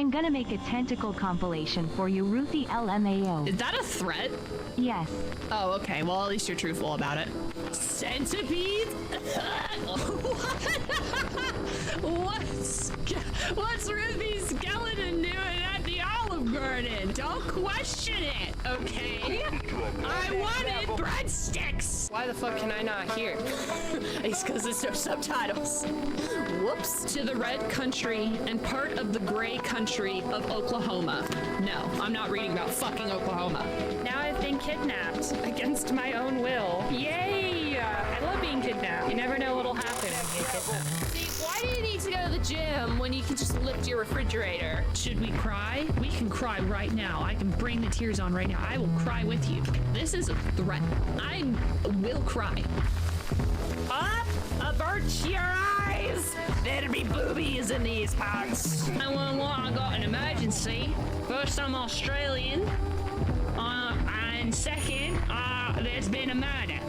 I'm gonna make a tentacle compilation for you, Ruthie LMAO. Is that a threat? Yes. Oh, okay. Well, at least you're truthful about it. Centipede? What's Ruthie's skeleton doing at the Olive Garden? Don't question it, okay? I wanted breadsticks! Why the fuck can I not hear? It's because there's no subtitles. Whoops. To the red country and part of the gray country of Oklahoma. No, I'm not reading about fucking Oklahoma. Now I've been kidnapped against my own will. Yay! I love being kidnapped. You never know what'll happen when you get kidnapped. See, why do you need to go to the gym when you can just lift your refrigerator? Should we cry? We can cry right now. I can bring the tears on right now. I will cry with you. This is a threat. I will cry. Up! Avert your eyes! There'll be boobies in these parts. I got an emergency. First, I'm Australian. And second, there's been a murder.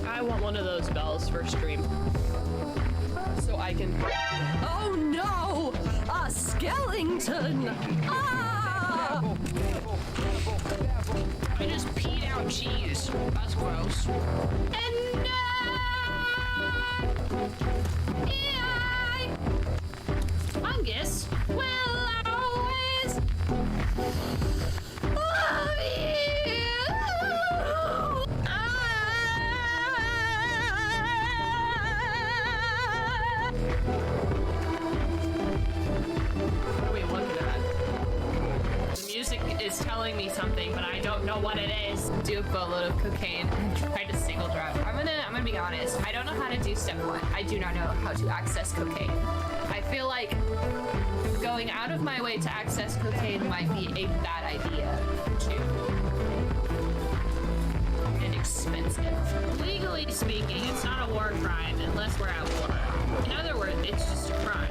I want one of those bells for stream. So I can... Oh no! A skeleton! Ah! I just peed out cheese. That's gross. And Fungus will always love you. What are we looking at? The music is telling me something, but I don't know what it is. Do a boatload of cocaine and try to single drive. I'm gonna be honest. I don't know how to do step one. I do not know how to access cocaine. I feel like going out of my way to access cocaine might be a bad idea too. And expensive. Legally speaking, it's not a war crime unless we're at war. In other words, it's just a crime.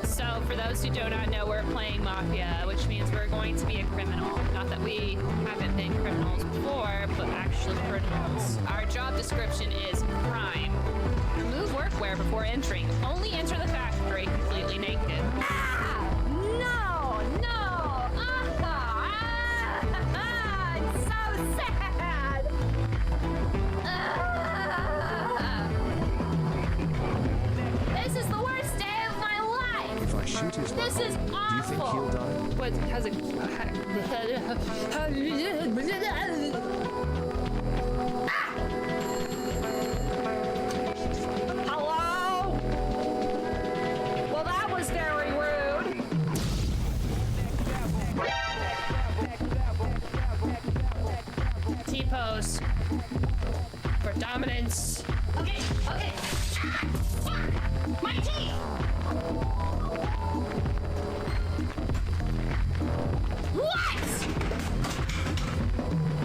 So for those who do not know, we're playing Mafia, which means we're going to be a criminal. Not that we haven't been criminals before, but actually criminals. Our job description is crime. Remove workwear before entering. Only enter the factory completely naked. Ah! No! No! It's so sad! This is the worst day of my life! If I shoot his This is awful! do you think he'll die? What has it? Hello? Well, that was very rude. T-pose for dominance. Okay. My teeth! What?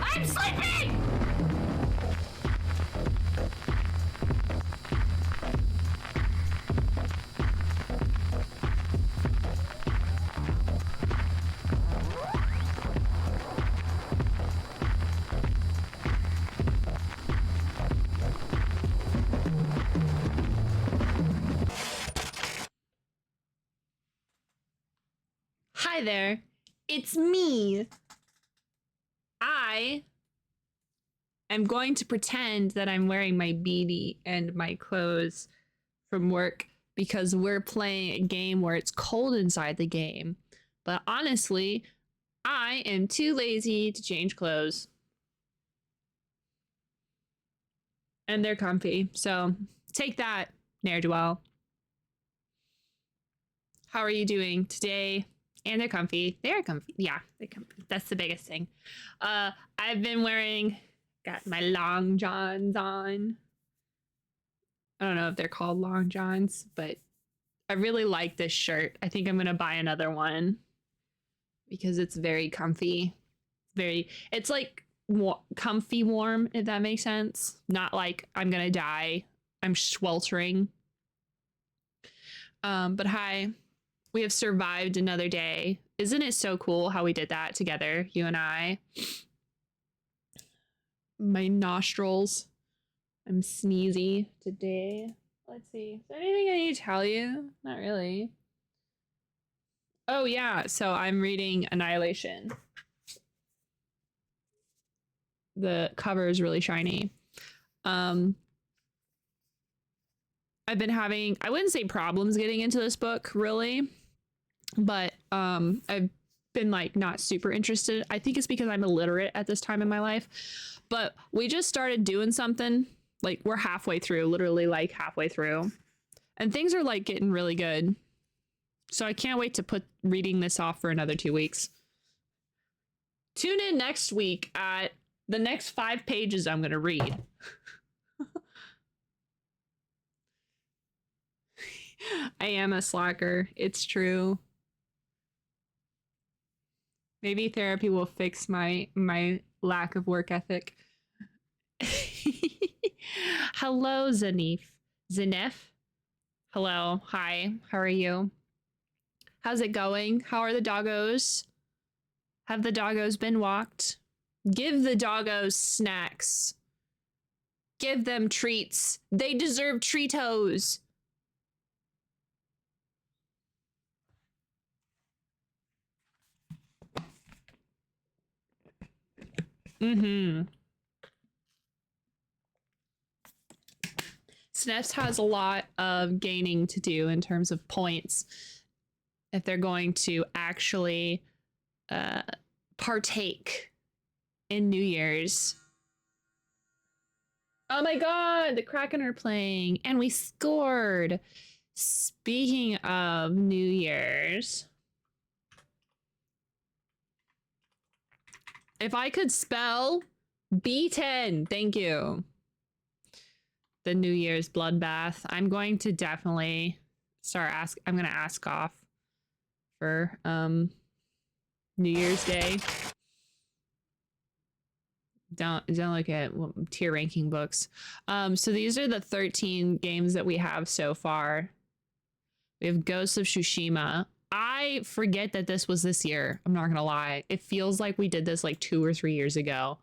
I'm sleeping! Hi there, it's me. I am going to pretend that I'm wearing my beanie and my clothes from work because we're playing a game where it's cold inside the game. But honestly, I am too lazy to change clothes. And they're comfy, so take that, ne'er-do-well. How are you doing today? And they're comfy. They're comfy. Yeah, they're comfy. That's the biggest thing. I've been got my long johns on. I don't know if they're called long johns, but I really like this shirt. I think I'm going to buy another one because it's very comfy. It's like comfy warm, if that makes sense. Not like I'm going to die. I'm sweltering. But hi. We have survived another day. Isn't it so cool how we did that together, you and I? My nostrils. I'm sneezy today. Let's see. Is there anything I need to tell you? Not really. Oh yeah, so I'm reading Annihilation. The cover is really shiny. I've been having, I wouldn't say problems getting into this book really, but I've been like not super interested. I think it's because I'm illiterate at this time in my life. But we just started doing something. Like we're halfway through, literally like halfway through. And things are like getting really good. So I can't wait to put reading this off for another 2 weeks. Tune in next week at the next 5 pages I'm going to read. I am a slacker. It's true. Maybe therapy will fix my lack of work ethic. Hello, Zenef. Hello. Hi. How are you? How's it going? How are the doggos? Have the doggos been walked? Give the doggos snacks. Give them treats. They deserve treatos. Mm-hmm. Snefs has a lot of gaining to do in terms of points if they're going to actually partake in New Year's. Oh my god, the Kraken are playing and we scored. Speaking of New Year's, if I could spell B10, thank you. The New Year's bloodbath. I'm going to definitely I'm going to ask off for New Year's Day. Don't look at tier ranking books. So these are the 13 games that we have so far. We have Ghosts of Tsushima. I forget that this was this year. I'm not gonna lie. It feels like we did this like 2 or 3 years ago.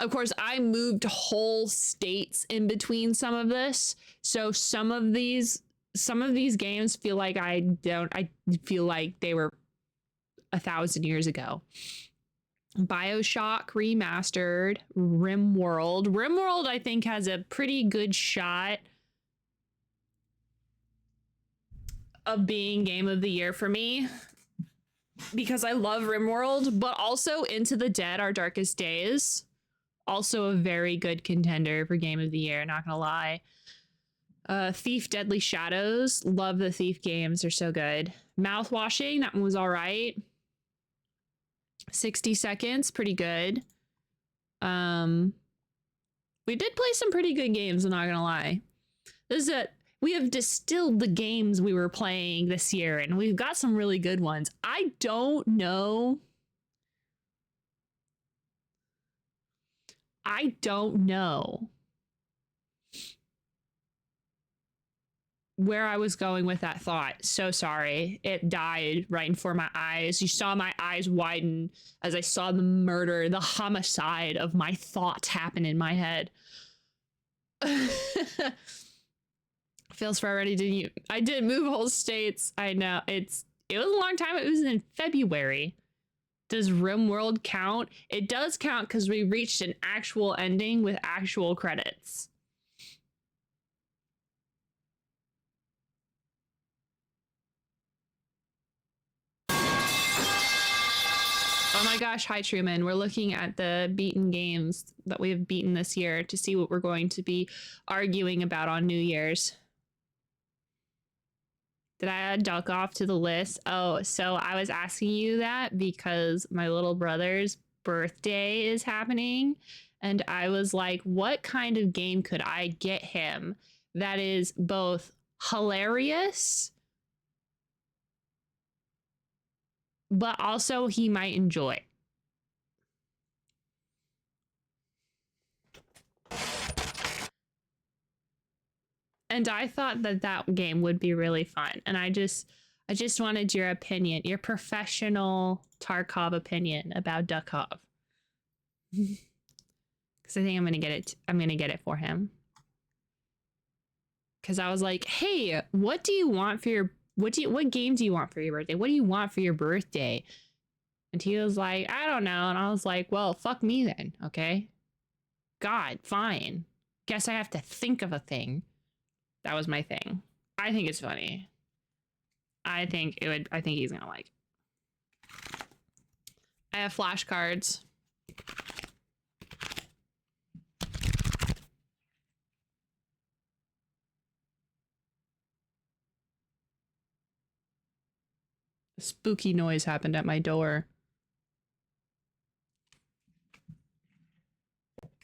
Of course, I moved whole states in between some of this. So some of these games feel like I feel like they were 1,000 years ago. BioShock Remastered, RimWorld. RimWorld, I think, has a pretty good shot of being game of the year for me because I love RimWorld, but also Into the Dead, Our Darkest Days. Also a very good contender for game of the year, not gonna lie. Thief Deadly Shadows. Love the Thief games, they're so good. Mouthwashing, that one was all right. 60 Seconds, pretty good. We did play some pretty good games, I'm not gonna lie. We have distilled the games we were playing this year, and we've got some really good ones. I don't know where I was going with that thought. So sorry. It died right before my eyes. You saw my eyes widen as I saw the murder, the homicide of my thoughts happen in my head. Feels for already, didn't you? I did move whole states. I know. It was a long time. It was in February. Does RimWorld count? It does count because we reached an actual ending with actual credits. Oh my gosh, hi Truman. We're looking at the beaten games that we have beaten this year to see what we're going to be arguing about on New Year's. Did I add Duck Off to the list? Oh, so I was asking you that because my little brother's birthday is happening. And I was like, what kind of game could I get him that is both hilarious, but also he might enjoy? And I thought that game would be really fun. And I just wanted your opinion, your professional Tarkov opinion about Duckov. Because I think I'm gonna get it for him. because I was like, hey, what do you want for your what game do you want for your birthday? What do you want for your birthday? And he was like, I don't know. And I was like, well, fuck me then, okay? God, fine. Guess I have to think of a thing. That was my thing. I think it's funny. I think he's gonna like it. I have flashcards. A spooky noise happened at my door.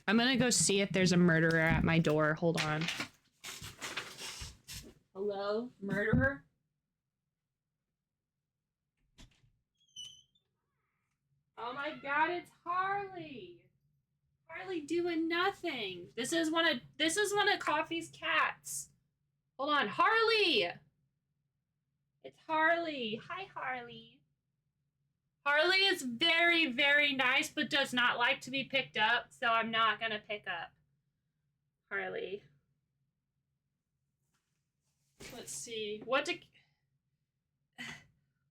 I'm gonna go see if there's a murderer at my door. Hold on. Hello, murderer? Oh my god, it's Harley. Harley doing nothing. This is one of Coffee's cats. Hold on, Harley. It's Harley. Hi, Harley. Harley is very, very nice, but does not like to be picked up, so I'm not gonna pick up Harley. Let's see.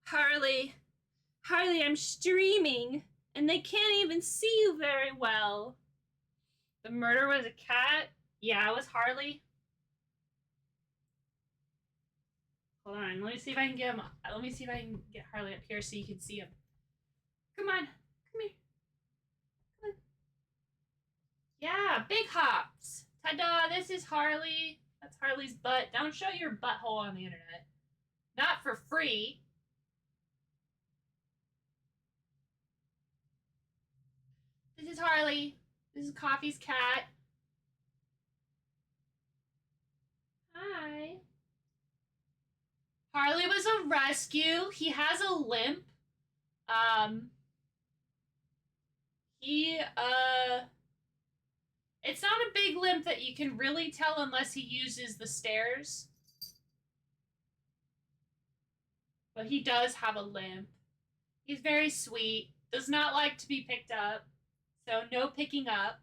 Harley, I'm streaming, and they can't even see you very well. The murder was a cat? Yeah, it was Harley. Hold on, let me see if I can get him. Let me see if I can get Harley up here so you can see him. Come on, come here. Come on. Yeah, big hops. Ta-da, this is Harley. That's Harley's butt. Don't show your butthole on the internet. Not for free. This is Harley. This is Coffee's cat. Hi. Harley was a rescue. He has a limp. It's not a big limp that you can really tell unless he uses the stairs. But he does have a limp. He's very sweet. Does not like to be picked up. So no picking up.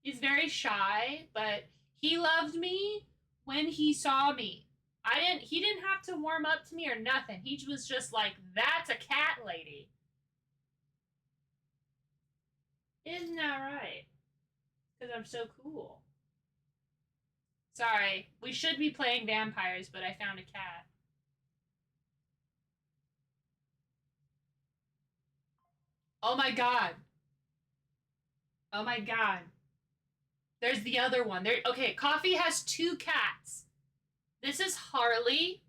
He's very shy, but he loved me when he saw me. He didn't have to warm up to me or nothing. He was just like, that's a cat lady. Isn't that right? Because I'm so cool. Sorry, we should be playing vampires, but I found a cat. Oh my god. Oh my god. There's the other one. Okay, Coffee has two cats. This is Harley,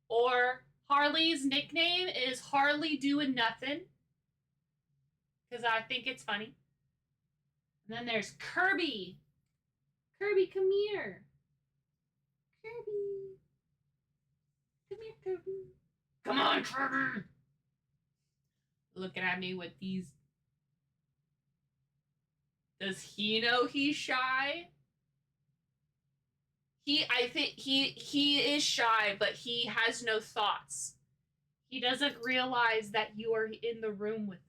or Harley's nickname is Harley Doing Nothing, because I think it's funny. And then there's Kirby. Kirby, come here. Kirby. Come here, Kirby. Come on, Kirby. Looking at me with these. Does he know he's shy? I think he is shy, but he has no thoughts. He doesn't realize that you are in the room with me.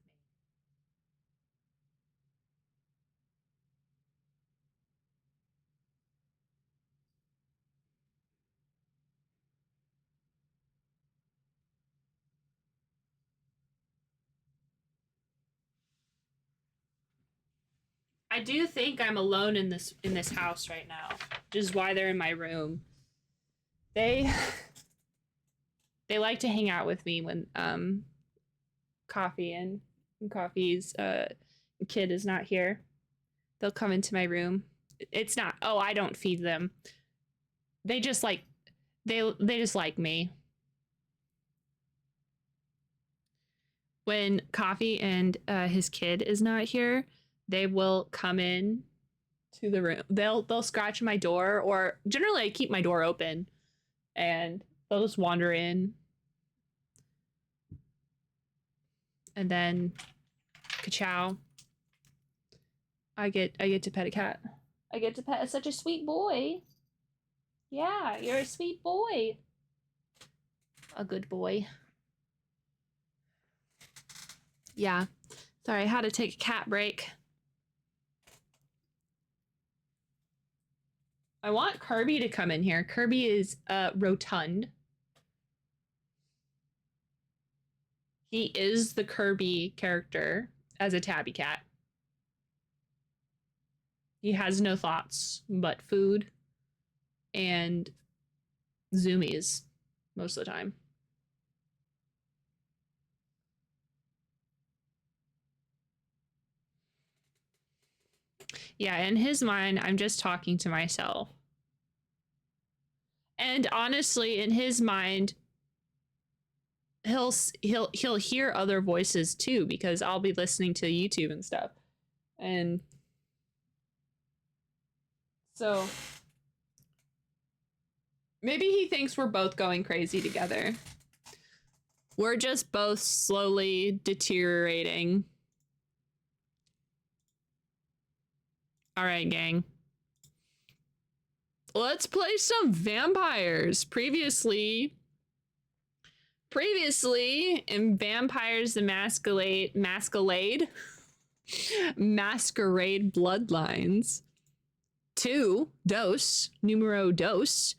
I do think I'm alone in this house right now, which is why they're in my room. They like to hang out with me when Coffee's kid is not here. They'll come into my room. It's not, oh, I don't feed them. They just like they just like me. When Coffee and his kid is not here, they will come in to the room. They'll scratch my door, or generally I keep my door open, and they'll just wander in. And then ka-chow. I get to pet a cat. I get to pet such a sweet boy. Yeah, you're a sweet boy. A good boy. Yeah. Sorry, I had to take a cat break. I want Kirby to come in here. Kirby is rotund. He is the Kirby character as a tabby cat. He has no thoughts but food and zoomies most of the time. Yeah, in his mind, I'm just talking to myself. And honestly, in his mind, he'll hear other voices too, because I'll be listening to YouTube and stuff. And so maybe he thinks we're both going crazy together. We're just both slowly deteriorating. All right, gang. Let's play some vampires. Previously in Vampires the Masquerade Bloodlines 2, numero dos,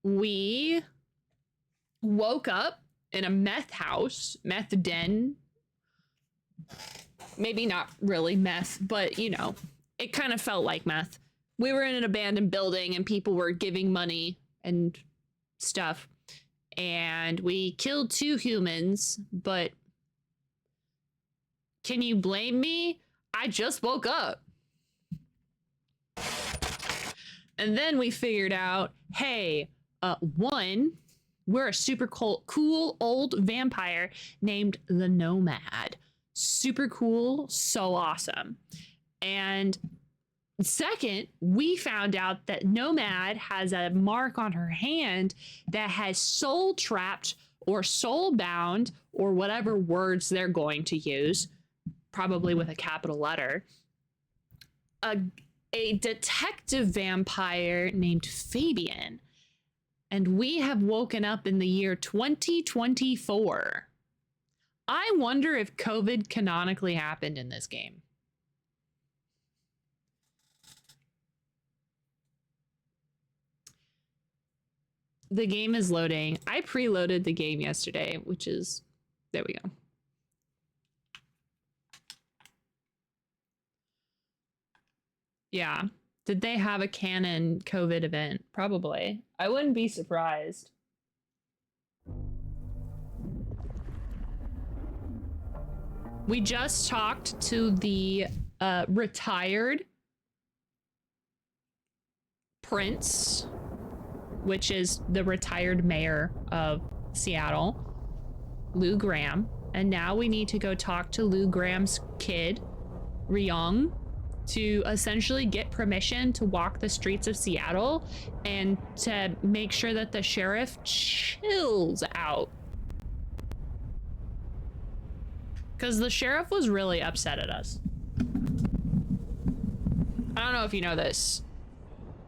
we woke up in a meth den. Maybe not really meth, but you know, it kind of felt like meth. We were in an abandoned building and people were giving money and stuff. And we killed 2 humans, but can you blame me? I just woke up. And then we figured out, hey, one, we're a super cool old vampire named the Nomad. Super cool, so awesome. And second, we found out that Nomad has a mark on her hand that has soul trapped or soul bound or whatever words they're going to use, probably with a capital letter, a detective vampire named Fabian. And we have woken up in the year 2024. I wonder if COVID canonically happened in this game. The game is loading. I preloaded the game yesterday, which is, there we go. Yeah. Did they have a canon COVID event? Probably. I wouldn't be surprised. We just talked to the retired prince, which is the retired mayor of Seattle, Lou Graham. And now we need to go talk to Lou Graham's kid, Ryong, to essentially get permission to walk the streets of Seattle and to make sure that the sheriff chills out. Because the sheriff was really upset at us. I don't know if you know this,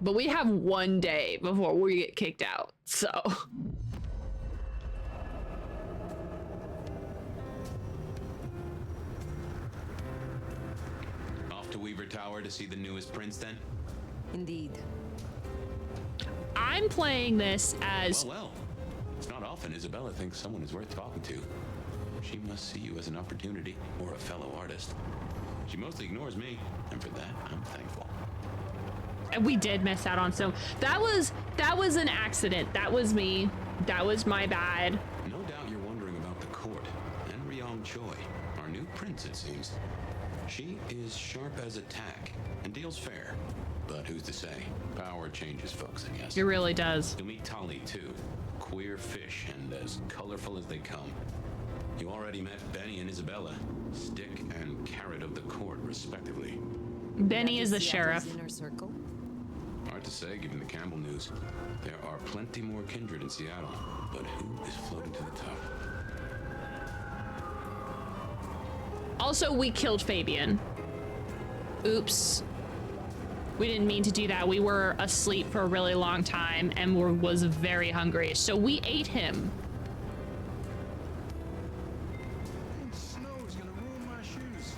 but we have 1 day before we get kicked out, so. Off to Weaver Tower to see the newest prince then? Indeed. I'm playing this as... Well, it's not often Isabella thinks someone is worth talking to. She must see you as an opportunity or a fellow artist. She mostly ignores me, and for that, I'm thankful. And we did miss out on so that was an accident. That was me. That was my bad. No doubt you're wondering about the court and Ryong Choi, our new prince, it seems. She is sharp as a tack and deals fair. But who's to say? Power changes folks, I guess. It really does. You'll meet Tali, too. Queer fish and as colorful as they come. You already met Benny and Isabella, stick and carrot of the court, respectively. Benny is the sheriff. Inner circle? Hard to say, given the Campbell news. There are plenty more kindred in Seattle, but who is floating to the top? Also, we killed Fabian. Oops. We didn't mean to do that. We were asleep for a really long time and was very hungry, so we ate him. Snow is gonna ruin my shoes.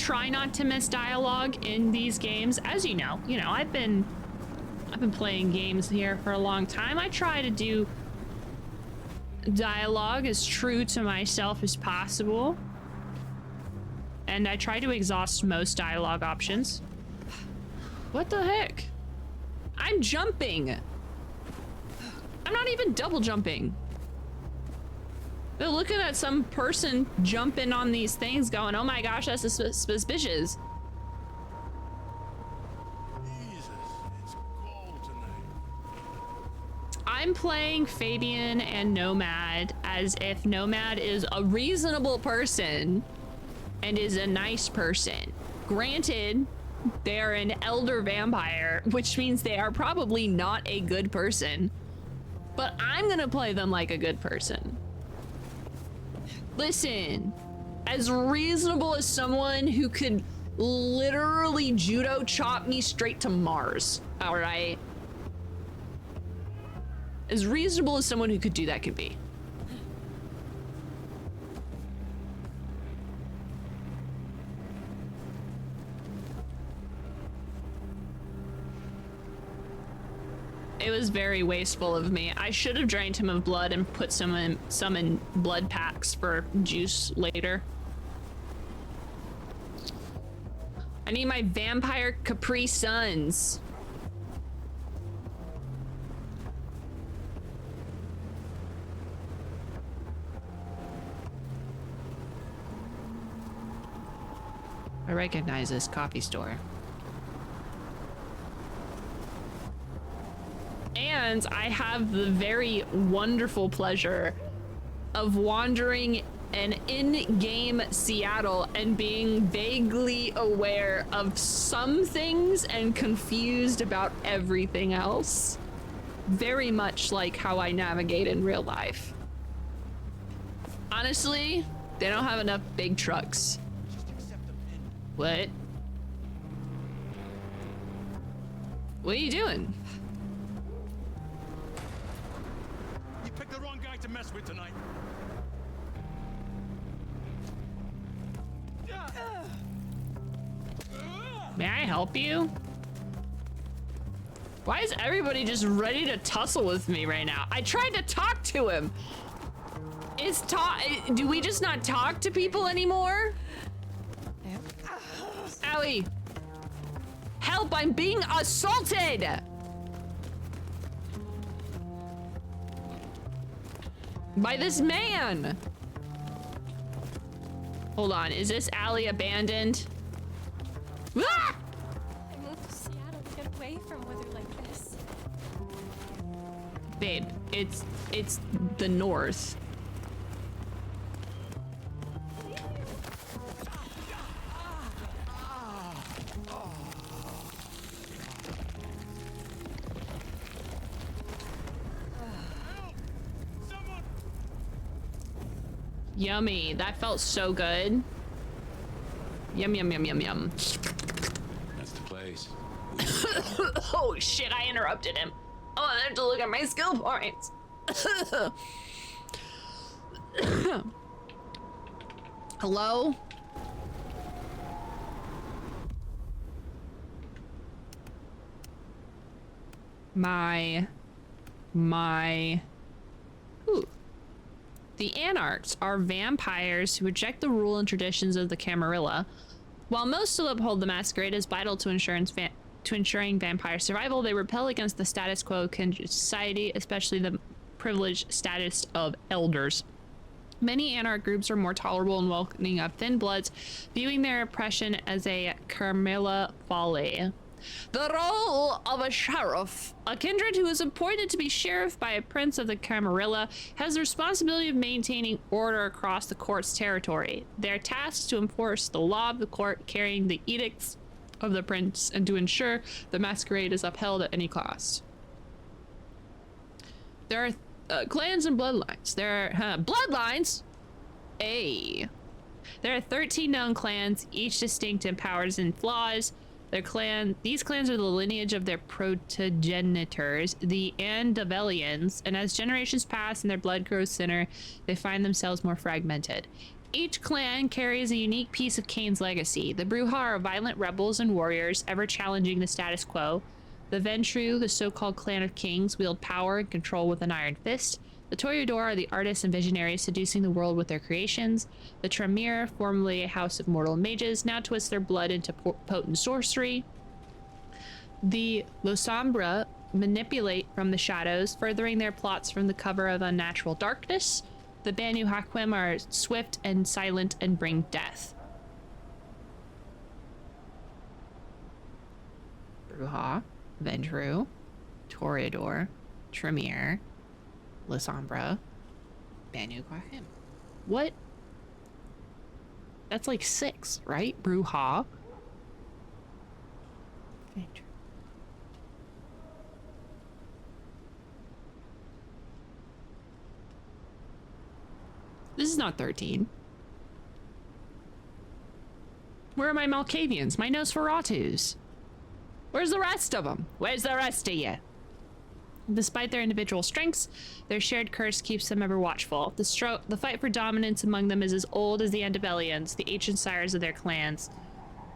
try not to miss dialogue in these games. As you know, I've been playing games here for a long time. I try to do dialogue as true to myself as possible. And I try to exhaust most dialogue options. What the heck? I'm jumping. I'm not even double jumping. They're looking at some person jumping on these things going, oh my gosh, that's suspicious. Jesus, it's cold tonight. I'm playing Fabian and Nomad as if Nomad is a reasonable person and is a nice person. Granted, they're an elder vampire, which means they are probably not a good person, but I'm gonna play them like a good person. Listen, as reasonable as someone who could literally judo chop me straight to Mars, all right? As reasonable as someone who could do that could be. It was very wasteful of me. I should have drained him of blood and put some in blood packs for juice later. I need my vampire Capri Suns. I recognize this coffee store. And I have the very wonderful pleasure of wandering an in-game Seattle and being vaguely aware of some things and confused about everything else. Very much like how I navigate in real life. Honestly, they don't have enough big trucks. What? What are you doing? You picked the wrong guy to mess with tonight. May I help you? Why is everybody just ready to tussle with me right now? I tried to talk to him. Do we just not talk to people anymore? Owie. Help, I'm being assaulted! By this man! Hold on, is this alley abandoned? Ah! I moved to Seattle to get away from weather like this. Babe, it's the north. Yummy, that felt so good. Yum, yum, yum, yum, yum. That's the place. Oh shit, I interrupted him. Oh, I have to look at my skill points. Hello? Ooh. The Anarchs are vampires who reject the rule and traditions of the Camarilla. While most still uphold the Masquerade as vital to ensuring vampire survival, they repel against the status quo of society, especially the privileged status of elders. Many Anarch groups are more tolerable and welcoming of thin bloods, viewing their oppression as a Carmilla folly. The role of a sheriff, a kindred who is appointed to be sheriff by a prince of the Camarilla, has the responsibility of maintaining order across the court's territory. Their task is to enforce the law of the court, carrying the edicts of the prince, and to ensure the Masquerade is upheld at any cost. There are clans and bloodlines. There are bloodlines. There are 13 known clans, each distinct in powers and flaws. These clans are the lineage of their progenitors, the Andavelians, and as generations pass and their blood grows thinner, they find themselves more fragmented. Each clan carries a unique piece of Kane's legacy. The Bruja are violent rebels and warriors, ever challenging the status quo. The Ventru, the so-called clan of kings, wield power and control with an iron fist. The Toreador are the artists and visionaries seducing the world with their creations. The Tremere, formerly a house of mortal mages, now twist their blood into potent sorcery. The Losombra manipulate from the shadows, furthering their plots from the cover of unnatural darkness. The Banu Hakim are swift and silent and bring death. Bruja, Ventru, Toreador, Tremere, Losombra, Banu Hakim. What? That's like 6, right? Bruja. Ventru. This is not 13. Where are my Malkavians? My Nosferatus? Where's the rest of them? Where's the rest of you? Despite their individual strengths, their shared curse keeps them ever watchful. The fight for dominance among them is as old as the Antebellians, the ancient sires of their clans.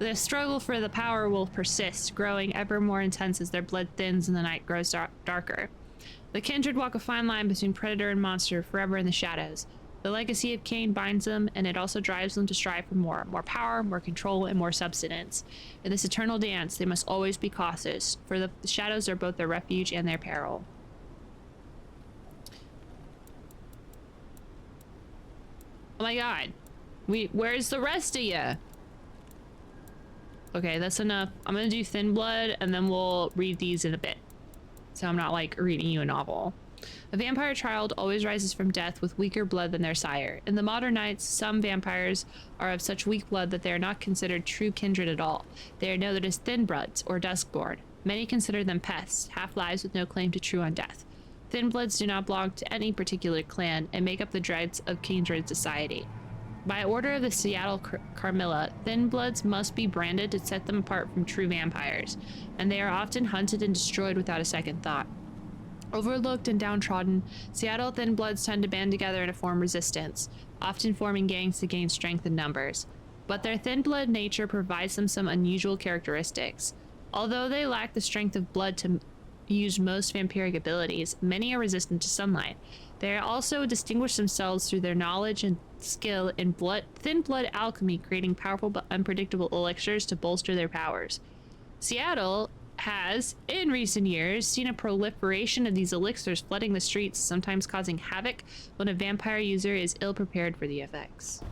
The struggle for the power will persist, growing ever more intense as their blood thins and the night grows darker. The kindred walk a fine line between predator and monster, forever in the shadows. The legacy of Kane binds them, and it also drives them to strive for more power, more control, and more substance. In this eternal dance, they must always be cautious, for the shadows are both their refuge and their peril. Oh my god. Where's the rest of you? Okay, that's enough. I'm gonna do Thin Blood, and then we'll read these in a bit. So I'm not, like, reading you a novel. A vampire child always rises from death with weaker blood than their sire. In the modern nights, some vampires are of such weak blood that they are not considered true kindred at all. They are noted as thin bloods or duskborn. Many consider them pests, half-lives with no claim to true undeath. Thin bloods do not belong to any particular clan and make up the dregs of kindred society. By order of the Seattle Carmilla, thin bloods must be branded to set them apart from true vampires, and they are often hunted and destroyed without a second thought. Overlooked and downtrodden, Seattle thin bloods tend to band together and form resistance, often forming gangs to gain strength in numbers. But their thin blood nature provides them some unusual characteristics. Although they lack the strength of blood to use most vampiric abilities, many are resistant to sunlight. They also distinguish themselves through their knowledge and skill in thin blood alchemy, creating powerful but unpredictable elixirs to bolster their powers. Seattle has, in recent years, seen a proliferation of these elixirs flooding the streets, sometimes causing havoc when a vampire user is ill-prepared for the effects.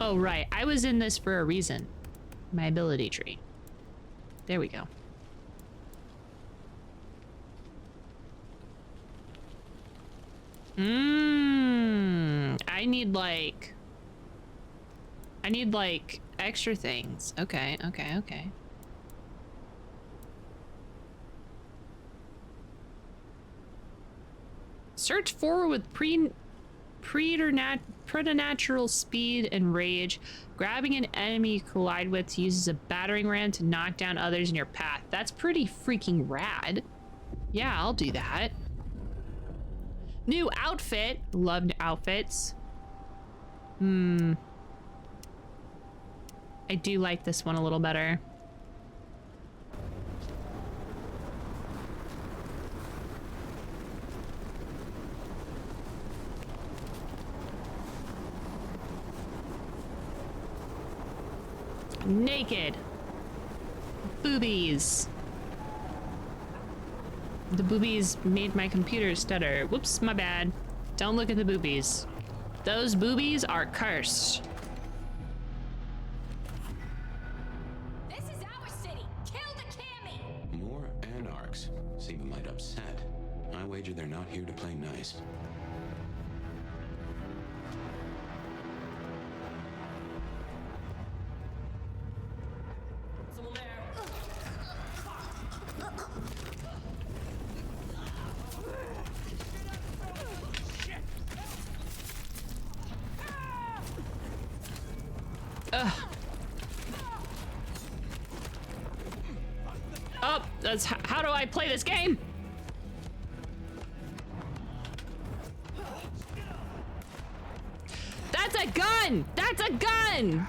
Oh, right. I was in this for a reason. My ability tree. There we go. I need, like, extra things. Okay. Search forward with preternatural speed and rage. Grabbing an enemy you collide with to use as a battering ram to knock down others in your path. That's pretty freaking rad. Yeah, I'll do that. New outfit. Love new outfits. I do like this one a little better. Naked. Boobies. The boobies made my computer stutter. Whoops, my bad. Don't look at the boobies. Those boobies are cursed. This is our city. Kill the Cammy. More anarchs seem a mite upset. I wager they're not here to play nice. Oh, that's how do I play this game? a gun! That's a gun!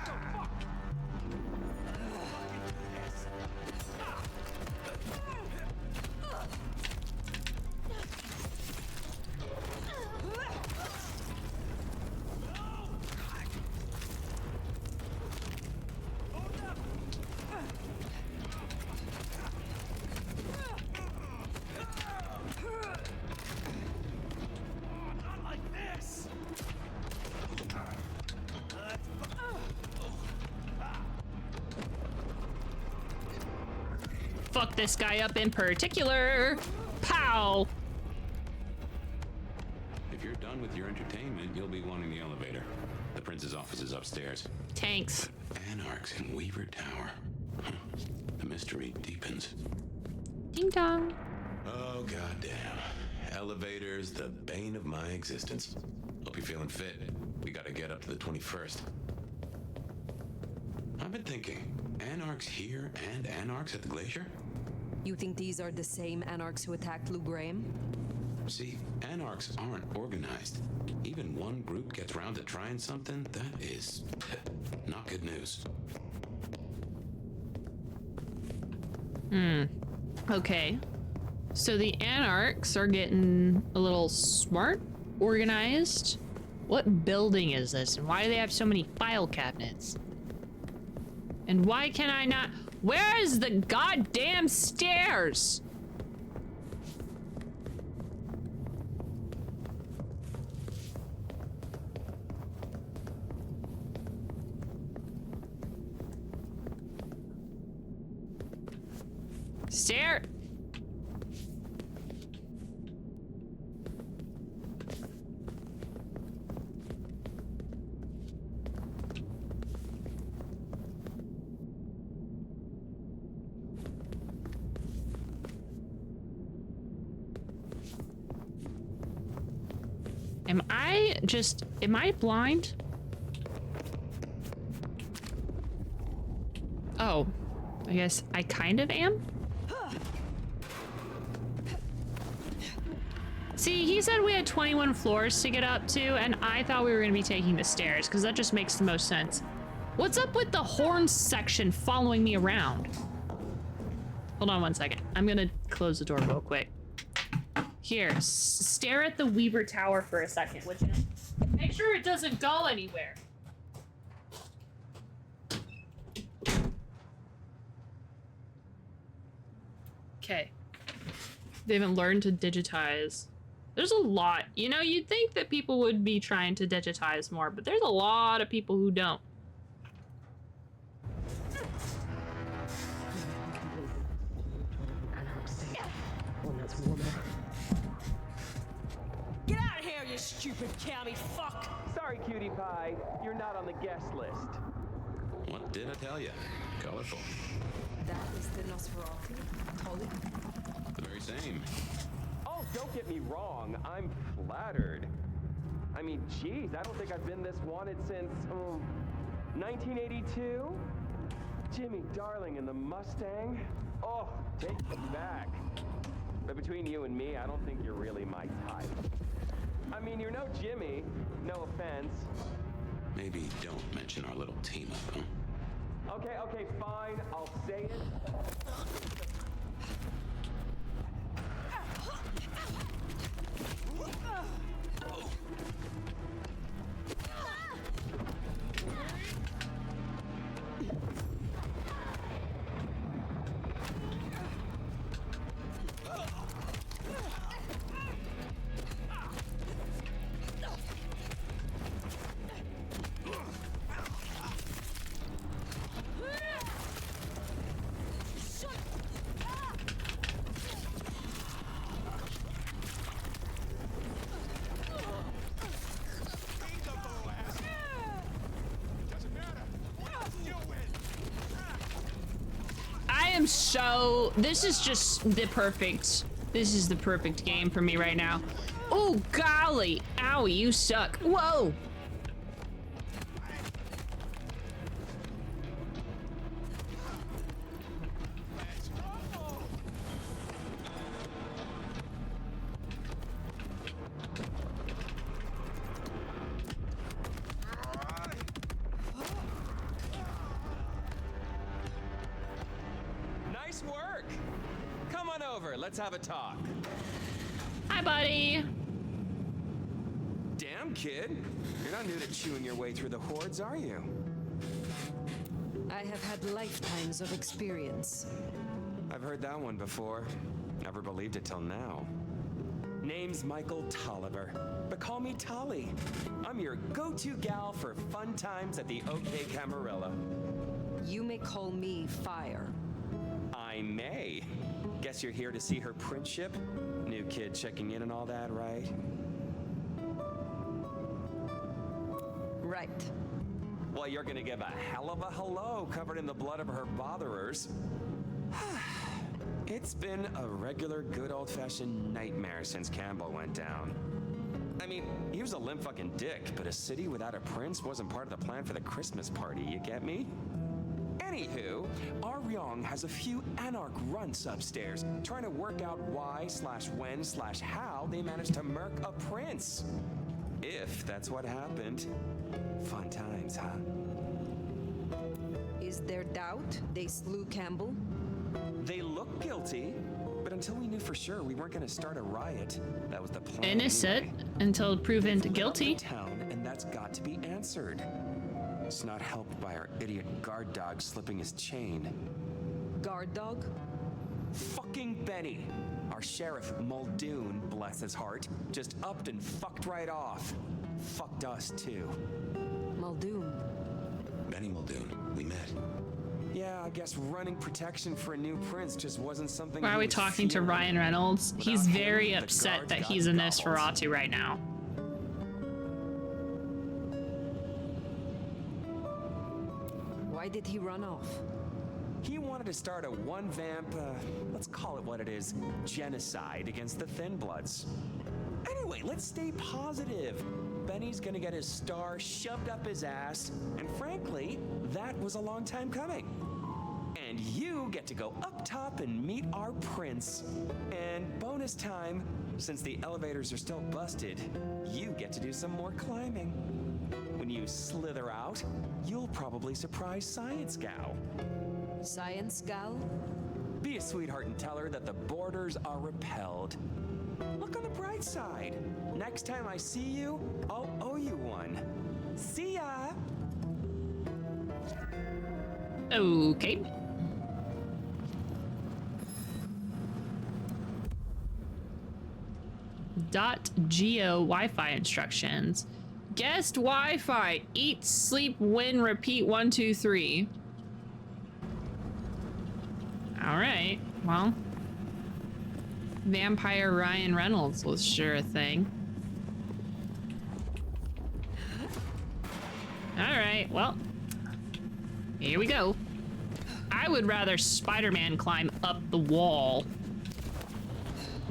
Fuck this guy up in particular. Pow! If you're done with your entertainment, you'll be wanting the elevator. The prince's office is upstairs. Tanks. Anarchs in Weaver Tower. Huh. The mystery deepens. Ding dong. Oh, goddamn. Elevators, the bane of my existence. Hope you're feeling fit. We gotta get up to the 21st. I've been thinking, Anarchs here and Anarchs at the glacier? You think these are the same Anarchs who attacked Lou Graham? See, Anarchs aren't organized. Even one group gets round to trying something, that is not good news. Okay. So the Anarchs are getting a little smart, organized. What building is this? And why do they have so many file cabinets? And why can I not? Where is the goddamn stairs? Stair. Am I blind? Oh, I guess I kind of am. See, he said we had 21 floors to get up to, and I thought we were gonna be taking the stairs, because that just makes the most sense. What's up with the horns section following me around? Hold on one second. I'm gonna close the door real quick. Here, stare at the Weaver Tower for a second, would you? Make sure it doesn't go anywhere. Okay. They haven't learned to digitize. There's a lot. You know, you'd think that people would be trying to digitize more, but there's a lot of people who don't. Get out of here, you stupid county fuck! Sorry, cutie pie. You're not on the guest list. What did I tell you? Colorful. That is the Nosferatu, Tully. The very same. Oh, don't get me wrong. I'm flattered. I mean, geez, I don't think I've been this wanted since, 1982? Jimmy Darling and the Mustang? Oh, take me back. But between you and me, I don't think you're really my type. I mean, you're no Jimmy. No offense. Maybe don't mention our little team up, huh? Okay, fine. I'll say it. So this is just the perfect game for me right now. Oh golly, owie, you suck. Whoa. Nice work. Come on over. Let's have a talk. Hi, buddy. Damn, kid. You're not new to chewing your way through the hordes, are you? I have had lifetimes of experience. I've heard that one before. Never believed it till now. Name's Michael Tolliver, but call me Tolly. I'm your go-to gal for fun times at the OK Camarilla. You may call me Fire. I may. Guess you're here to see her principship? New kid checking in and all that, right? Right. Well, you're gonna give a hell of a hello covered in the blood of her botherers. It's been a regular good old-fashioned nightmare since Campbell went down. I mean, he was a limp fucking dick, but a city without a prince wasn't part of the plan for the Christmas party, you get me? Anywho, our Ryong has a few Anarch runts upstairs, trying to work out why/when/how they managed to murk a prince. If that's what happened. Fun times, huh? Is there doubt they slew Campbell? They look guilty, but until we knew for sure, we weren't going to start a riot. That was the plan. Innocent anyway. until proven guilty. Town, and that's got to be answered. It's not helped by our idiot guard dog slipping his chain. Guard dog? Fucking Benny. Our sheriff, Muldoon, bless his heart, just upped and fucked right off. Fucked us, too. Muldoon. Benny Muldoon, we met. Yeah, I guess running protection for a new prince just wasn't something. Why are we talking to Ryan Reynolds? He's very upset that he's in Nosferatu right now. Why did he run off? He wanted to start a one-vamp, let's call it what it is, genocide against the Thin Bloods. Anyway, let's stay positive. Benny's gonna get his star shoved up his ass, and frankly, that was a long time coming. And you get to go up top and meet our prince. And bonus time, since the elevators are still busted, you get to do some more climbing. When you slither out, you'll probably surprise Science Gal. Science gal? Be a sweetheart and tell her that the borders are repelled. Look on the bright side. Next time I see you, I'll owe you one. See ya! Okay. .geo Wi-Fi instructions. Guest Wi-Fi. Eat, sleep, win, repeat. 1, 2, 3. All right. Well, Vampire Ryan Reynolds was sure a thing. All right. Well, here we go. I would rather Spider-Man climb up the wall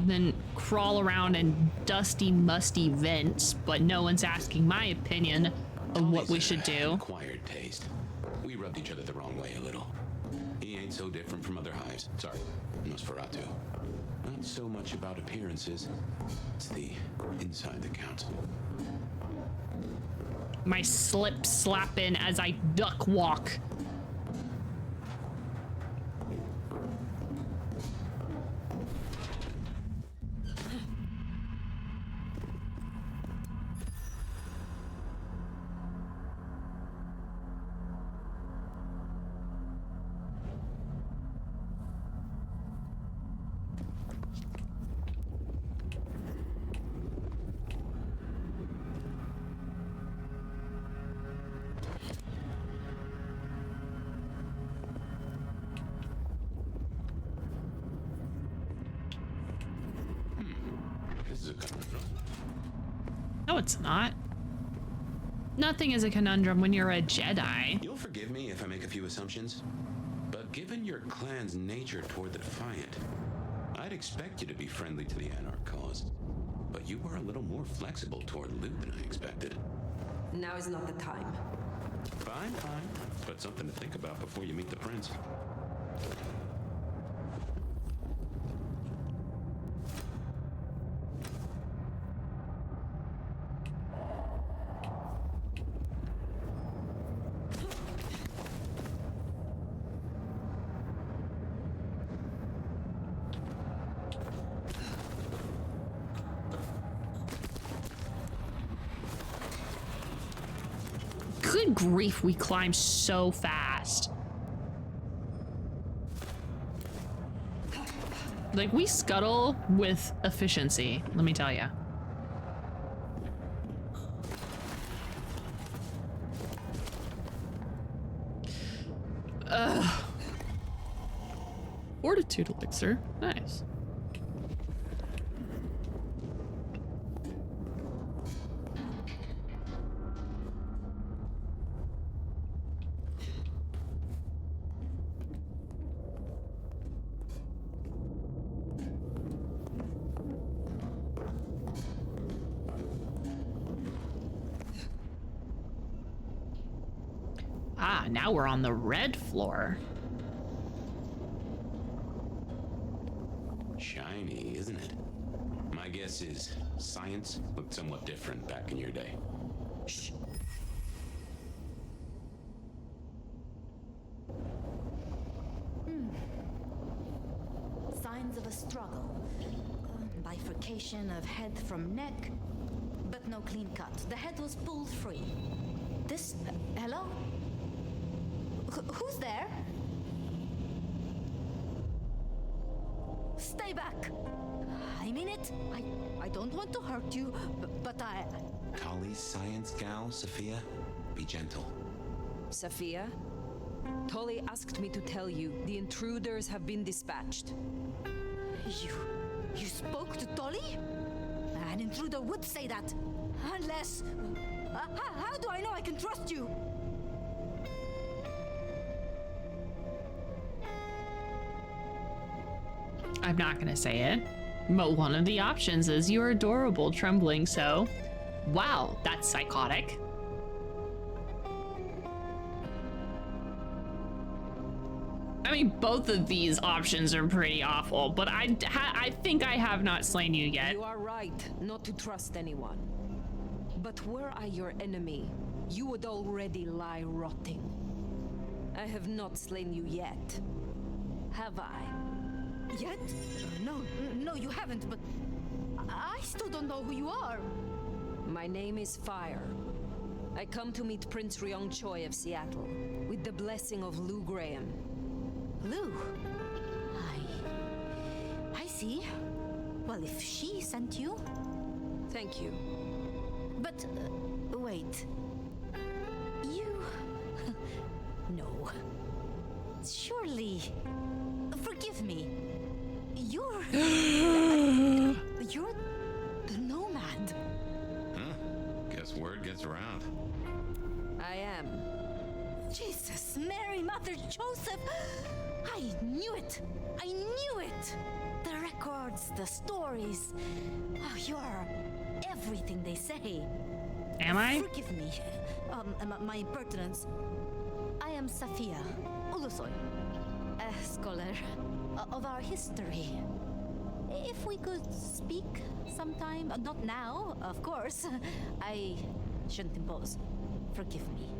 than crawl around in dusty, musty vents, but no one's asking my opinion of what we should do. Acquired taste. We rubbed each other the wrong way a little. He ain't so different from other hives. Sorry, Nosferatu. Not so much about appearances. It's the inside that counts. My slip slap in as I duck walk. No, it's not. Nothing is a conundrum when you're a Jedi. You'll forgive me if I make a few assumptions, but given your clan's nature toward the Defiant, I'd expect you to be friendly to the Anarch cause. But you were a little more flexible toward loot than I expected. Now is not the time. Fine, fine. But something to think about before you meet the prince. Good grief, we climb so fast. Like, we scuttle with efficiency, let me tell you. Fortitude elixir, nice. Ah, now we're on the red floor. Shiny, isn't it? My guess is science looked somewhat different back in your day. Shh. Signs of a struggle. Bifurcation of head from neck, but no clean cut. The head was pulled free. This... hello? Who's there? Stay back! I mean it. I don't want to hurt you, but I... Kali's science gal, Sophia? Be gentle. Sophia? Tolly asked me to tell you the intruders have been dispatched. You spoke to Tolly? An intruder would say that. Unless... how do I know I can trust you? I'm not gonna say it, but one of the options is you're adorable, trembling, so... Wow, that's psychotic. I mean, both of these options are pretty awful, but I think I have not slain you yet. You are right not to trust anyone. But were I your enemy, you would already lie rotting. I have not slain you yet. Have I? Yet? No, you haven't, but I still don't know who you are. My name is Fire. I come to meet Prince Ryong Choi of Seattle, with the blessing of Lou Graham. Lou? I see. Well, if she sent you... Thank you. But, wait. You... No. Surely... Forgive me. You're... You're the nomad. Huh? Guess word gets around. I am. Jesus, Mary, Mother, Joseph. I knew it. I knew it. The records, the stories. Oh, you're everything they say. Am I? Forgive me. My impertinence. I am Safia Ulusoy, a scholar of our history. If we could speak sometime, not now, of course. I shouldn't impose. Forgive me.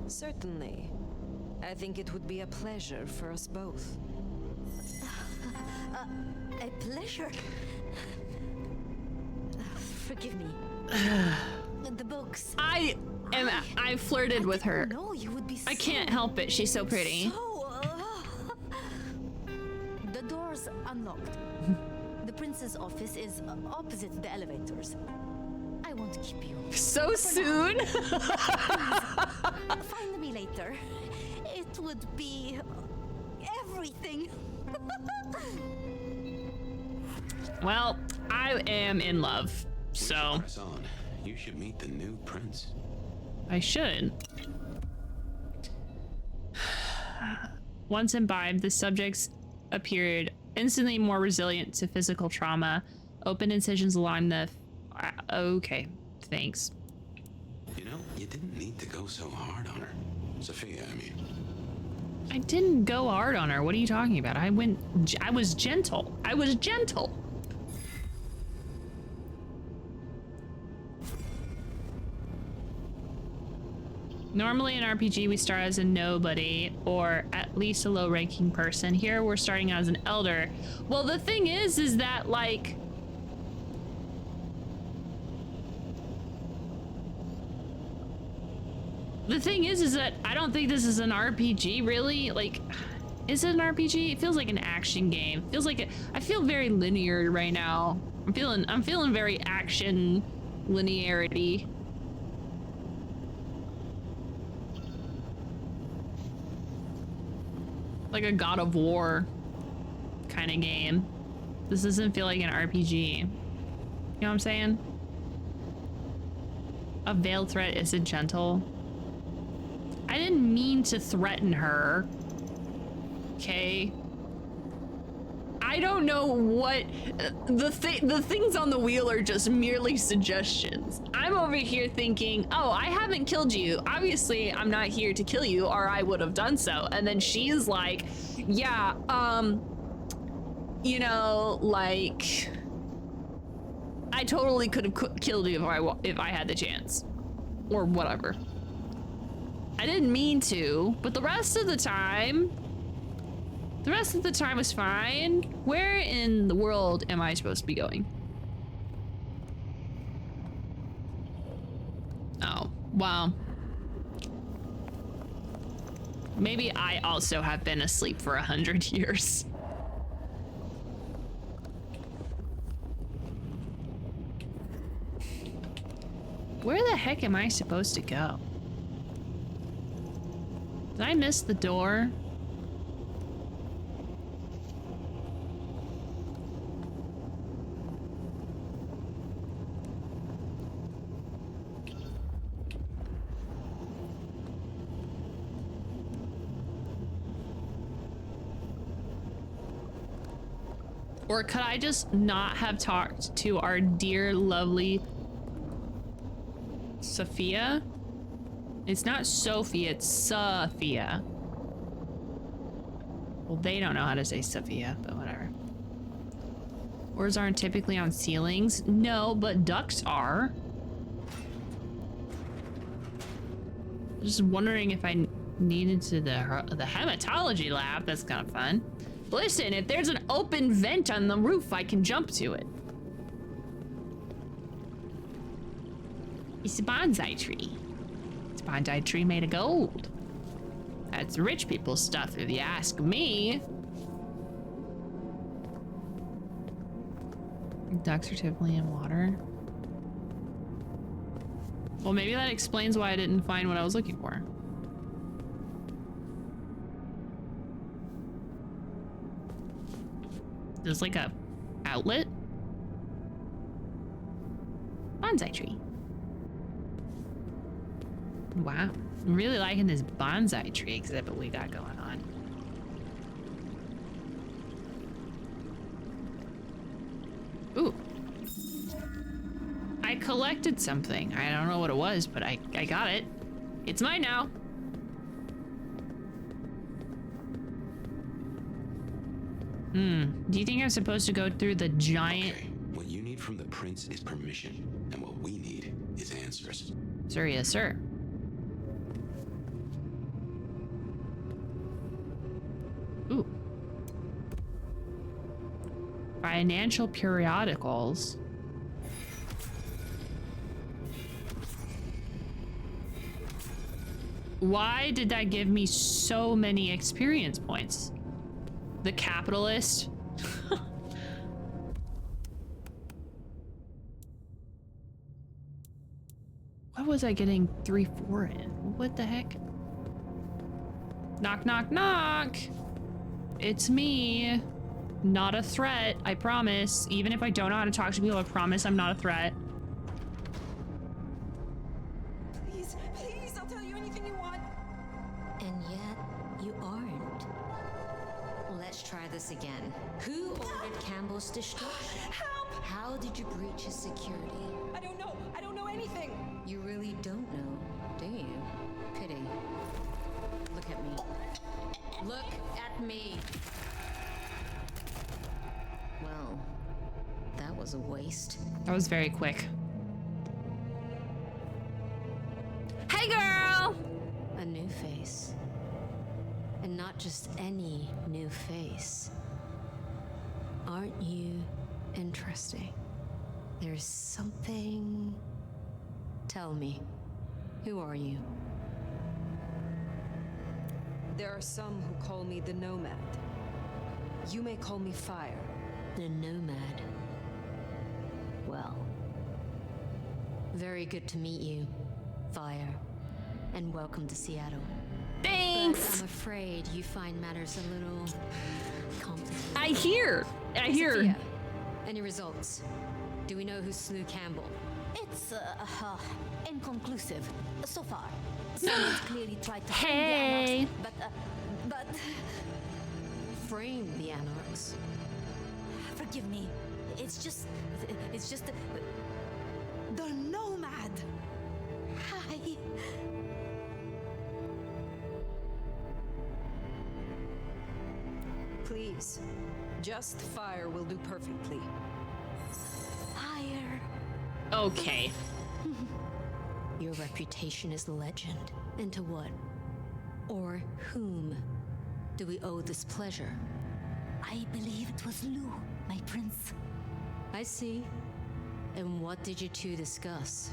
Certainly. I think it would be a pleasure for us both. A pleasure. Forgive me. The books. I flirted with her. No, you would be so, I can't help it. She's so pretty. The door's unlocked. The prince's office is opposite the elevators. I won't keep you. So soon? Find me later. It would be everything. Well, I am in love, so Press on. You should meet the new prince. I should. Once imbibed, the subjects appeared instantly more resilient to physical trauma. Open incisions along the... Okay, thanks. You know, you didn't need to go so hard on her. Sophia, I mean. I didn't go hard on her. What are you talking about? I was gentle. I was gentle. Normally in RPG, we start as a nobody, or at least a low-ranking person. Here, we're starting as an elder. Well, the thing is that, like... The thing is that I don't think this is an RPG, really. Like, is it an RPG? It feels like an action game. Feels like I feel very linear right now. I'm feeling very action linearity. Like a God of War kind of game. This doesn't feel like an RPG. You know what I'm saying? A veiled threat isn't gentle. I didn't mean to threaten her. Okay. I don't know what the things on the wheel are, just merely suggestions. I'm over here thinking, oh, I haven't killed you. Obviously, I'm not here to kill you, or I would have done so. And then she's like, yeah, you know, like, I totally could have killed you if I had the chance, or whatever. I didn't mean to, but the rest of the time was fine. Where in the world am I supposed to be going? Oh, wow. Maybe I also have been asleep for 100 years. Where the heck am I supposed to go? Did I miss the door? Or could I just not have talked to our dear, lovely Sophia? It's not Sophie, it's Sophia. Well, they don't know how to say Sophia, but whatever. Doors aren't typically on ceilings. No, but ducts are. Just wondering if I needed to the hematology lab. That's kind of fun. Listen, if there's an open vent on the roof, I can jump to it. It's a bonsai tree. It's a bonsai tree made of gold. That's rich people stuff, if you ask me. Ducks are typically in water. Well, maybe that explains why I didn't find what I was looking for. There's like a outlet. Bonsai tree. Wow. I'm really liking this bonsai tree exhibit we got going on. Ooh. I collected something. I don't know what it was, but I got it. It's mine now. Do you think I'm supposed to go through the giant... Okay. What you need from the prince is permission, and what we need is answers. Sir, yes, sir. Ooh. Financial periodicals. Why did that give me so many experience points? The capitalist. What was I getting 3-4 in? What the heck? Knock, knock, knock. It's me. Not a threat, I promise. Even if I don't know how to talk to people, I promise I'm not a threat. Please, please, I'll tell you anything you want. And yet, you aren't. Let's try this again. Who ordered Campbell's destruction? Help! How did you breach his security? I don't know. I don't know anything. You really don't know, do you? Pity. Look at me. Look at me. Well, that was a waste. That was very quick. Hey, girl! A new face. And not just any new face. Aren't you interesting? There's something... Tell me, who are you? There are some who call me the Nomad. You may call me Fire. The Nomad. Well, very good to meet you, Fire, and welcome to Seattle. Thanks! But I'm afraid you find matters a little complicated. I hear. Sophia, any results? Do we know who slew Campbell? It's inconclusive so far. Someone's clearly tried to Hey! frame the Anarchs, but frame the Anarchs. Forgive me. It's just the Nomad. Hi. Please, just Fire will do perfectly. Fire. Okay. Your reputation is legend. And to what? Or whom do we owe this pleasure? I believe it was Lou, my prince. I see. And what did you two discuss?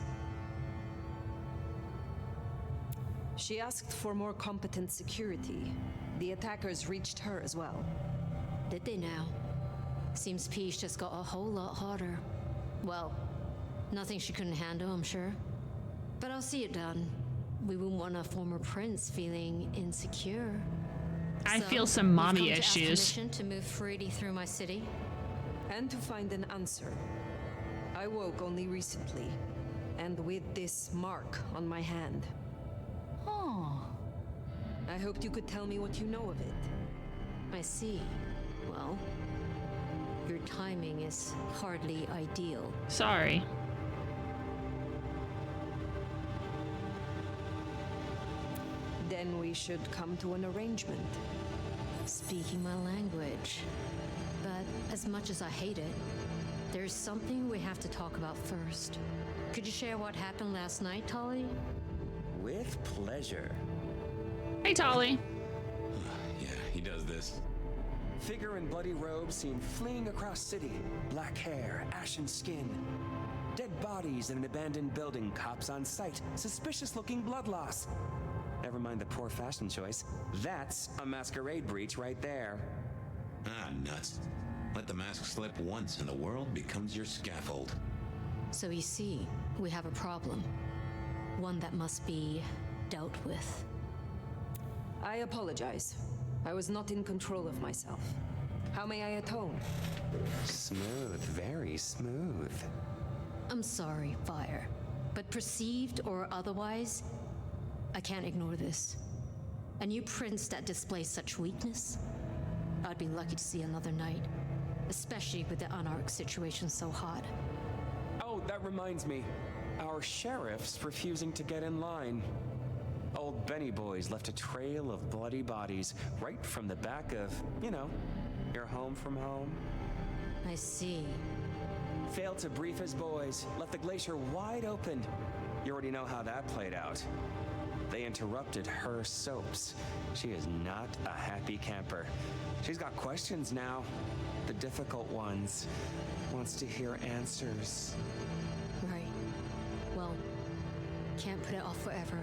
She asked for more competent security. The attackers reached her as well. Did they now? Seems peace just got a whole lot harder. Well, nothing she couldn't handle, I'm sure. But I'll see it done. We wouldn't want a former prince feeling insecure. I So, feel some mommy you've come to ask issues. permission to move freely through my city? And to find an answer. I woke only recently, and with this mark on my hand. Oh. I hoped you could tell me what you know of it. I see. Well, your timing is hardly ideal. Sorry. Then we should come to an arrangement. Speaking my language. But as much as I hate it, there's something we have to talk about first. Could you share what happened last night, Tolly? With pleasure. Hey, Tolly. Yeah, he does this. Figure in bloody robes seen fleeing across city. Black hair, ashen skin. Dead bodies in an abandoned building. Cops on site. Suspicious looking blood loss. Never mind the poor fashion choice. That's a masquerade breach right there. Ah, nuts. Let the mask slip once and the world becomes your scaffold. So you see, we have a problem. One that must be dealt with. I apologize. I was not in control of myself. How may I atone? Smooth, very smooth. I'm sorry, Fire. But perceived or otherwise, I can't ignore this. A new prince that displays such weakness? I'd be lucky to see another night. Especially with the Anarch situation so hot. Oh, that reminds me. Our sheriff's refusing to get in line. Old Benny Boys left a trail of bloody bodies right from the back of, you know, your home from home. I see. Failed to brief his boys, left the glacier wide open. You already know how that played out. They interrupted her soaps. She is not a happy camper. She's got questions now. The difficult ones. Wants to hear answers. Right. Well, can't put it off forever.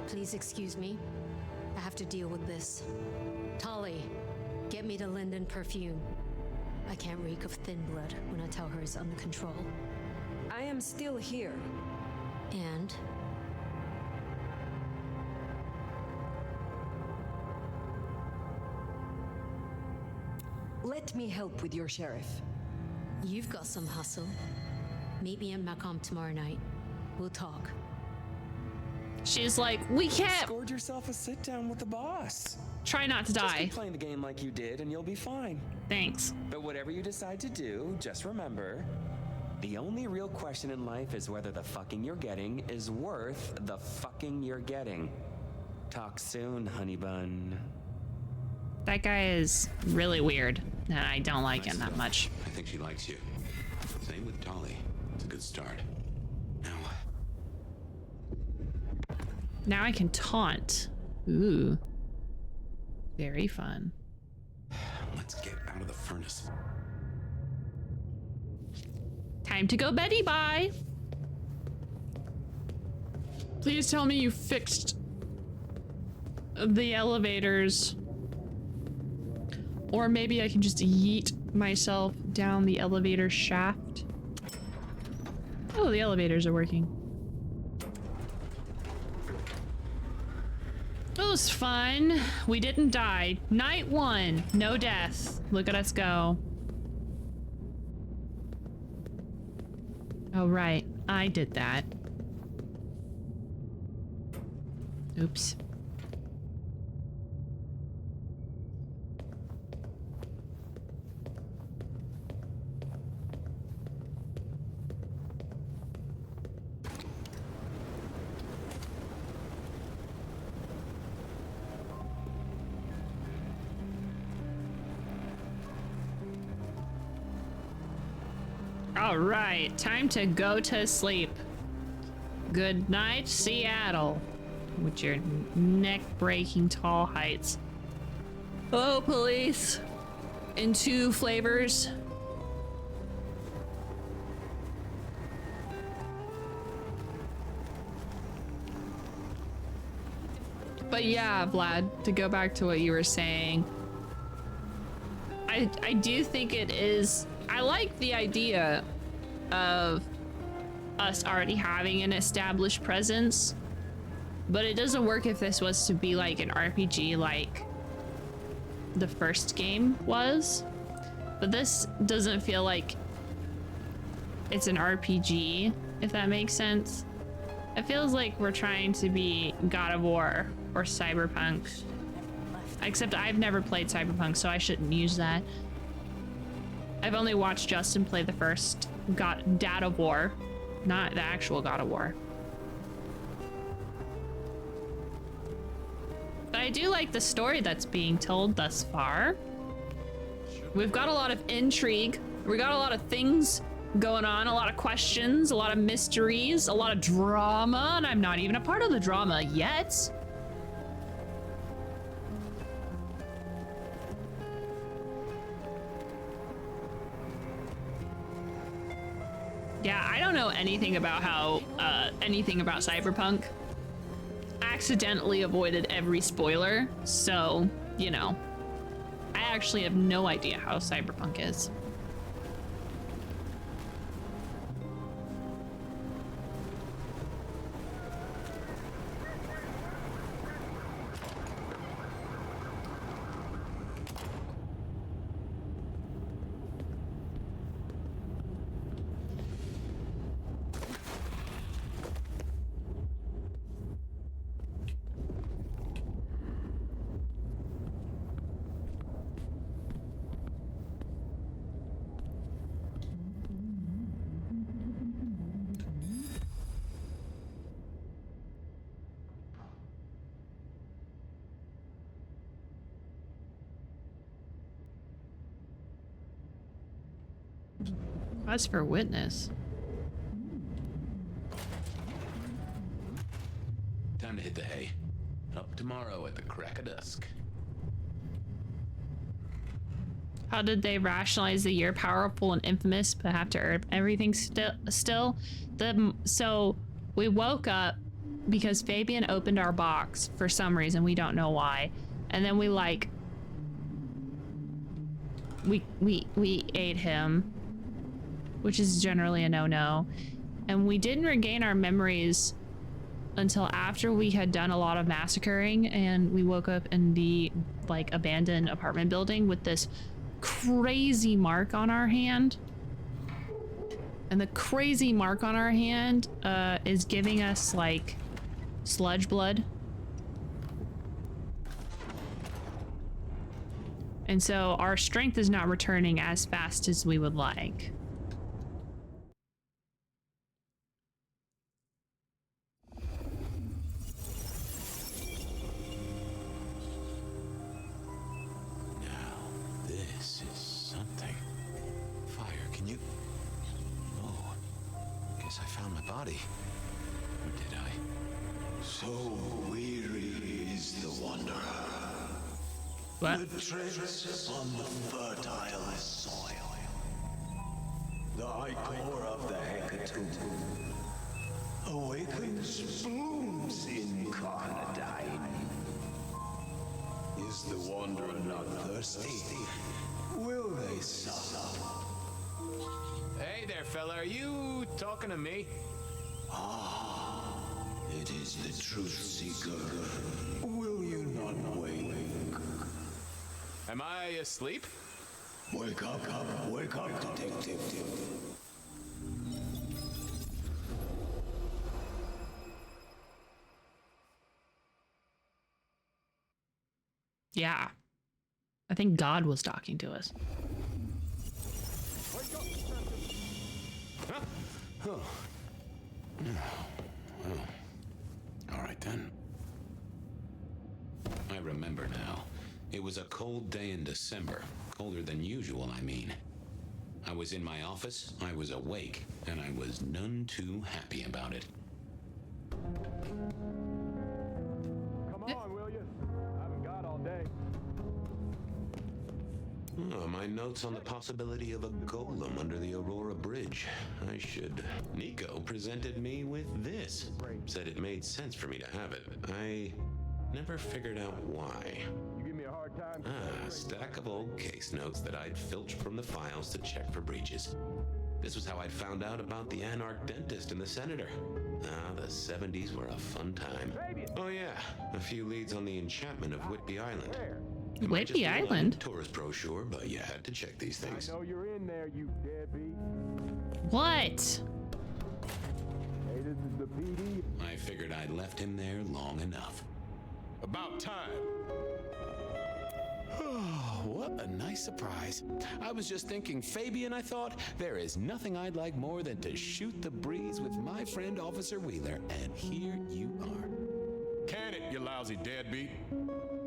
Please excuse me. I have to deal with this. Tolly, get me the Linden perfume. I can't reek of thin blood when I tell her it's under control. I am still here. And? Let me help with your sheriff. You've got some hustle. Meet me at Macomb tomorrow night. We'll talk. She's like, we can't. Scored yourself a sit down with the boss. Try not to Just die. keep playing the game like you did and you'll be fine. Thanks. But whatever you decide to do, just remember, the only real question in life is whether the fucking you're getting is worth the fucking you're getting. Talk soon, honey bun. That guy is really weird, and I don't like him that much. I think she likes you. Same with Tolly. It's a good start. Now I can taunt. Ooh. Very fun. Let's get out of the furnace. Time to go Betty bye. Please tell me you fixed the elevators. Or maybe I can just yeet myself down the elevator shaft. Oh, the elevators are working. It was fun. We didn't die. Night 1, no death. Look at us go. Oh, right. I did that. Oops. All right, time to go to sleep. Good night, Seattle. With your neck-breaking tall heights. Oh, police. In 2 flavors. But yeah, Vlad, to go back to what you were saying, I do think it is. I like the idea of us already having an established presence, but it doesn't work if this was to be like an RPG like the first game was. But this doesn't feel like it's an RPG, if that makes sense. It feels like we're trying to be God of War or Cyberpunk. Except I've never played Cyberpunk, so I shouldn't use that. I've only watched Justin play the first Dad of War, not the actual God of War. But I do like the story that's being told thus far. We've got a lot of intrigue. We got a lot of things going on, a lot of questions, a lot of mysteries, a lot of drama, and I'm not even a part of the drama yet. Yeah, I don't know anything about anything about Cyberpunk. I accidentally avoided every spoiler, so, you know. I actually have no idea how Cyberpunk is. As for witness. Time to hit the hay. Up tomorrow at the crack of dusk. How did they rationalize the year powerful and infamous but have to earn everything still? So we woke up because Fabian opened our box for some reason, we don't know why. And then we ate him, which is generally a no-no. And we didn't regain our memories until after we had done a lot of massacring, and we woke up in the abandoned apartment building with this crazy mark on our hand. And the crazy mark on our hand is giving us sludge blood. And so our strength is not returning as fast as we would like. Body. Or did I? So weary is the wanderer. What? The treads on the fertile soil. The ichor of the hecatomb awakens blooms in Carnadine. Is the wanderer not thirsty? Will they sup? Hey there, fella. Are you talking to me? Ah, it is the truth seeker. Will you not wake? Am I asleep? Wake up, detective. Yeah. I think God was talking to us. Huh? Oh. All right then. I remember now. It was a cold day in December. Colder than usual, I mean. I was in my office, I was awake, and I was none too happy about it. Come on, will you? I haven't got all day. Oh, my notes on the possibility of a golem under the Aurora Bridge. I should. Nico presented me with this. Said it made sense for me to have it. I never figured out why. You give me a hard time. A stack of old case notes that I'd filched from the files to check for breaches. This was how I'd found out about the Anarch dentist and the senator. Ah, the 70s were a fun time. Oh yeah, a few leads on the enchantment of Whitby Island. Whitby Island? Tourist brochure, but you had to check these things. I know you're in there, you deadbeat. What? Hey, this is the PD. I figured I'd left him there long enough. About time. Oh, what a nice surprise. I was just thinking, Fabian, I thought, there is nothing I'd like more than to shoot the breeze with my friend Officer Wheeler, and here you are. Can it, you lousy deadbeat?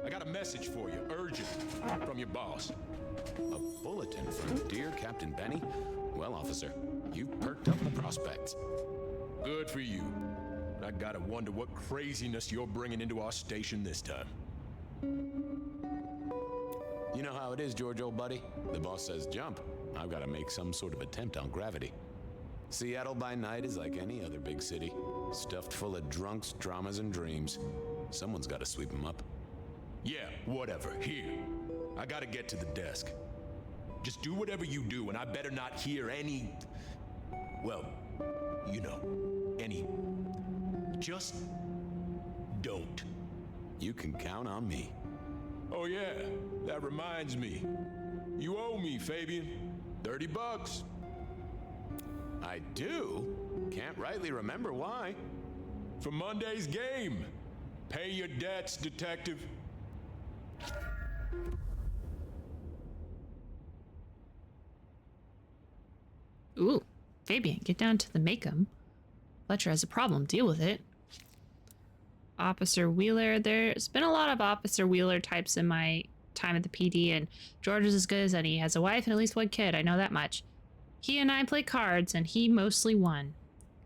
I got a message for you, urgent, from your boss. A bulletin from dear Captain Benny? Well, officer, you've perked up the prospects. Good for you. I gotta wonder what craziness you're bringing into our station this time. You know how it is, George, old buddy. The boss says jump. I've got to make some sort of attempt on gravity. Seattle by night is like any other big city. Stuffed full of drunks, dramas, and dreams. Someone's got to sweep them up. Yeah, whatever. Here. I gotta get to the desk. Just do whatever you do, and I better not hear any... Well, you know, any... Just don't. You can count on me. Oh yeah, that reminds me. You owe me, Fabian. $30. I do? Can't rightly remember why. For Monday's game. Pay your debts, detective. Ooh, Fabian, get down to the make-em. Fletcher has a problem. Deal with it. Officer Wheeler. There's been a lot of Officer Wheeler types in my time at the PD, and George is as good as any. He has a wife and at least one kid. I know that much. He and I play cards, and he mostly won.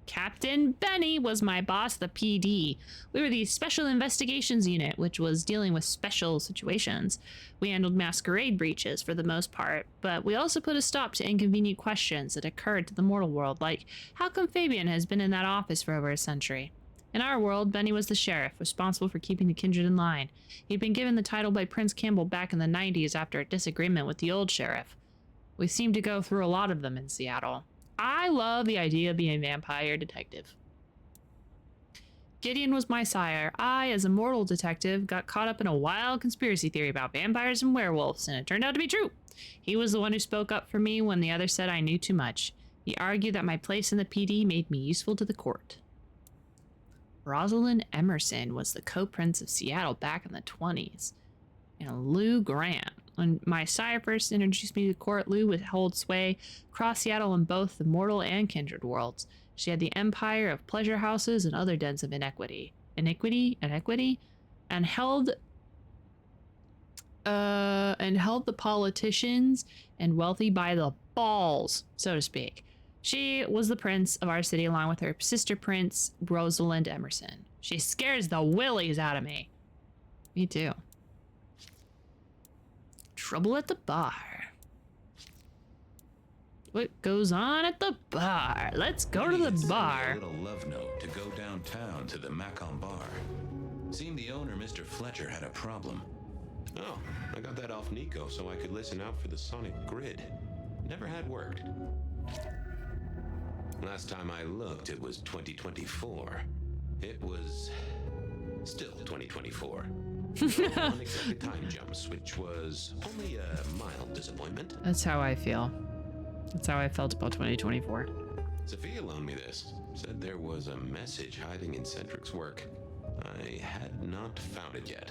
Captain Benny was my boss at the PD. We were the Special Investigations Unit, which was dealing with special situations. We handled masquerade breaches for the most part, but we also put a stop to inconvenient questions that occurred to the mortal world, like how come Fabian has been in that office for over a century? In our world, Benny was the sheriff, responsible for keeping the kindred in line. He'd been given the title by Prince Campbell back in the 90s after a disagreement with the old sheriff. We seem to go through a lot of them in Seattle. I love the idea of being a vampire detective. Gideon was my sire. I, as a mortal detective, got caught up in a wild conspiracy theory about vampires and werewolves, and it turned out to be true. He was the one who spoke up for me when the others said I knew too much. He argued that my place in the PD made me useful to the court. Rosalind Emerson was the co-prince of Seattle back in the 20s. And Lou Grant. When my sire first introduced me to the court, Lou would hold sway across Seattle in both the mortal and kindred worlds. She had the empire of pleasure houses and other dens of inequity, and held the politicians and wealthy by the balls, so to speak. She was the prince of our city along with her sister prince, Rosalind Emerson. She scares the willies out of me. Me too. Trouble at the bar. What goes on at the bar? Let's go to the bar. A little love note to go downtown to the Macon bar. Seemed the owner, Mr. Fletcher, had a problem. Oh, I got that off Nico so I could listen out for the sonic grid. Never had worked. Last time I looked, it was 2024. It was still 2024. Unexpected time jumps, which was only a mild disappointment. That's how I feel. That's how I felt about 2024. Sophia loaned me this. Said there was a message hiding in Cedric's work. I had not found it yet.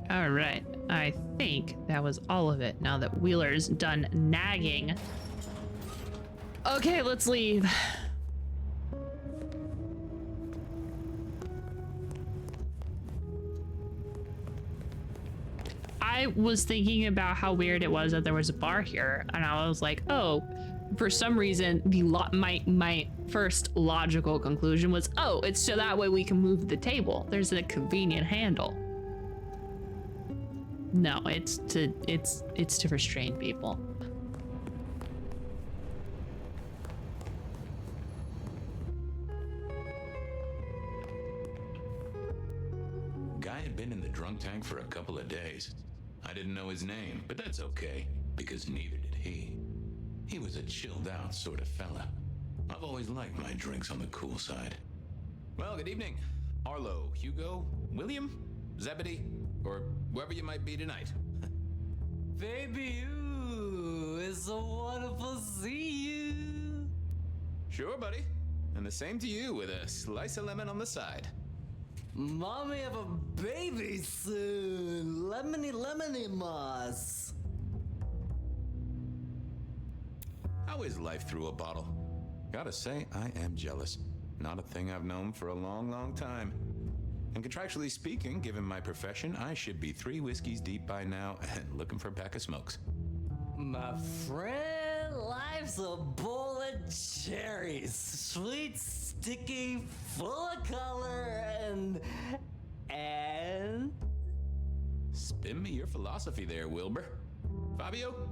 All right, I think that was all of it now that Wheeler's done nagging. Okay, let's leave. I was thinking about how weird it was that there was a bar here, and I was like, oh, for some reason, my first logical conclusion was, oh, it's so that way we can move the table. There's a convenient handle. No, it's to restrain people. Guy had been in the drunk tank for a couple of days. I didn't know his name, but that's okay, because neither did he. He was a chilled out sort of fella. I've always liked my drinks on the cool side. Well, good evening. Arlo, Hugo, William, Zebedee, or whoever you might be tonight. Baby, it's so wonderful to see you. Sure, buddy. And the same to you with a slice of lemon on the side. Mommy have a baby soon. Lemony moss. How is life through a bottle? Gotta say, I am jealous. Not a thing I've known for a long, long time. And contractually speaking, given my profession, I should be 3 whiskeys deep by now and looking for a pack of smokes. My friend, life's a bowl of cherries. Sweet, sticky, full of color, and... Spin me your philosophy there, Wilbur. Fabio?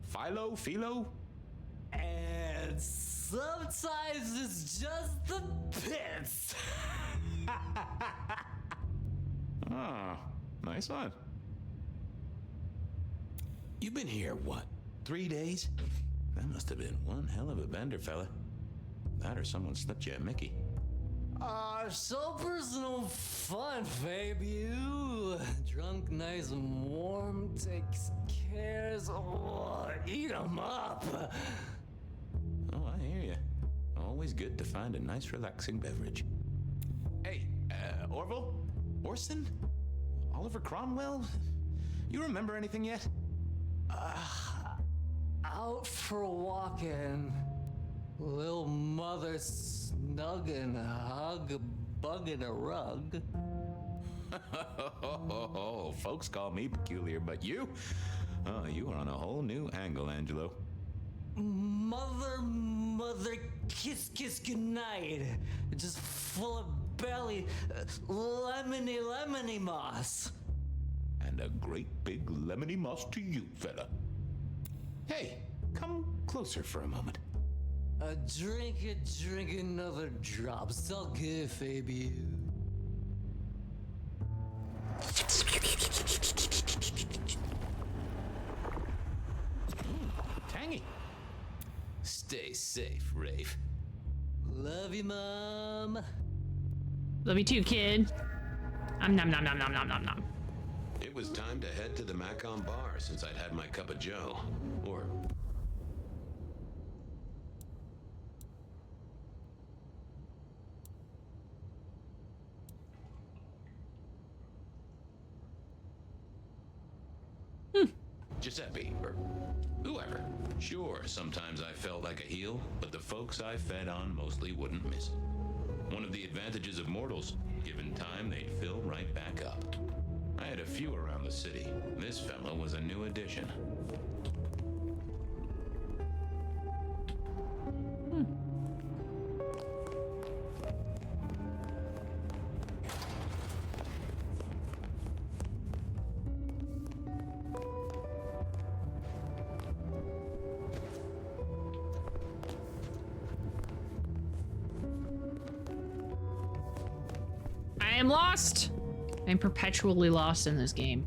Philo? And sometimes it's just the pits. Ah, nice one. You've been here, what, 3 days? That must have been one hell of a bender, fella. That or someone slipped you a Mickey. So personal fun, baby. Drunk, nice and warm, takes cares. Oh, eat 'em up. Oh, I hear you. Always good to find a nice, relaxing beverage. Hey, Orville? Orson? Oliver Cromwell? You remember anything yet? Out for walking. Little mother snuggin', bugging a rug. Folks call me peculiar, but you? Oh, you are on a whole new angle, Angelo. Mother, kiss goodnight. Just full of belly, lemony moss. And a great big lemony moss to you, fella. Hey, come closer for a moment. Drink another drop. It's all good, baby. Tangy. Stay safe, Rafe. Love you, Mom. Love you too, kid. Nom. It was time to head to the Macon bar since I'd had my cup of joe. Or... Giuseppe, or whoever. Sure, sometimes I felt like a heel, but the folks I fed on mostly wouldn't miss it. One of the advantages of mortals, given time, they'd fill right back up. I had a few around the city. This fella was a new addition. I am lost. I'm perpetually lost in this game.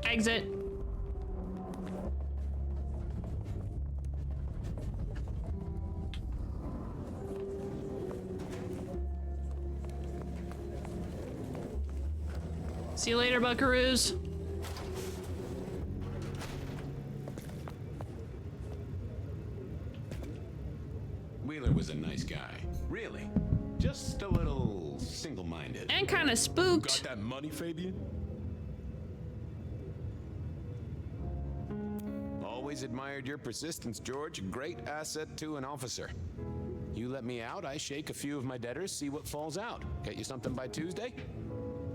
Exit. See you later, buckaroos. Wheeler was a nice guy. Really. Just a little single-minded. And kind of spooked. You got that money, Fabian? Always admired your persistence, George. A great asset to an officer. You let me out, I shake a few of my debtors, see what falls out. Get you something by Tuesday?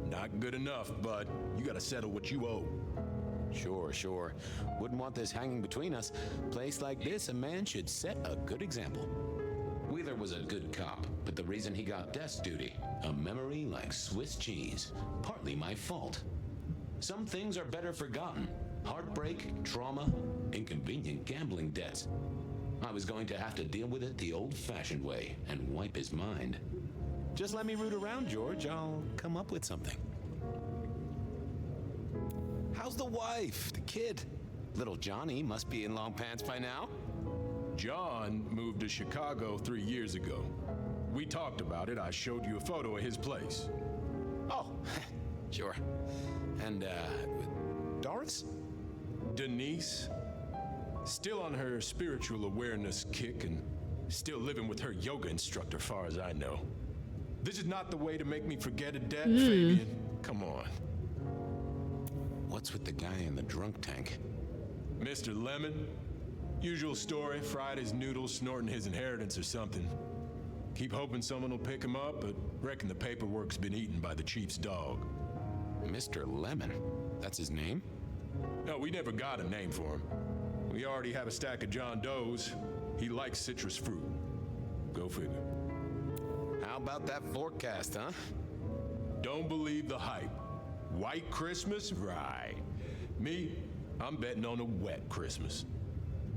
Not good enough, bud. You gotta settle what you owe. Sure, sure. Wouldn't want this hanging between us. Place like this, a man should set a good example. Wheeler was a good cop, but the reason he got desk duty, a memory like Swiss cheese. Partly my fault. Some things are better forgotten. Heartbreak, trauma, inconvenient gambling debts. I was going to have to deal with it the old-fashioned way and wipe his mind. Just let me root around, George. I'll come up with something. How's the wife? The kid? Little Johnny must be in long pants by now. John moved to Chicago 3 years ago. We talked about it. I showed you a photo of his place. Oh, sure. And, Doris? Denise? Still on her spiritual awareness kick and still living with her yoga instructor, far as I know. This is not the way to make me forget a debt, Fabian. Come on. What's with the guy in the drunk tank? Mr. Lemon? Usual story, fried his noodles, snorting his inheritance or something. Keep hoping someone will pick him up, but reckon the paperwork's been eaten by the chief's dog. Mr. Lemon? That's his name? No, we never got a name for him. We already have a stack of John Doe's. He likes citrus fruit. Go figure. How about that forecast, huh? Don't believe the hype. White Christmas? Right. Me, I'm betting on a wet Christmas.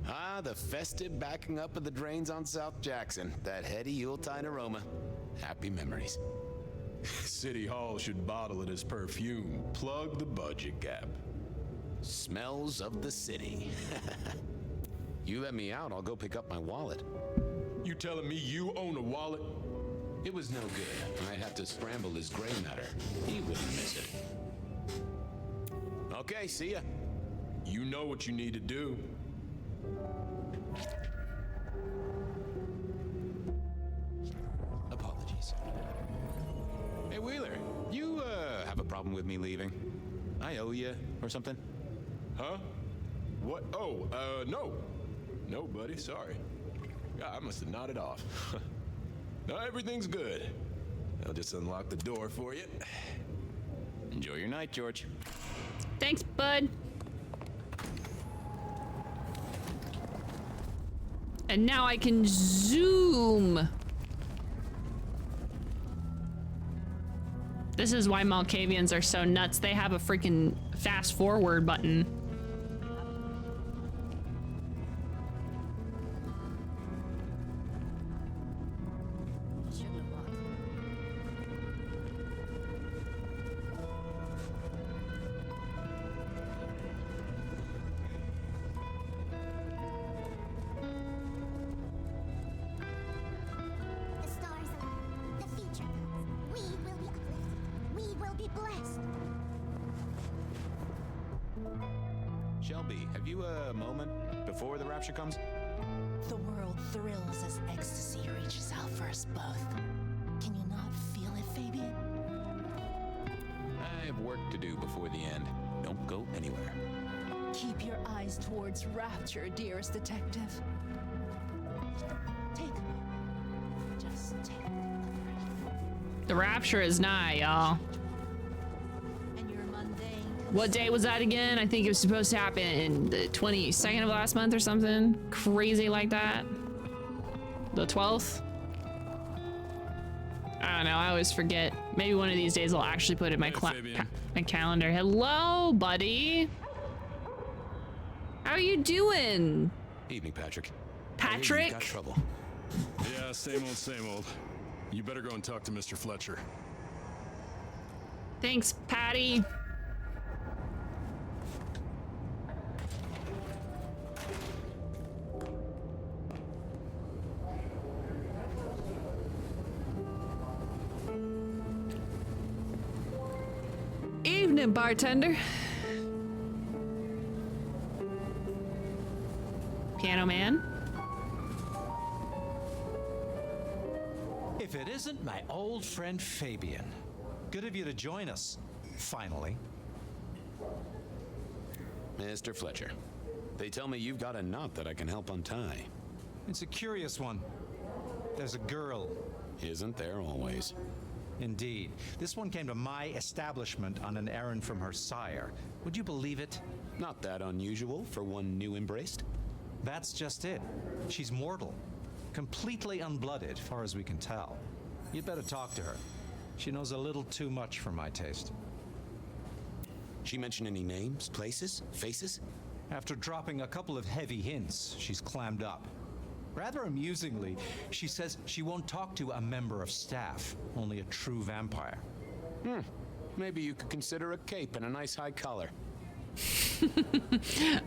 Ah, the festive backing up of the drains on South Jackson. That heady Yuletide aroma. Happy memories. City Hall should bottle it as perfume. Plug the budget gap. Smells of the city. You let me out, I'll go pick up my wallet. You telling me you own a wallet? It was no good. I'd have to scramble his gray matter. He wouldn't miss it. Okay, see ya. You know what you need to do. Apologies. Hey, Wheeler, you, have a problem with me leaving? I owe you or something? Huh? What? Oh, no. No, buddy, sorry. God, I must have nodded off. No, everything's good. I'll just unlock the door for you. Enjoy your night, George. Thanks, bud. And now I can zoom. This is why Malkavians are so nuts. They have a freaking fast forward button. Shelby, have you a moment before the rapture comes? The world thrills as ecstasy reaches out for us both. Can you not feel it, Fabian? I have work to do before the end. Don't go anywhere. Keep your eyes towards rapture, dearest detective. Take a moment. Just take a breath. The rapture is nigh, y'all. What day was that again? I think it was supposed to happen the 22nd of last month or something crazy like that. The 12th? I don't know, I always forget. Maybe one of these days I'll actually put it in my, my calendar. Hello, buddy. How are you doing? Evening, Patrick. Patrick? Got trouble. Yeah, same old, same old. You better go and talk to Mr. Fletcher. Thanks, Patty. Evening, bartender. Piano man. If it isn't my old friend Fabian. Good of you to join us, finally. Mr. Fletcher, they tell me you've got a knot that I can help untie. It's a curious one. There's a girl. Isn't there always? Indeed. This one came to my establishment on an errand from her sire. Would you believe it? Not that unusual for one new embraced. That's just it. She's mortal. Completely unblooded, far as we can tell. You'd better talk to her. She knows a little too much for my taste. She mention any names, places, faces? After dropping a couple of heavy hints, she's clammed up. Rather amusingly, she says she won't talk to a member of staff, only a true vampire. Maybe you could consider a cape and a nice high collar.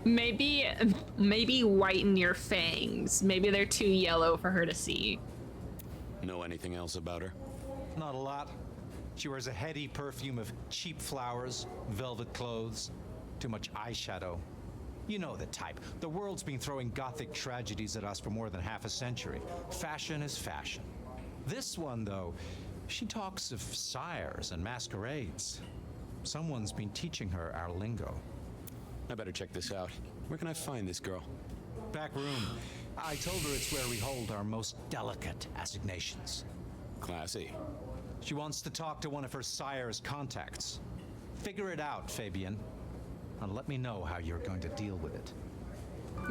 Maybe whiten your fangs. Maybe they're too yellow for her to see. Know anything else about her? Not a lot. She wears a heady perfume of cheap flowers, velvet clothes, too much eyeshadow. You know the type. The world's been throwing gothic tragedies at us for more than half a century. Fashion is fashion. This one, though, she talks of sires and masquerades. Someone's been teaching her our lingo. I better check this out. Where can I find this girl? Back room. I told her it's where we hold our most delicate assignations. Classy. She wants to talk to one of her sire's contacts. Figure it out, Fabian. And let me know how you're going to deal with it.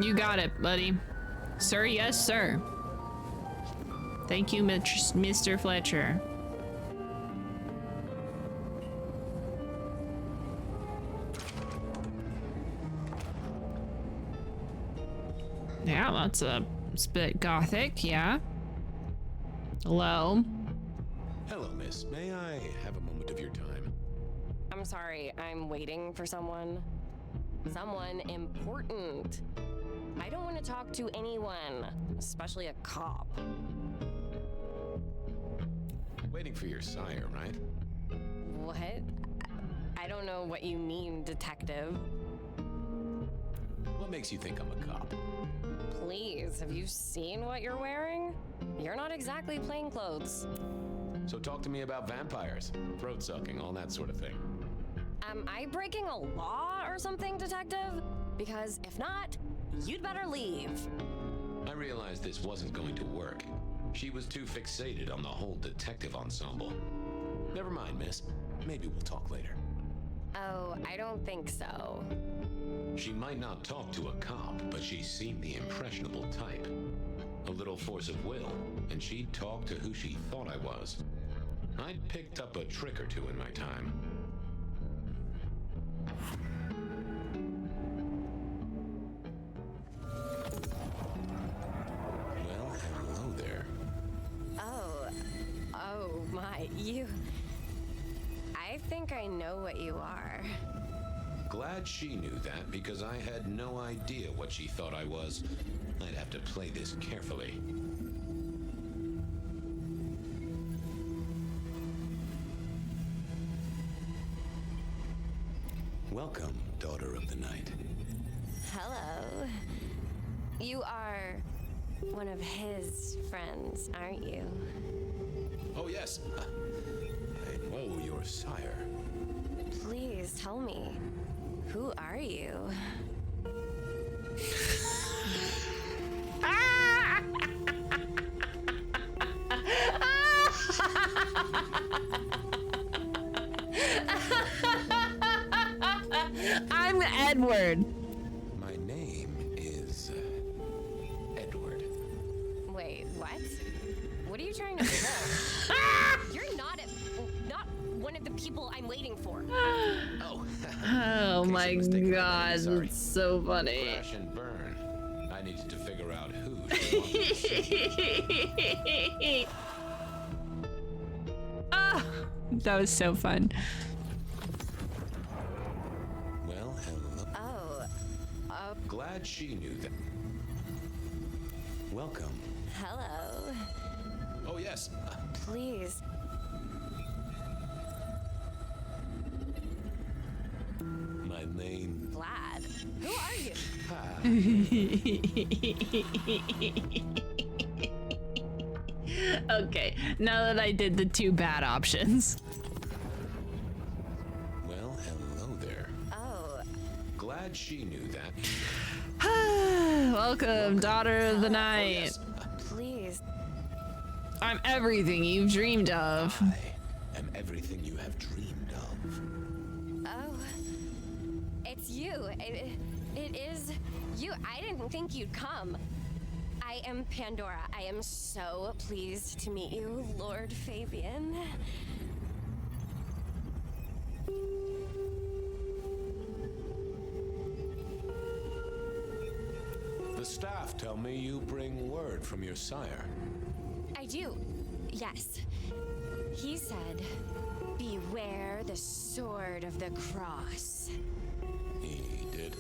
You got it, buddy. Sir, yes, sir. Thank you, Mr. Fletcher. Yeah, that's a bit gothic, yeah. Hello. Hello, miss. May I have a moment of your time? I'm sorry, I'm waiting for someone. Someone important. I don't want to talk to anyone, especially a cop. Waiting for your sire, right? What? I don't know what you mean, detective. What makes you think I'm a cop? Please, have you seen what you're wearing? You're not exactly plain clothes. So talk to me about vampires, throat sucking, all that sort of thing. Am I breaking a law or something, detective? Because if not, you'd better leave. I realized this wasn't going to work. She was too fixated on the whole detective ensemble. Never mind, miss. Maybe we'll talk later. Oh, I don't think so. She might not talk to a cop, but she seemed the impressionable type. A little force of will, and she'd talk to who she thought I was. I'd picked up a trick or two in my time. Well, hello there. Oh my, you... I think I know what you are. Glad she knew that, because I had no idea what she thought I was. I'd have to play this carefully. Welcome, daughter of the night. Hello. You are one of his friends, aren't you? Oh, yes. I know your sire. Please tell me, who are you? I'm Edward. My name is Edward. Wait, what? What are you trying to pull? You're not one of the people I'm waiting for. Oh. Oh my god, Sorry. it's so funny. Crash and burn. I needed to figure out who she Ah, that was so fun. Well, hello. Oh, Glad she knew that. Welcome. hello. Oh, yes. Please. My name. Vlad. Who are you? Okay, now that I did the two bad options. Well, hello there. Oh. Glad she knew that. Welcome, daughter of the Oh, night. yes. Please. I'm everything you've dreamed of. I am everything you have dreamed of. Oh. It's you. It is you. I didn't think you'd come. I am Pandora. I am so pleased to meet you, Lord Fabian. The staff tell me you bring word from your sire. I do. Yes. He said, beware the sword of the cross. He did.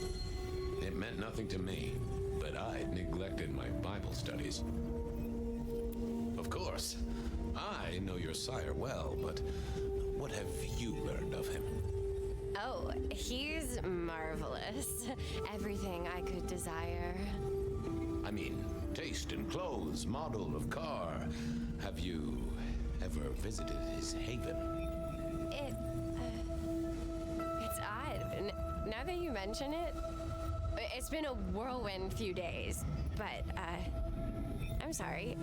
It meant nothing to me, but I'd neglected my Bible studies. Of course, I know your sire well, but what have you learned of him? Oh, he's marvelous. Everything I could desire. I mean, taste in clothes, model of car. Have you ever visited his haven? It's odd. Now that you mention it, it's been a whirlwind few days. But, I'm sorry.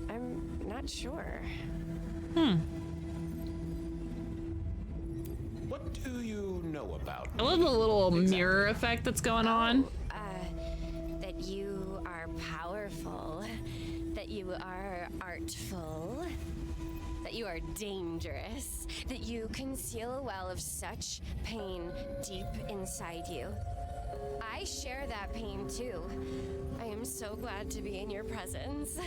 I'm not sure. What do you know about I love the little mirror effect that's going on. That you are powerful, that you are artful, that you are dangerous, that you conceal a well of such pain deep inside you. I share that pain too. I am so glad to be in your presence.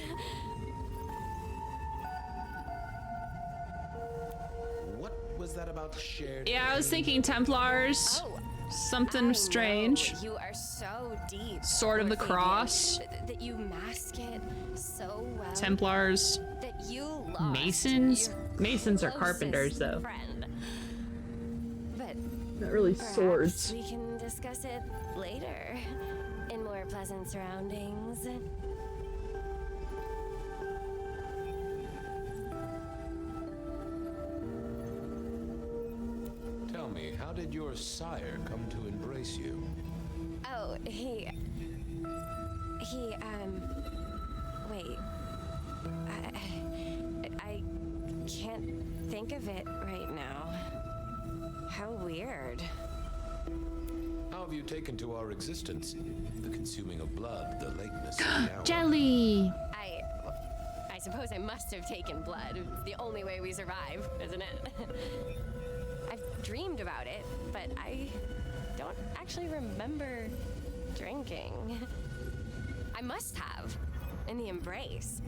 What was that about shared? Yeah, I was thinking Templars. Something strange. You are so deep. Sword of the Fabian, Cross. That you mask it so well. Templars. That you lost Masons. your Masons are closest carpenters, though. Friend. But Not really perhaps swords. we can discuss it later in more pleasant surroundings. Tell me, how did your sire come to embrace you? Oh, he, wait. I can't think of it right now. How weird. How have you taken to our existence? The consuming of blood, the lateness of the hour. Jelly. I suppose I must have taken blood. It's the only way we survive, isn't it? I've dreamed about it, but I don't actually remember drinking. I must have. In the embrace.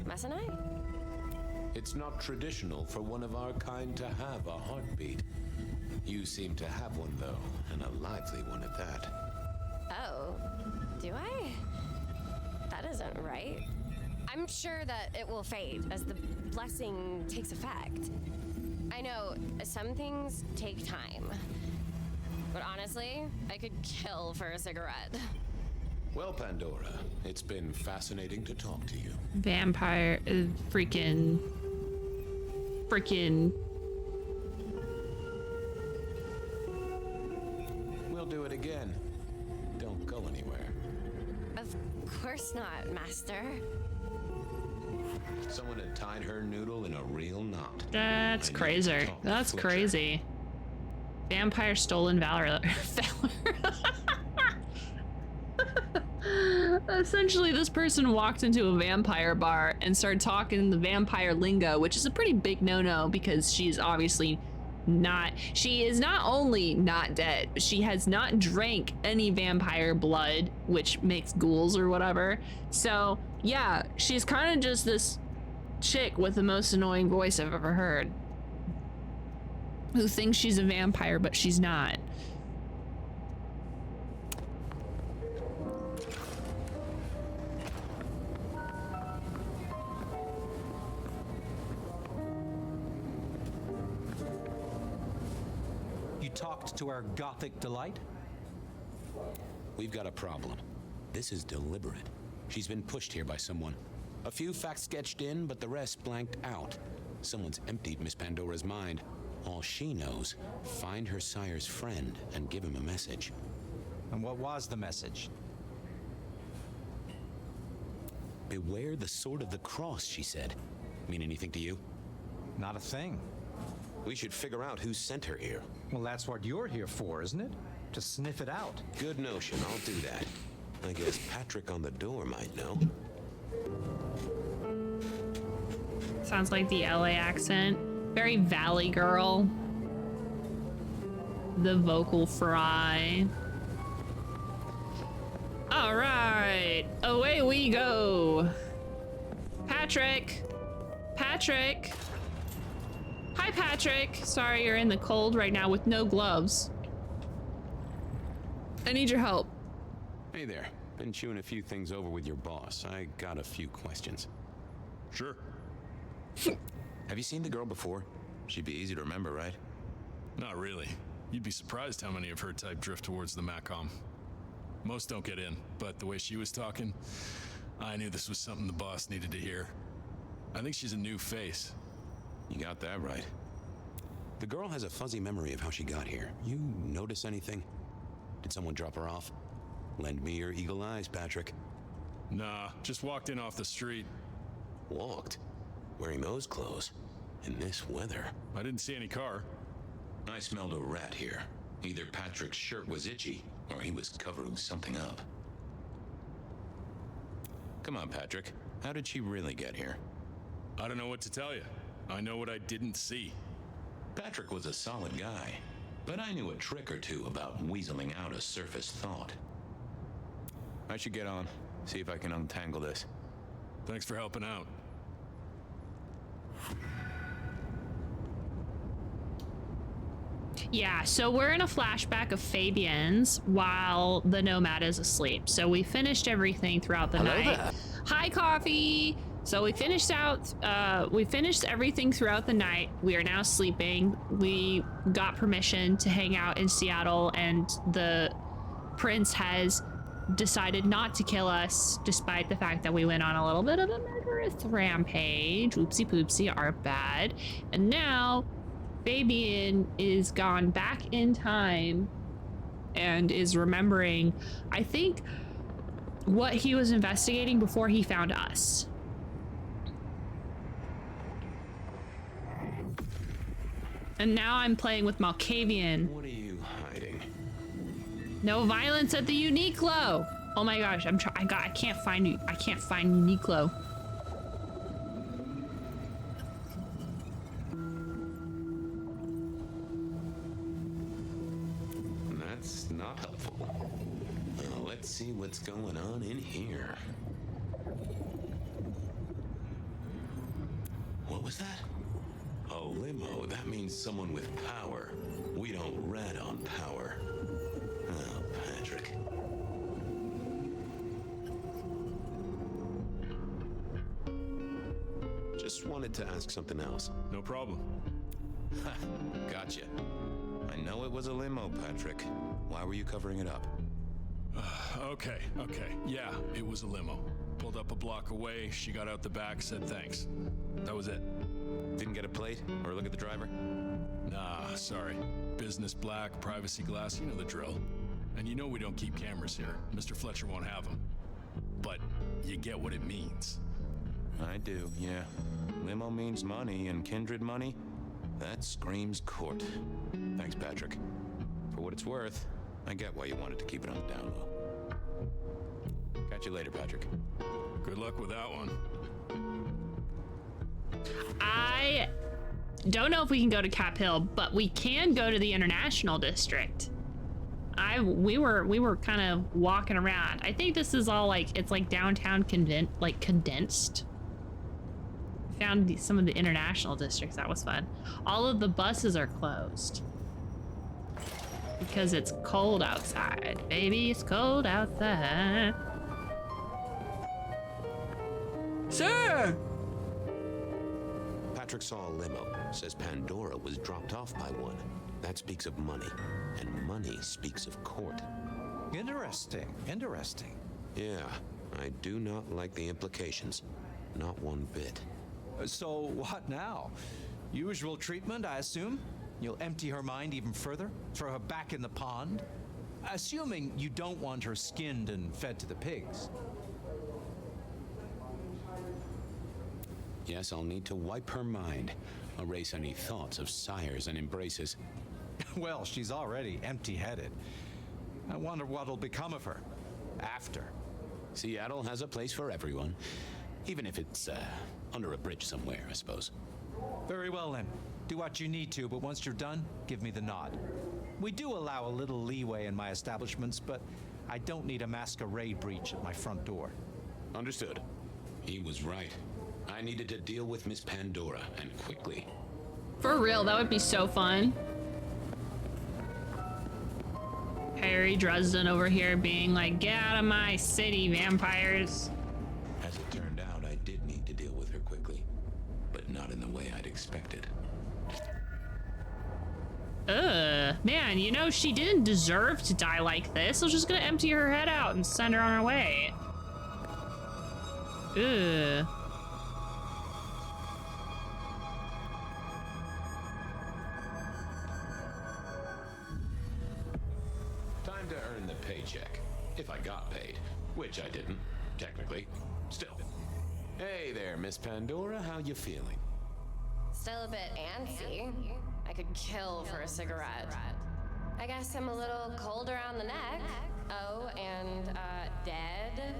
Mustn't I? It's not traditional for one of our kind to have a heartbeat. You seem to have one, though, and a lively one at that. Oh, do I? That isn't right. I'm sure that it will fade as the blessing takes effect. I know some things take time, but honestly, I could kill for a cigarette. Well, Pandora, it's been fascinating to talk to you. Vampire. Freaking. We'll do it again. Don't go anywhere. Of course not, Master. Someone had tied her noodle in a real knot. That's I need to crazy. talk to That's Fletcher. crazy. Vampire stolen valor. Essentially, this person walked into a vampire bar and started talking the vampire lingo, which is a pretty big no-no because she's obviously she is not only not dead, but she has not drank any vampire blood, which makes ghouls or whatever. So yeah, she's kind of just this chick with the most annoying voice I've ever heard, who thinks she's a vampire, but she's not. You talked to our gothic delight? We've got a problem. This is deliberate. She's been pushed here by someone. A few facts sketched in, but the rest blanked out. Someone's emptied Miss Pandora's mind. All she knows, find her sire's friend and give him a message. And what was the message? Beware the sword of the cross, she said. Mean anything to you? Not a thing. We should figure out who sent her here. Well, that's what you're here for, isn't it? To sniff it out. Good notion, I'll do that. I guess Patrick on the door might know. Sounds like the LA accent. Very Valley Girl. The vocal fry. All right, away we go. Patrick. Patrick. Hi, Patrick. Sorry you're in the cold right now with no gloves. I need your help. Hey there. Been chewing a few things over with your boss. I got a few questions. Sure. Have you seen the girl before? She'd be easy to remember, right? Not really. You'd be surprised how many of her type drift towards the Macom. Most don't get in, but the way she was talking, I knew this was something the boss needed to hear. I think she's a new face. You got that right. The girl has a fuzzy memory of how she got here. You notice anything? Did someone drop her off? Lend me your eagle eyes, Patrick. Nah, just walked in off the street. Walked? Wearing those clothes? In this weather? I didn't see any car. I smelled a rat here. Either Patrick's shirt was itchy, or he was covering something up. Come on, Patrick. How did she really get here? I don't know what to tell you. I know what I didn't see. Patrick was a solid guy, but I knew a trick or two about weaseling out a surface thought. I should get on, see if I can untangle this. Thanks for helping out. Yeah, so we're in a flashback of Fabian's while the Nomad is asleep. So we finished everything throughout the night. There. Hi, Coffee. So we finished everything throughout the night. We are now sleeping. We got permission to hang out in Seattle, and the prince has decided not to kill us, despite the fact that we went on a little bit of a murderous rampage. Oopsie poopsie, our bad. And now Fabian is gone back in time and is remembering, I think, what he was investigating before he found us. And now I'm playing with Malkavian. What are you hiding? No violence at the Uniqlo. Oh my gosh, I can't find Uniqlo. That's not helpful. Now, let's see what's going on in here. What was that? A limo. That means someone with power. We don't rat on power. Oh, Patrick. Just wanted to ask something else. No problem. Ha, gotcha. I know it was a limo, Patrick. Why were you covering it up? Okay. Yeah, it was a limo. Pulled up a block away, she got out the back, said thanks. That was it. Didn't get a plate or look at the driver? Nah, sorry. Business black, privacy glass, you know the drill. And you know we don't keep cameras here. Mr. Fletcher won't have them. But you get what it means. I do, yeah. Limo means money, and kindred money? That screams court. Thanks, Patrick. For what it's worth, I get why you wanted to keep it on the down low. Catch you later, Patrick. Good luck with that one. Don't know if we can go to Cap Hill, but we can go to the International District. We were kind of walking around. I think this is all like, it's like downtown condensed. Found some of the international districts. That was fun. All of the buses are closed because it's cold outside. Baby, it's cold outside. Sir! Patrick saw a limo. Says Pandora was dropped off by one. That speaks of money, and money speaks of court. Interesting, interesting. Yeah, I do not like the implications. Not one bit. So what now? Usual treatment, I assume? You'll empty her mind even further? Throw her back in the pond? Assuming you don't want her skinned and fed to the pigs. Yes, I'll need to wipe her mind. Erase any thoughts of sires and embraces. Well, she's already empty-headed. I wonder what'll become of her after. Seattle has a place for everyone. Even if it's, under a bridge somewhere, I suppose. Very well, then. Do what you need to, but once you're done, give me the nod. We do allow a little leeway in my establishments, but I don't need a masquerade breach at my front door. Understood. He was right. I needed to deal with Miss Pandora, and quickly. For real, that would be so fun. Harry Dresden over here being like, get out of my city, vampires. As it turned out, I did need to deal with her quickly, but not in the way I'd expected. Man, you know, she didn't deserve to die like this. I was just gonna empty her head out and send her on her way. Ugh. Time to earn the paycheck. If I got paid, which I didn't, technically. Still. Hey there, Miss Pandora, how you feeling? Still a bit antsy. I could kill for a cigarette. I guess I'm a little cold around the neck. Oh, and, dead?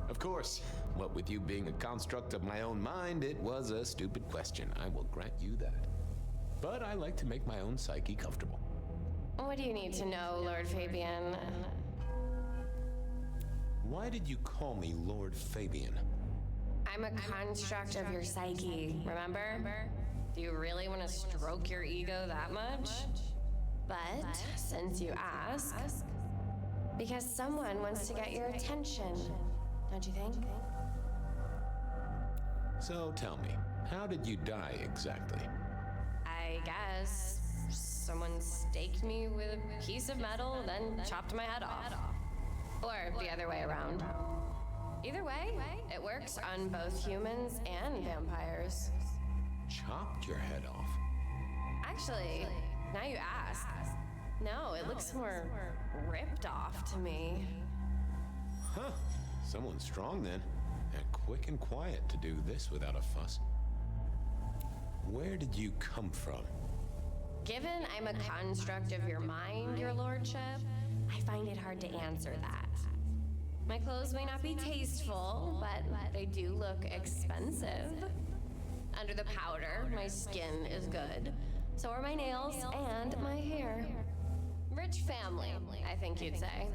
Of course. What with you being a construct of my own mind, it was a stupid question. I will grant you that. But I like to make my own psyche comfortable. What do you need to know, Lord Fabian? Why did you call me Lord Fabian? I'm a construct of your psyche, remember? Do you really want to stroke your ego that much? But, since you ask, because someone wants to get your attention, don't you think? So tell me, how did you die exactly? I guess someone staked me with a piece of metal, then chopped my head off. Or the other way around. Either way, it works on both humans and vampires. Chopped your head off? Actually, now you ask. No, it looks more ripped off to me. Huh. Someone's strong then. And quick and quiet to do this without a fuss. Where did you come from? Given I'm a construct of your mind, your lordship, I find it hard to answer that. My clothes may not be tasteful, but they do look expensive. Under the powder, my skin is good. So are my nails and my hair. Rich family, I think you'd say.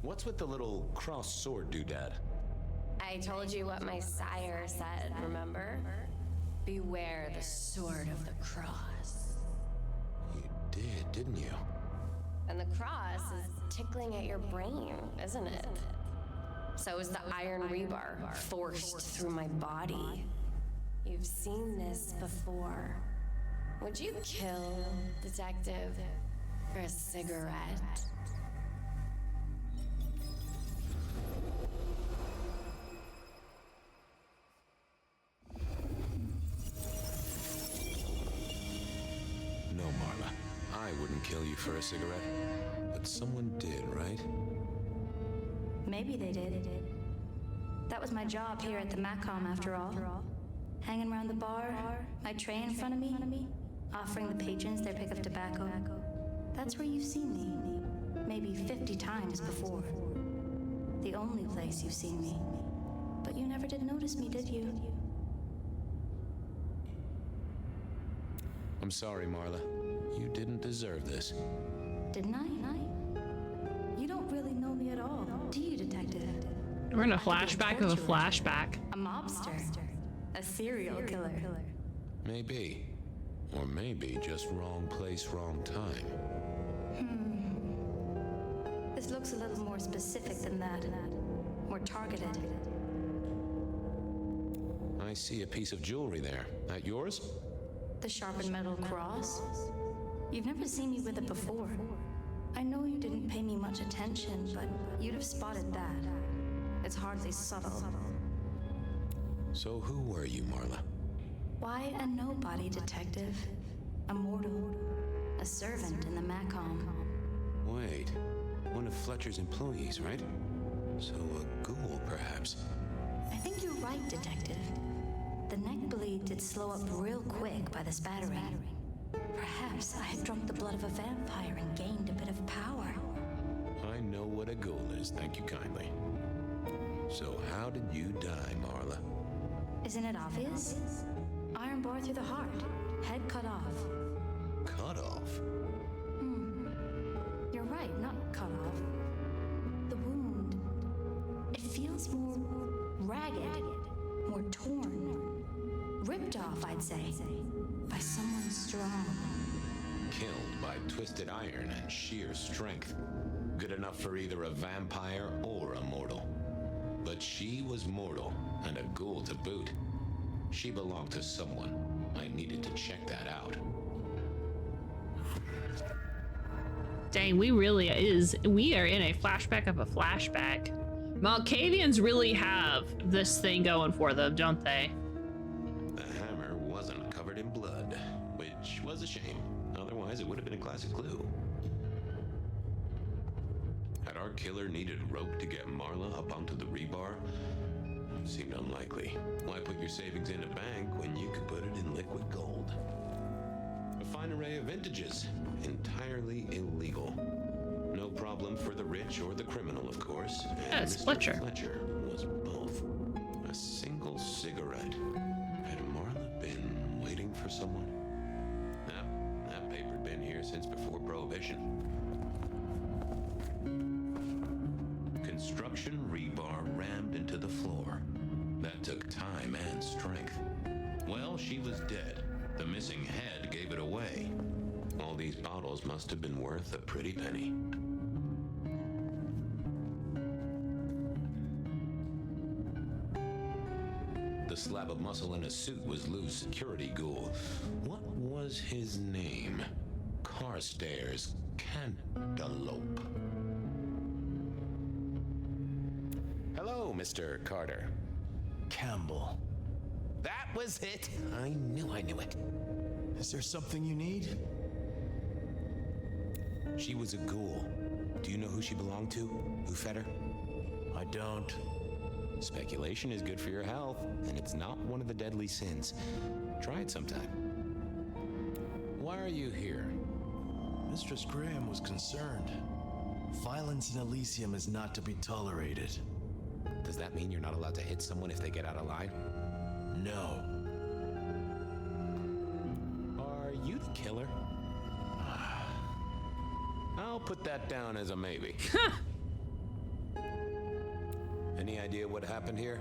What's with the little cross sword doodad? I told you what my sire said, remember? Beware the sword of the cross. You did, didn't you? And the cross is tickling at your brain, isn't it? So is the iron rebar forced through my body. You've seen this before. Would you kill, detective, for a cigarette? No, Marla. I wouldn't kill you for a cigarette. But someone did, right? Maybe they did. That was my job here at the MACOM after all. Hanging around the bar, my tray in front of me, offering the patrons their pick of tobacco. That's where you've seen me. Maybe 50 times before. The only place you've seen me. But you never did notice me, did you? I'm sorry, Marla. You didn't deserve this. Didn't I? You don't really know me at all, do you, Detective? We're in a flashback of a flashback. A mobster. A serial killer. Maybe. Or maybe just wrong place, wrong time. This looks a little more specific than that. More targeted. I see a piece of jewelry there. That yours? The sharpened metal cross? You've never seen me with it before. I know you didn't pay me much attention, but you'd have spotted that. It's hardly subtle. So who were you, Marla? Why a nobody, Detective? A mortal. A servant in the Macom. Wait. One of Fletcher's employees, right? So a ghoul, perhaps? I think you're right, Detective. The neck bleed did slow up real quick by the spattering. Perhaps I had drunk the blood of a vampire and gained a bit of power. I know what a ghoul is, thank you kindly. So how did you die, Marla? Isn't it obvious? Iron bar through the heart. Head cut off. Cut off? You're right, not cut off. The wound, it feels more ragged, more torn. Ripped off, I'd say. By someone strong. Killed by twisted iron and sheer strength. Good enough for either a vampire or a mortal. But she was mortal, and a ghoul to boot. She belonged to someone. I needed to check that out. Dang, we are in a flashback of a flashback. Malkavians really have this thing going for them, don't they? The hammer wasn't covered in blood, which was a shame. Otherwise, it would have been a classic clue. Had our killer needed rope to get Marla up onto the rebar? Seemed unlikely. Why put your savings in a bank when you could put it in liquid gold? A fine array of vintages. Entirely illegal. No problem for the rich or the criminal, of course. Yeah, it's Fletcher. Fletcher was both. A single cigarette. Had Marla been waiting for someone? That paper'd been here since before Prohibition. Construction rebar rammed into the floor. That took time and strength. Well, she was dead. The missing head gave it away. All these bottles must have been worth a pretty penny. The slab of muscle in a suit was Lou's security ghoul. What was his name? Carstairs Cantaloupe. Hello, Mr. Carter. Campbell. That was it. I knew it. Is there something you need? She was a ghoul. Do you know who she belonged to? Who fed her? I don't. Speculation is good for your health, and it's not one of the deadly sins. Try it sometime. Why are you here? Mistress Graham was concerned. Violence in Elysium is not to be tolerated. Does that mean you're not allowed to hit someone if they get out of line? No. Are you the killer? I'll put that down as a maybe. Any idea what happened here?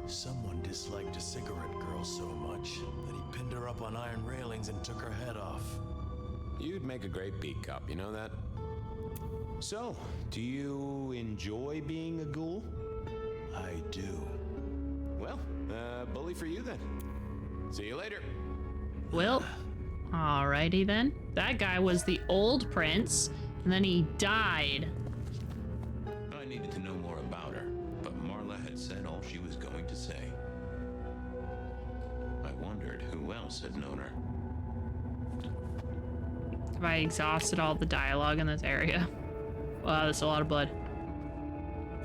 Someone disliked a cigarette girl so much that he pinned her up on iron railings and took her head off. You'd make a great beat cop, you know that? So, do you enjoy being a ghoul? I do. Well, bully for you then. See you later. Well, alrighty then. That guy was the old prince, and then he died. I needed to know more about her, but Marla had said all she was going to say. I wondered who else had known her. Have I exhausted all the dialogue in this area? Wow, that's a lot of blood.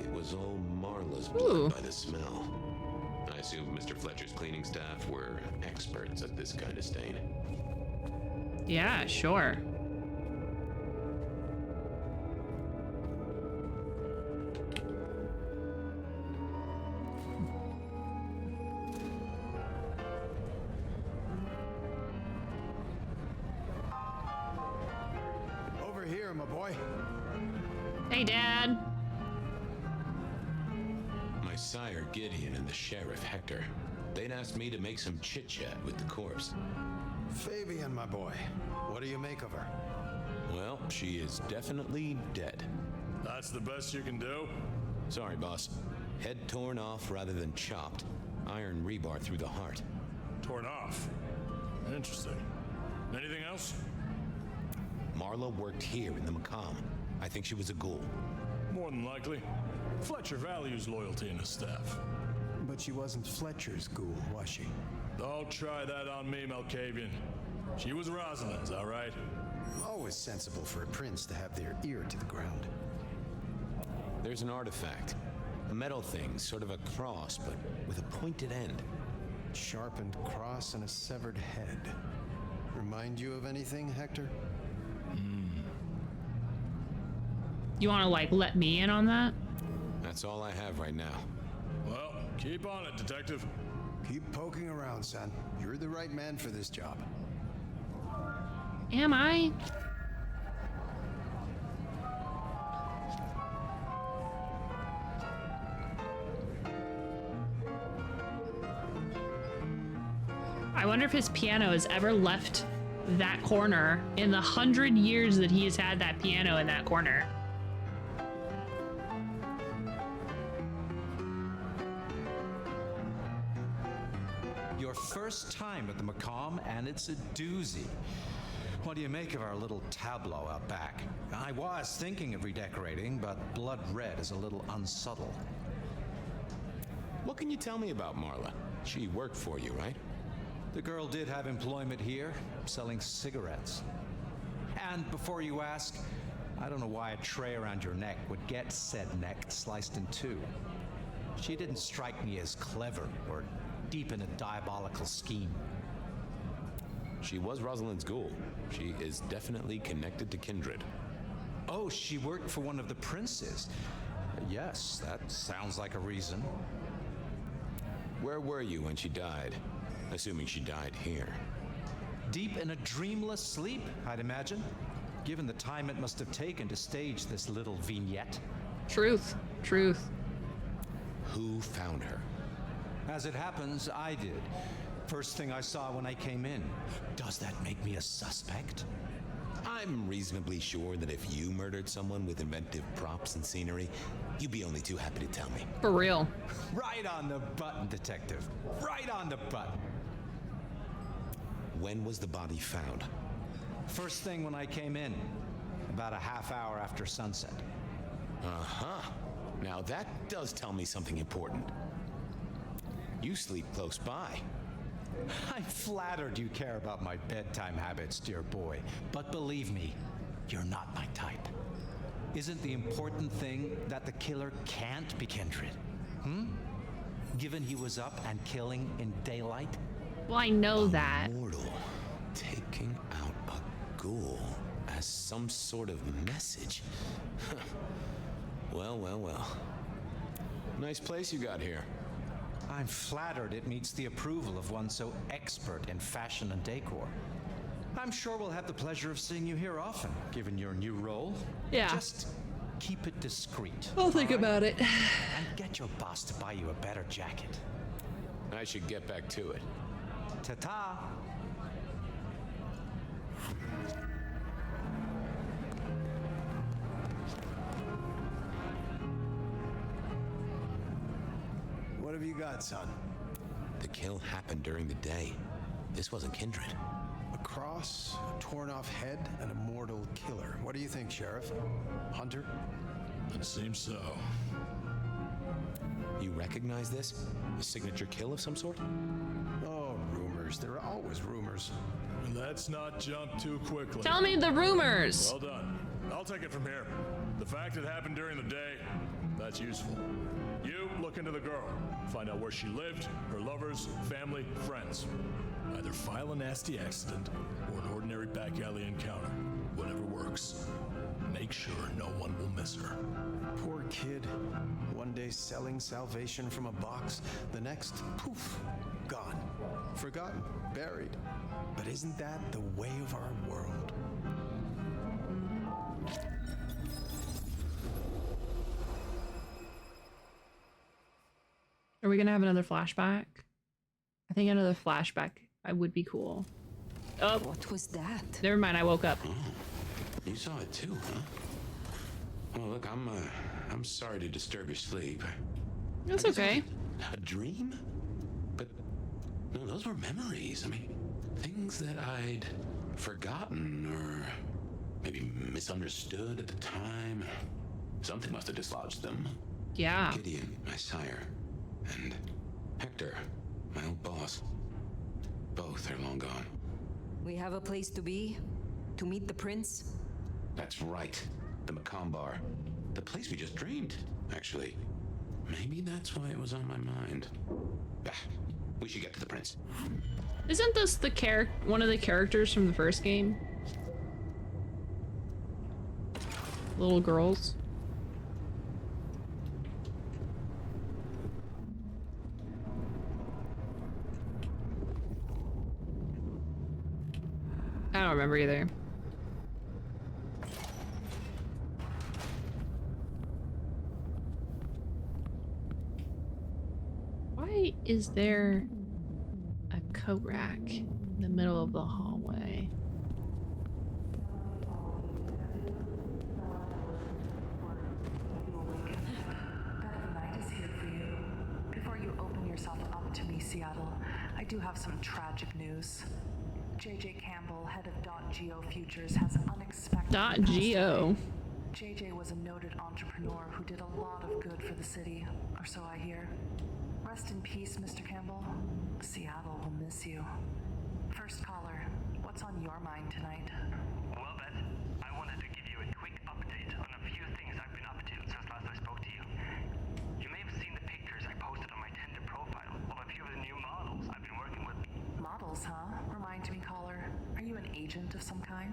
It was all Marla's blood by the smell. I assumed Mr. Fletcher's cleaning staff were experts at this kind of stain. Yeah, sure. my boy. Hey, Dad. My sire Gideon and the sheriff Hector. They'd asked me to make some chit-chat with the corpse. Fabian, my boy. What do you make of her? Well, she is definitely dead. That's the best you can do? Sorry, boss. Head torn off rather than chopped. Iron rebar through the heart. Torn off? Interesting. Anything else? Marla worked here in the Macomb. I think she was a ghoul. More than likely. Fletcher values loyalty in his staff. But she wasn't Fletcher's ghoul, was she? Don't try that on me, Malkavian. She was Rosalind's, all right? Always sensible for a prince to have their ear to the ground. There's an artifact. A metal thing, sort of a cross, but with a pointed end. Sharpened cross and a severed head. Remind you of anything, Hector? You want to, like, let me in on that? That's all I have right now. Well, keep on it, Detective. Keep poking around, son. You're the right man for this job. Am I? I wonder if his piano has ever left that corner in the 100 years that he has had that piano in that corner. Your first time at the Macomb, and it's a doozy. What do you make of our little tableau out back? I was thinking of redecorating, but blood red is a little unsubtle. What can you tell me about Marla? She worked for you, right? The girl did have employment here, selling cigarettes. And before you ask, I don't know why a tray around your neck would get said neck sliced in two. She didn't strike me as clever or deep in a diabolical scheme. She was Rosalind's ghoul. She is definitely connected to kindred. Oh, she worked for one of the princes. Yes, that sounds like a reason. Where were you when she died? Assuming she died here. Deep in a dreamless sleep, I'd imagine, given the time it must have taken to stage this little vignette. Truth. Truth. Who found her? As it happens, I did. First thing I saw when I came in. Does that make me a suspect? I'm reasonably sure that if you murdered someone with inventive props and scenery, you'd be only too happy to tell me. For real. Right on the button, Detective. Right on the button. When was the body found? First thing when I came in. About a half hour after sunset. Uh-huh. Now that does tell me something important. You sleep close by. I'm flattered you care about my bedtime habits, dear boy. But believe me, you're not my type. Isn't the important thing that the killer can't be kindred? Given he was up and killing in daylight? Well, I know that. Mortal taking out a ghoul as some sort of message. Well, well, well. Nice place you got here. I'm flattered it meets the approval of one so expert in fashion and decor. I'm sure we'll have the pleasure of seeing you here often, given your new role. Yeah. Just keep it discreet. I'll think about it. And get your boss to buy you a better jacket. I should get back to it. Ta-ta! What have you got, son? The kill happened during the day. This wasn't kindred. A cross, a torn-off head, and a mortal killer. What do you think, Sheriff? Hunter? It seems so. You recognize this? A signature kill of some sort? Oh, rumors. There are always rumors. Let's not jump too quickly. Tell me the rumors. Well done. I'll take it from here. The fact it happened during the day, that's useful. You look into the girl. Find out where she lived, her lovers, family, friends. Either file a nasty accident or an ordinary back alley encounter. Whatever works. Make sure no one will miss her. Poor kid. One day selling salvation from a box, the next, poof, gone. Forgotten, buried. But isn't that the way of our world? Are we gonna have another flashback? I think another flashback would be cool. Oh, what was that? Never mind, I woke up. Oh, you saw it too, huh? Well, look, I'm sorry to disturb your sleep. That's okay. A dream? But no, those were memories. I mean, things that I'd forgotten or maybe misunderstood at the time. Something must have dislodged them. Yeah. Gideon, my sire, and Hector, my old boss. Both are long gone. We have a place to be? To meet the prince? That's right. The Macombar. The place we just dreamed, actually. Maybe that's why it was on my mind. Bah, we should get to the prince. Isn't this the one of the characters from the first game? Little girls. I don't remember either. Why is there a coat rack in the middle of the hallway? Before you open yourself up to me, Seattle, I do have some tragic news. JJ Campbell, head of .go Futures, has unexpectedly .go. JJ was a noted entrepreneur who did a lot of good for the city, or so I hear. Rest in peace, Mr. Campbell. Seattle will miss you. First caller, what's on your mind tonight? Well, Beth, I wanted to give you a quick update on a few things I've been up to since last I spoke to you. You may have seen the pictures I posted on my Tinder profile of a few of the new models I've been working with. Models, huh? Remind me, caller. Are you an agent of some kind?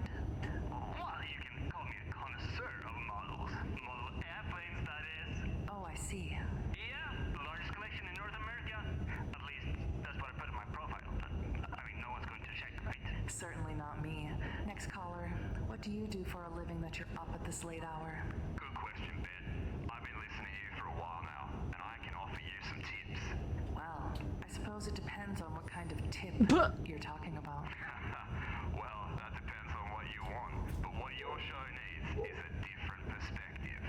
Well, you can call me a connoisseur of models. Model airplanes, that is. Oh, I see. Yeah, the largest collection in North America. At least, that's what I put in my profile. But, I mean, no one's going to check, right? Certainly not me. Next caller, what do you do for a living that you're up at this late hour? Good question, Ben. I've been listening to you for a while now, and I can offer you some tips. Well, I suppose it depends on what kind of tip you're talking about. Well, that depends on what you want. But what your show needs is a different perspective.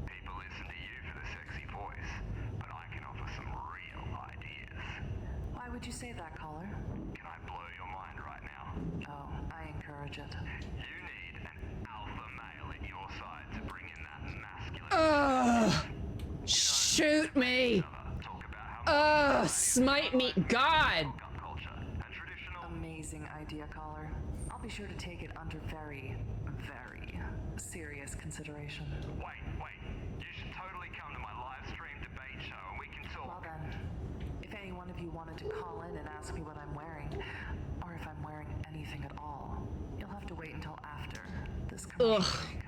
People listen to you for the sexy voice, but I can offer some real ideas. Why would you say that, caller? Can I blow your mind right now? Oh, I encourage it. You need an alpha male at your side to bring in that masculine. Shoot me! Smite me! God! Amazing idea, caller. I'll be sure to take it under very, very serious consideration. Wait. You should totally come to my live stream debate show and we can talk. Well then, if any one of you wanted to call in and ask me what I'm wearing, or if I'm wearing anything at all, you'll have to wait until after this commercial break.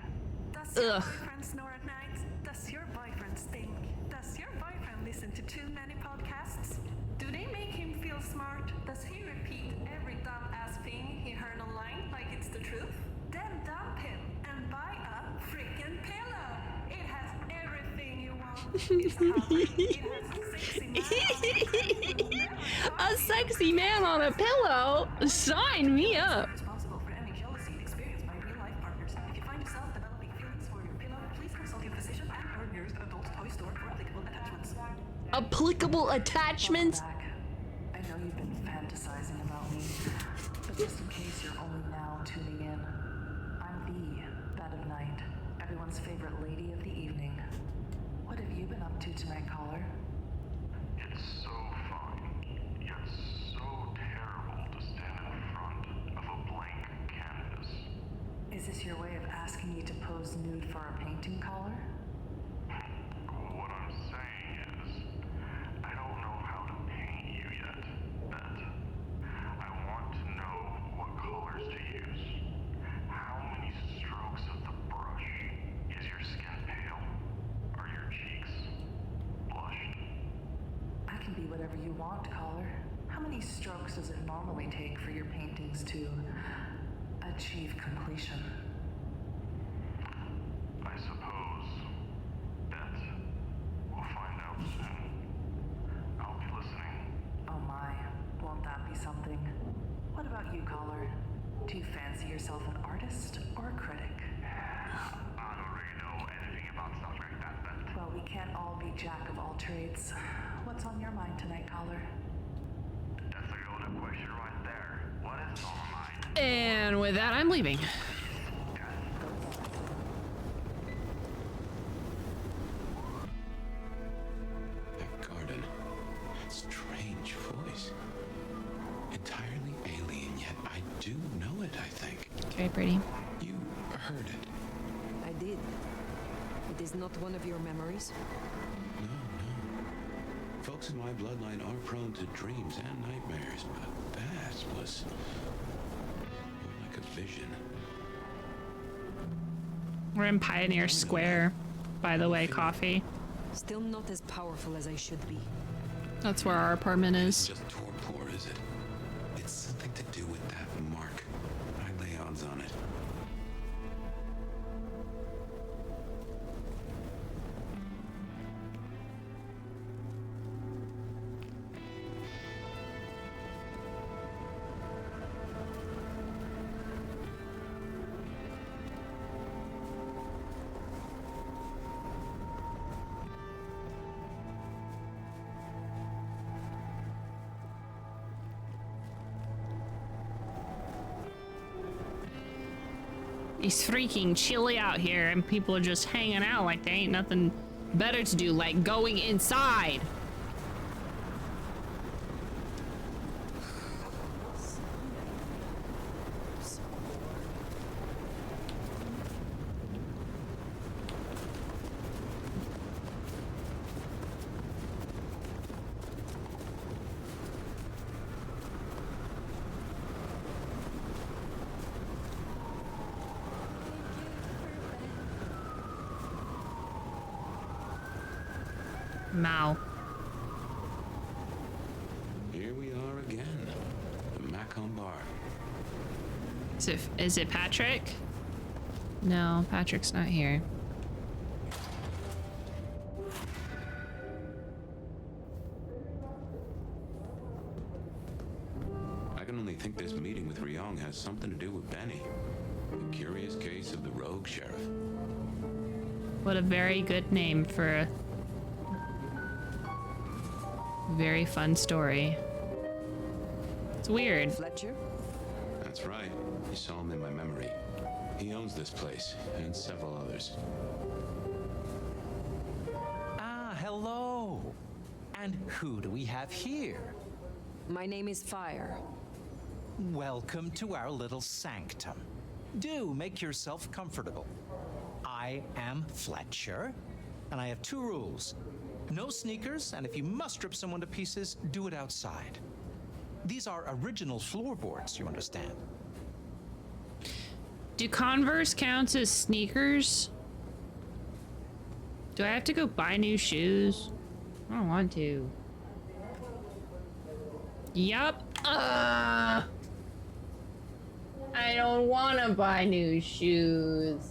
Does your boyfriend snore at night? Does your boyfriend stink? Does your boyfriend listen to too many podcasts? Do they make him feel smart? Does he repeat every dumb-ass thing he heard online like it's the truth? Then dump him and buy a freaking pillow. It has everything you want. It's comfy. It has A sexy man on a pillow? Sign me up. responsible for any jealousy experienced by real-life partners. If you find yourself developing feelings for your pillow, please consult your physician and/or nearest adult toy store for applicable attachments. Applicable attachments? I know you've been fantasizing about me, but just in case you're only now tuning in, I'm the Bed of Night, everyone's favorite lady of the evening. What have you been up to tonight, caller? It's so fun, yet so terrible to stand in front of a blank canvas. Is this your way of asking me to pose nude for a painting, caller? What I'm saying is, I don't know how to paint you yet, Bet. I want to know what colors to use. How many strokes of the brush? Is your skin pale? Are your cheeks blushed? I can be whatever you want, caller. How many strokes does it normally take for your paintings to achieve completion? about you, caller? Do you fancy yourself an artist or a critic? I don't really know anything about stuff like that, but... Well, we can't all be jack of all trades. What's on your mind tonight, caller? That's a loaded question right there. What is on my mind? And with that, I'm leaving. That garden. Strange voice. Entirely alien, yet I do know it, I think. Okay, pretty. You heard it. I did. It is not one of your memories? No, no. Folks in my bloodline are prone to dreams and nightmares, but that was more like a vision. We're in Pioneer Square, by the way, coffee. Still not as powerful as I should be. That's where our apartment is. Just torpor, is it? It's something to do with that mark. I lay odds on it. It's freaking chilly out here and people are just hanging out like they ain't nothing better to do, like going inside. Mao. Here we are again. The Macon Bar. Is it Patrick? No, Patrick's not here. I can only think this meeting with Ryong has something to do with Benny. The curious case of the rogue sheriff. What a very good name for a very fun story. It's weird. Fletcher? That's right. You saw him in my memory. He owns this place and several others. Ah, hello. And who do we have here? My name is Fire. Welcome to our little sanctum. Do make yourself comfortable. I am Fletcher, and I have two rules. No sneakers, and if you must rip someone to pieces, do it outside. These are original floorboards, you understand? Do Converse count as sneakers? Do I have to go buy new shoes? I don't want to. Yup. I don't want to buy new shoes.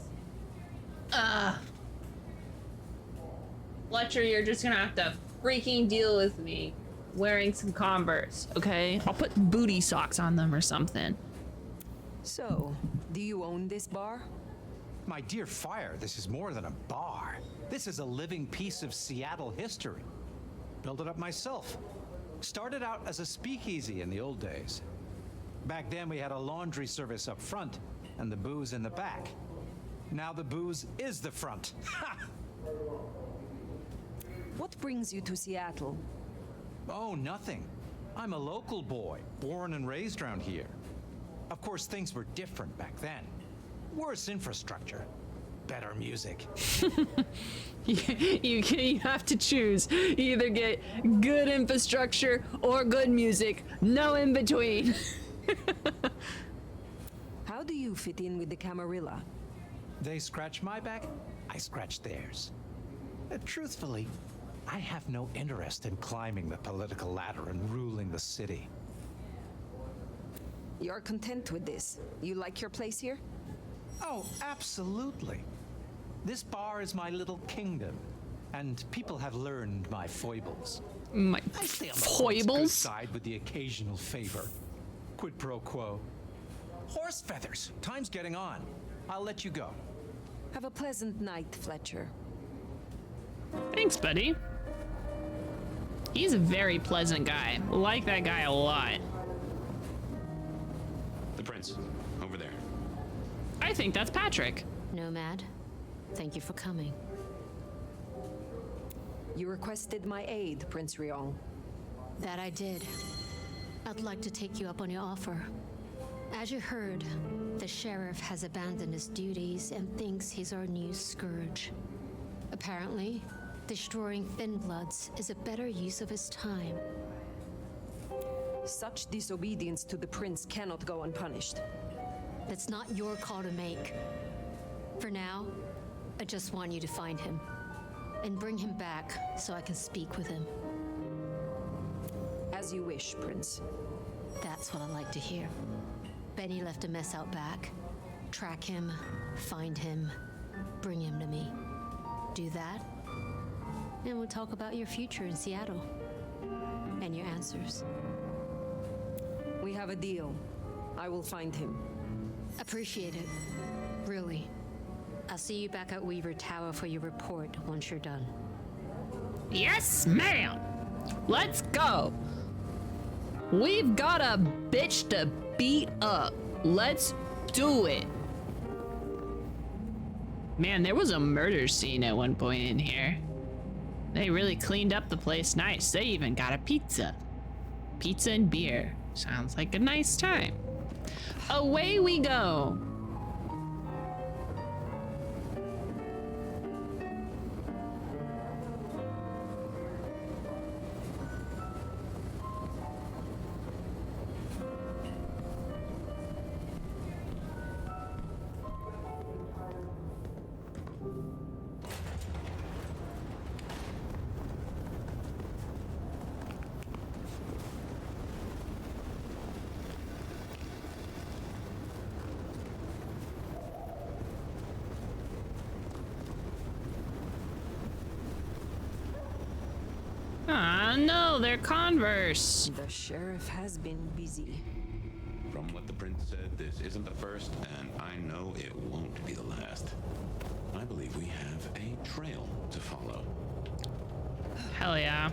Fletcher, you're just gonna have to freaking deal with me wearing some Converse, okay? I'll put booty socks on them or something. So, do you own this bar? My dear Fire, this is more than a bar. This is a living piece of Seattle history. Built it up myself. Started out as a speakeasy in the old days. Back then we had a laundry service up front and the booze in the back. Now the booze is the front. Ha! What brings you to Seattle? Oh, nothing. I'm a local boy, born and raised around here. Of course, things were different back then. Worse infrastructure, better music. You have to choose. You either get good infrastructure or good music. No in between. How do you fit in with the Camarilla? They scratch my back, I scratch theirs. Truthfully, I have no interest in climbing the political ladder and ruling the city. You're content with this? You like your place here? Oh, absolutely. This bar is my little kingdom, and people have learned my foibles. My I stay on the good foibles? side with the occasional favor. quid pro quo. Horse feathers. Time's getting on. I'll let you go. Have a pleasant night, Fletcher. Thanks, buddy. He's a very pleasant guy. Like that guy a lot. The prince, over there. I think that's Patrick. Nomad, thank you for coming. You requested my aid, Prince Riong. That I did. I'd like to take you up on your offer. As you heard, the sheriff has abandoned his duties and thinks he's our new scourge. Apparently, destroying Thin Bloods is a better use of his time. Such disobedience to the prince cannot go unpunished. That's not your call to make. For now, I just want you to find him and bring him back so I can speak with him. As you wish, Prince. That's what I like to hear. Benny left a mess out back. Track him, find him, bring him to me. Do that, and we'll talk about your future in Seattle. And your answers. We have a deal. I will find him. Appreciate it. Really. I'll see you back at Weaver Tower for your report once you're done. Yes, ma'am. Let's go. We've got a bitch to beat up. Let's do it. Man, there was a murder scene at one point in here. They really cleaned up the place nice. They even got a pizza. Pizza and beer. Sounds like a nice time. Away we go. Ah, no, they're Converse. The sheriff has been busy. From what the prince said, this isn't the first, and I know it won't be the last. I believe we have a trail to follow. Hell yeah.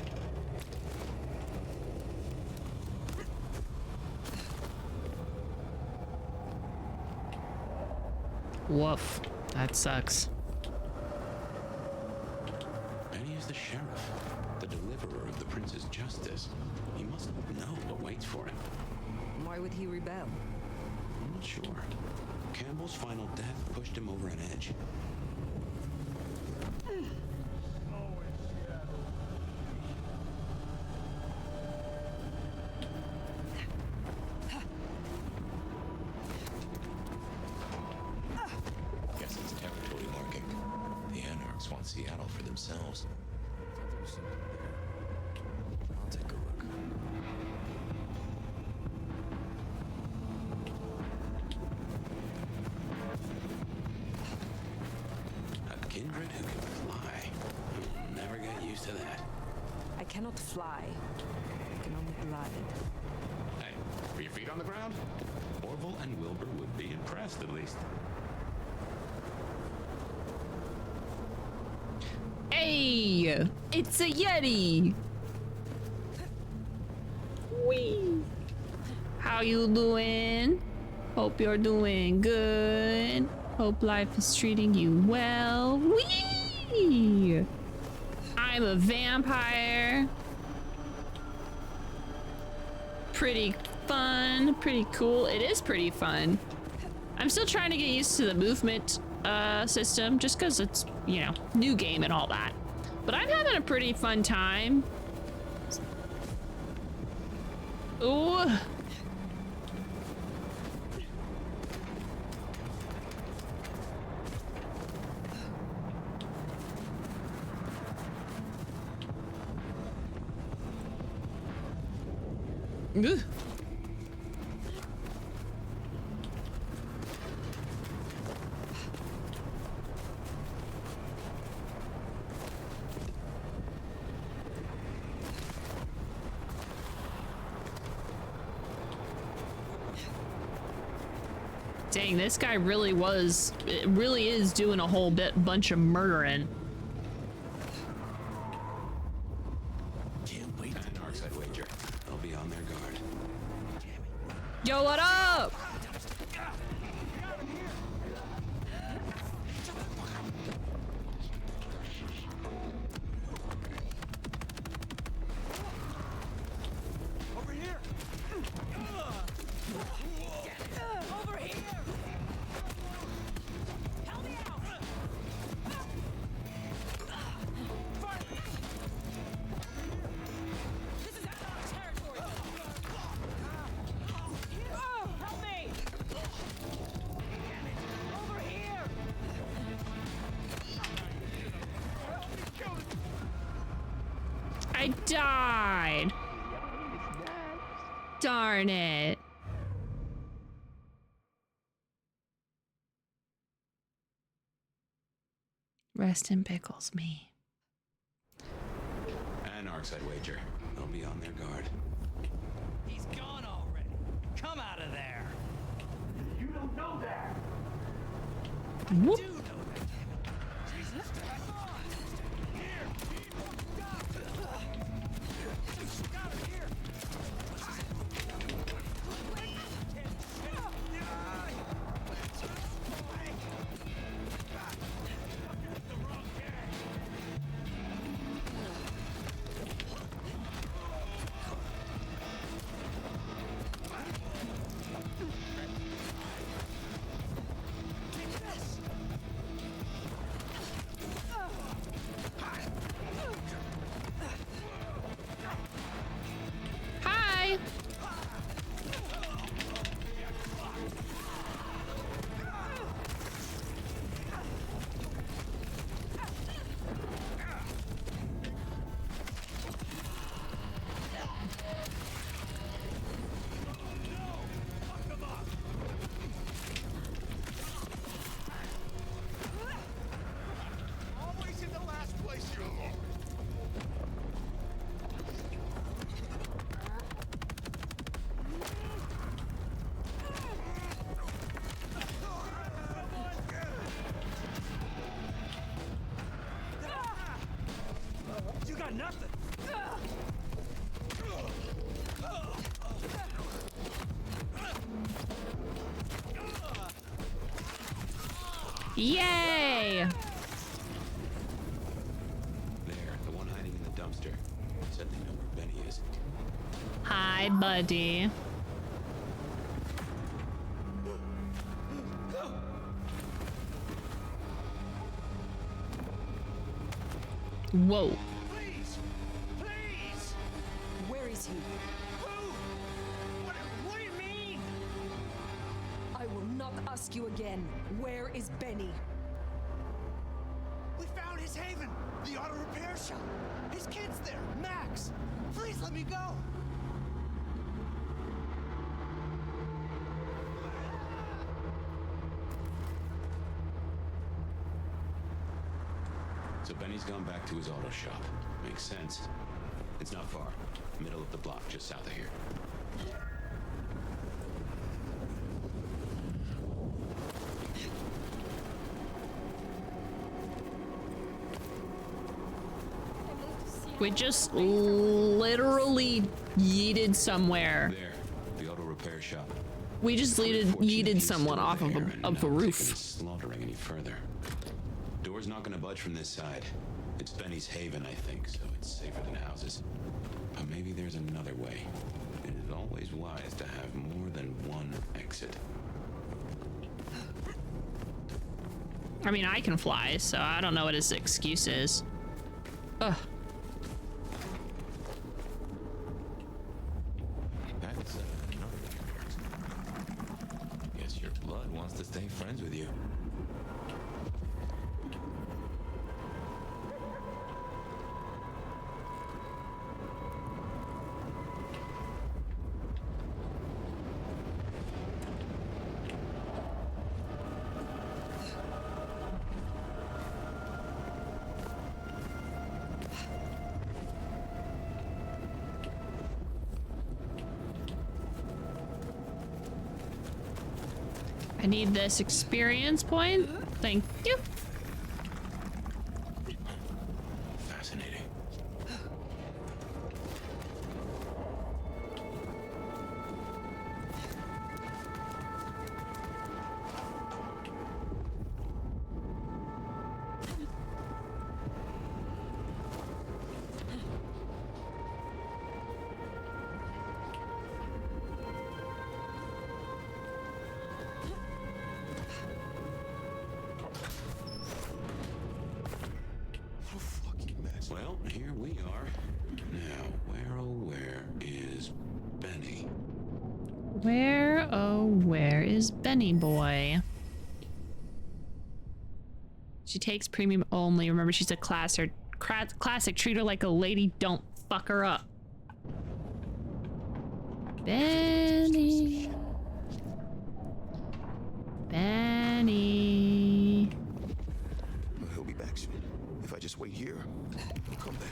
Woof. That sucks. Benny is the sheriff, the deliverer of the prince's justice. He must know what waits for him. Why would he rebel? I'm not sure. Campbell's final death pushed him over an edge. Guess it's territory marking. The Anarchs want Seattle for themselves. I'll take a look. A kindred who can fly. I'll never get used to that. I cannot fly. I can only glide. Hey, are your feet on the ground? Orville and Wilbur would be impressed, at least. Hey, it's a Yeti. Wee. How you doing? Hope you're doing good. Hope life is treating you well. Wee. I'm a vampire. Pretty fun, pretty cool. It is pretty fun. I'm still trying to get used to the movement system just because it's, you know, new game and all that. But I'm having a pretty fun time. Ooh. Ugh. Dang, this guy really is doing a whole bunch of murdering. Can't wait. An Arkside wager. I'll be on their guard. Yo, what up? Over here. Over here. Help me out. This is out of our territory. Help me. Over here. I died. Darn it. Rest in pickles, me. An Arkside wager. I'll be on their guard. He's gone already. Come out of there. You don't know that. Whoop. I do know that. Jesus, come on. Here. Got him here. Hi. Always in the last place you look. You got nothing. Yay! There, the one hiding in the dumpster. Said they know where Benny is. Hi, buddy. Whoa. Please! Please! Where is he? Who? What do you mean? I will not ask you again. Where is Benny? We found his haven! The auto repair shop! His kid's there! Max! Please let me go! So Benny's gone back to his auto shop. Makes sense. It's not far. Middle of the block, just south of here. We just literally yeeted somewhere. There, the auto repair shop. We just yeeted someone off of a roof. Slaughtering any further. Door's not gonna budge from this side. It's Benny's haven, I think, so it's safer than houses. But maybe there's another way. It is always wise to have more than one exit. I mean, I can fly, so I don't know what his excuse is. Ugh. That's guess your blood wants to stay friends with you. I need this experience point. Thank you. Fascinating. Well, here we are. Now, where oh where is Benny? Where, oh, where is Benny boy? She takes premium only. Remember, she's a classic. Treat her like a lady. Don't fuck her up. Benny. Benny. Well, he'll be back soon. If I just wait here, he'll come back.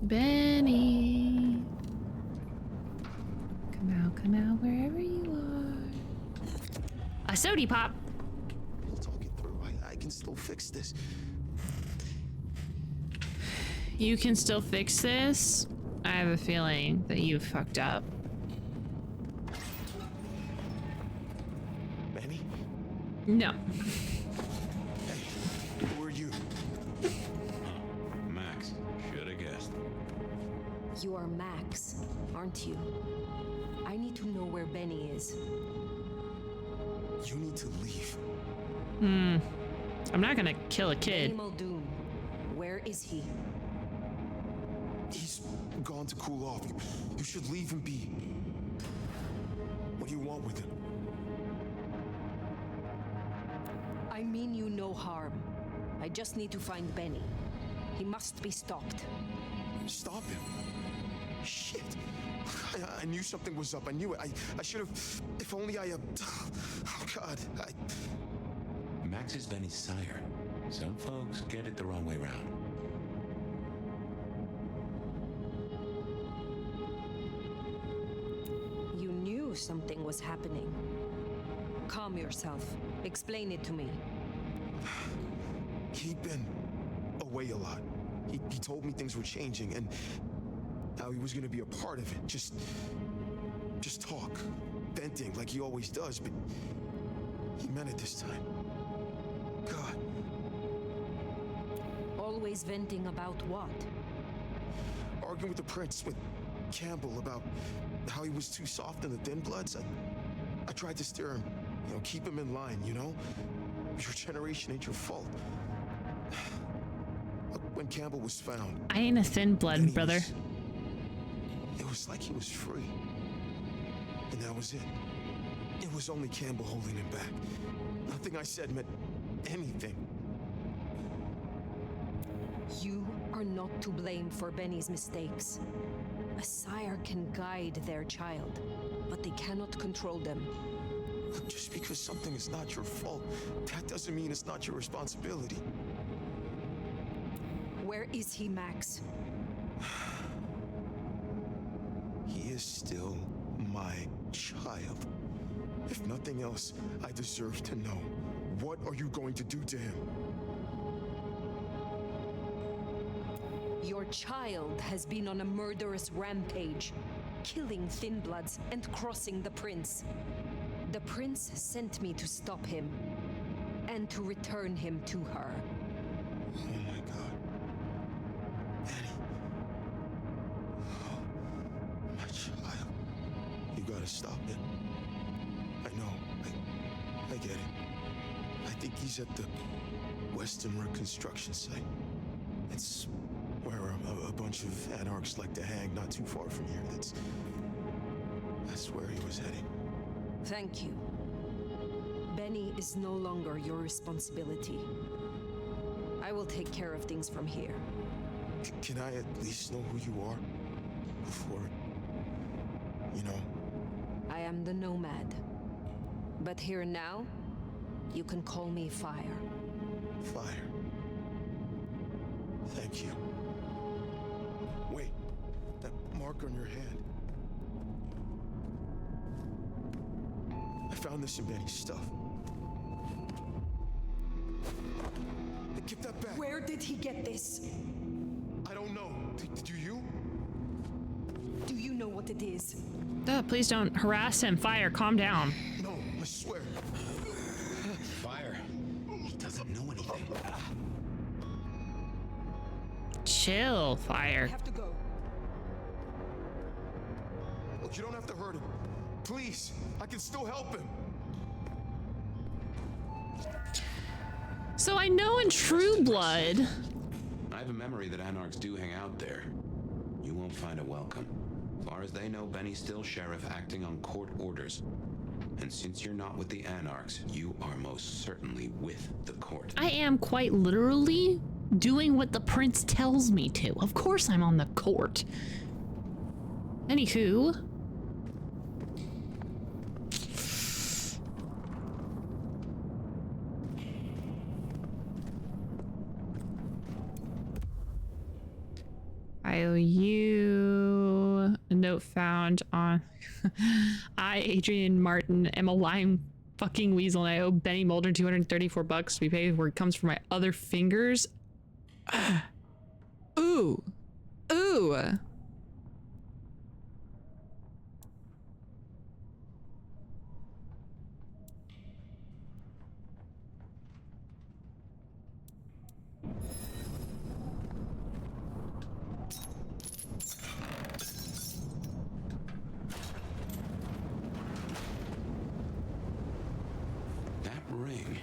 Benny. Come out, wherever you are. A sody pop. We'll talk it through. I can still fix this. You can still fix this? I have a feeling that you fucked up. Benny? No. Hey, who are you? Max. Should have guessed. You are Max, aren't you? I need to know where Benny is. You need to leave. I'm not gonna kill a kid. Benny Muldoon, where is he? He's gone to cool off. You should leave him be. What do you want with him? I mean you no harm. I just need to find Benny. He must be stopped. Stop him? Shit. I knew something was up. I knew it. I should have. If only I. Oh, God. Max is Benny's sire. Some folks get it the wrong way round. You knew something was happening. Calm yourself. Explain it to me. He'd been away a lot. He told me things were changing and how he was gonna be a part of it. Just talk. Venting like he always does, but he meant it this time. God. Always venting about what? Arguing with the prince, with Campbell, about how he was too soft in the Thin Bloods. I tried to steer him, keep him in line, Your generation ain't your fault. When Campbell was found, I ain't a thin blood, brother. It was like he was free. And that was it. It was only Campbell holding him back. Nothing I said meant anything. You are not to blame for Benny's mistakes. A sire can guide their child, but they cannot control them. Just because something is not your fault, that doesn't mean it's not your responsibility. Where is he, Max? He is still my child. If nothing else, I deserve to know. What are you going to do to him? Your child has been on a murderous rampage, killing Thin Bloods and crossing the prince. The prince sent me to stop him and to return him to her. Oh my God. Benny. Oh, my child. You gotta stop it. I know. I get it. I think he's at the Western Reconstruction site. It's where a bunch of anarchs like to hang not too far from here. That's where he was heading. Thank you. Benny is no longer your responsibility. I will take care of things from here. Can I at least know who you are? Before, I am the Nomad. But here now, you can call me Fire. Fire. Thank you. Wait, that mark on your hand. found this in Benny's stuff. Hey, give that back. Where did he get this? I don't know. Do you? Do you know what it is? Please don't harass him. Fire, calm down. No, I swear. Fire. He doesn't know anything. Chill, Fire. I have to go. Look, you don't have to hurt him. Please, I can still help him. So I know in True Blood. I have a memory that Anarchs do hang out there. You won't find a welcome. As far as they know, Benny's still sheriff acting on court orders. And since you're not with the Anarchs, you are most certainly with the court. I am quite literally doing what the prince tells me to. Of course I'm on the court. Anywho. I owe you a note found on I, Adrian Martin, am a lying fucking weasel, and I owe Benny Mulder $234 to be paid where it comes from my other fingers. Ooh. Ooh. Ring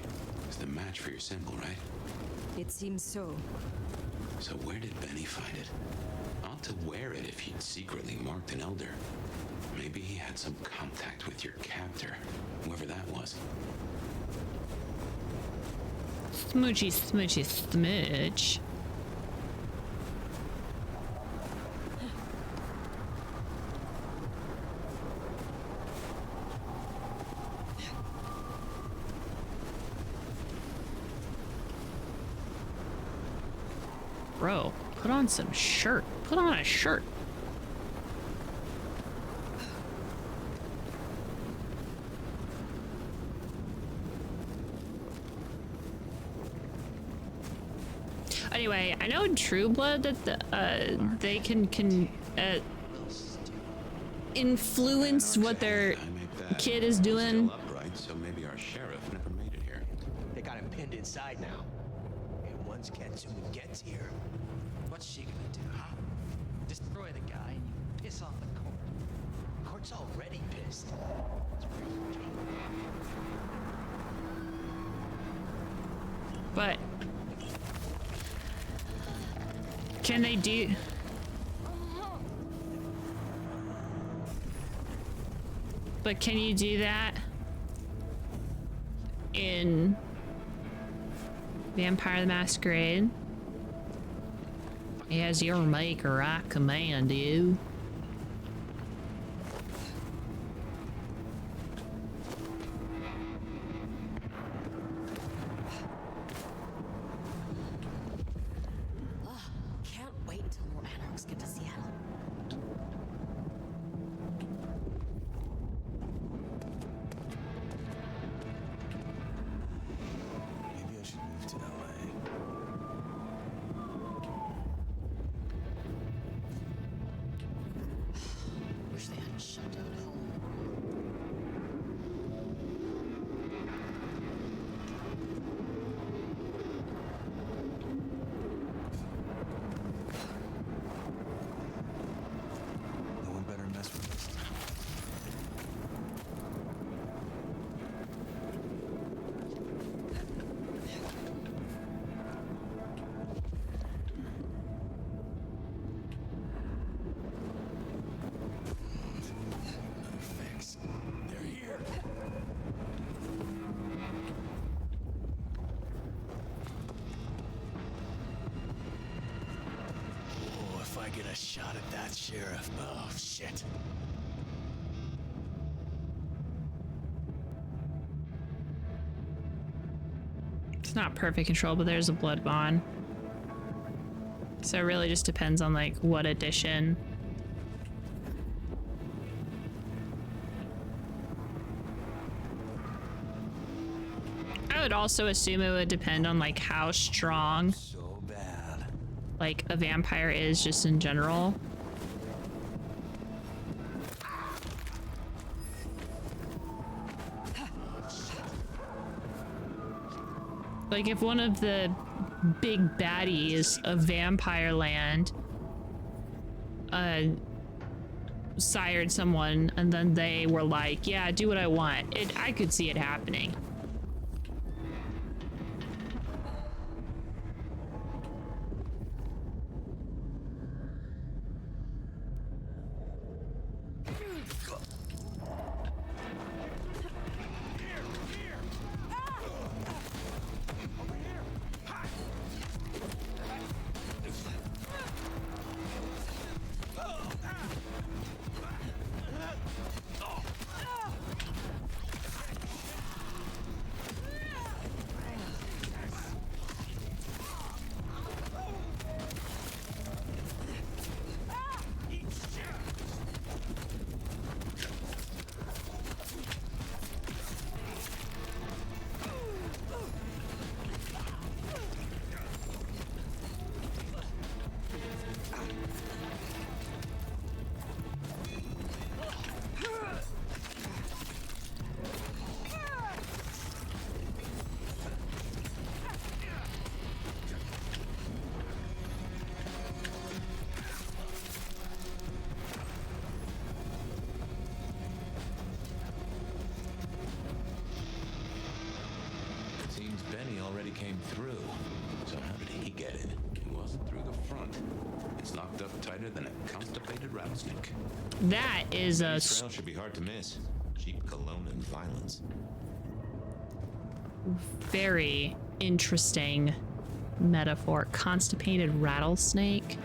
is the match for your symbol, right? It seems so. So where did Benny find it? Ought to wear it if he'd secretly marked an elder. Maybe he had some contact with your captor, whoever that was. Smoochy, smoochy, smooch. Bro, put on some shirt. Put on a shirt. Anyway, I know in True Blood that they can influence what their kid is doing. Still upright, so maybe our sheriff never made it here. They got him pinned inside now. And once Katsumi gets here, what's she gonna do, huh? Destroy the guy and you piss off the court. The court's already pissed. It's pretty joke. But can they do? But can you do that in Vampire the Masquerade? As your maker, I command you. Can't wait until more Anarchs get to Seattle. Maybe I should move to LA. Wish they hadn't shut down home. No one better mess with this. Fix. They're here. Oh, if I get a shot at that sheriff. Oh, shit. It's not perfect control, but there's a blood bond. So it really just depends on like what edition. I would also assume it would depend on like how strong So bad. like a vampire is just in general. Like if one of the big baddies of Vampire Land sired someone and then they were like, yeah, do what I want. I could see it happening. Seems Benny already came through. So how did he get in? He wasn't through the front. It's locked up tighter than a constipated rattlesnake. That is a Benny's trail should be hard to miss. Cheap cologne and violence. very interesting metaphor. Constipated rattlesnake.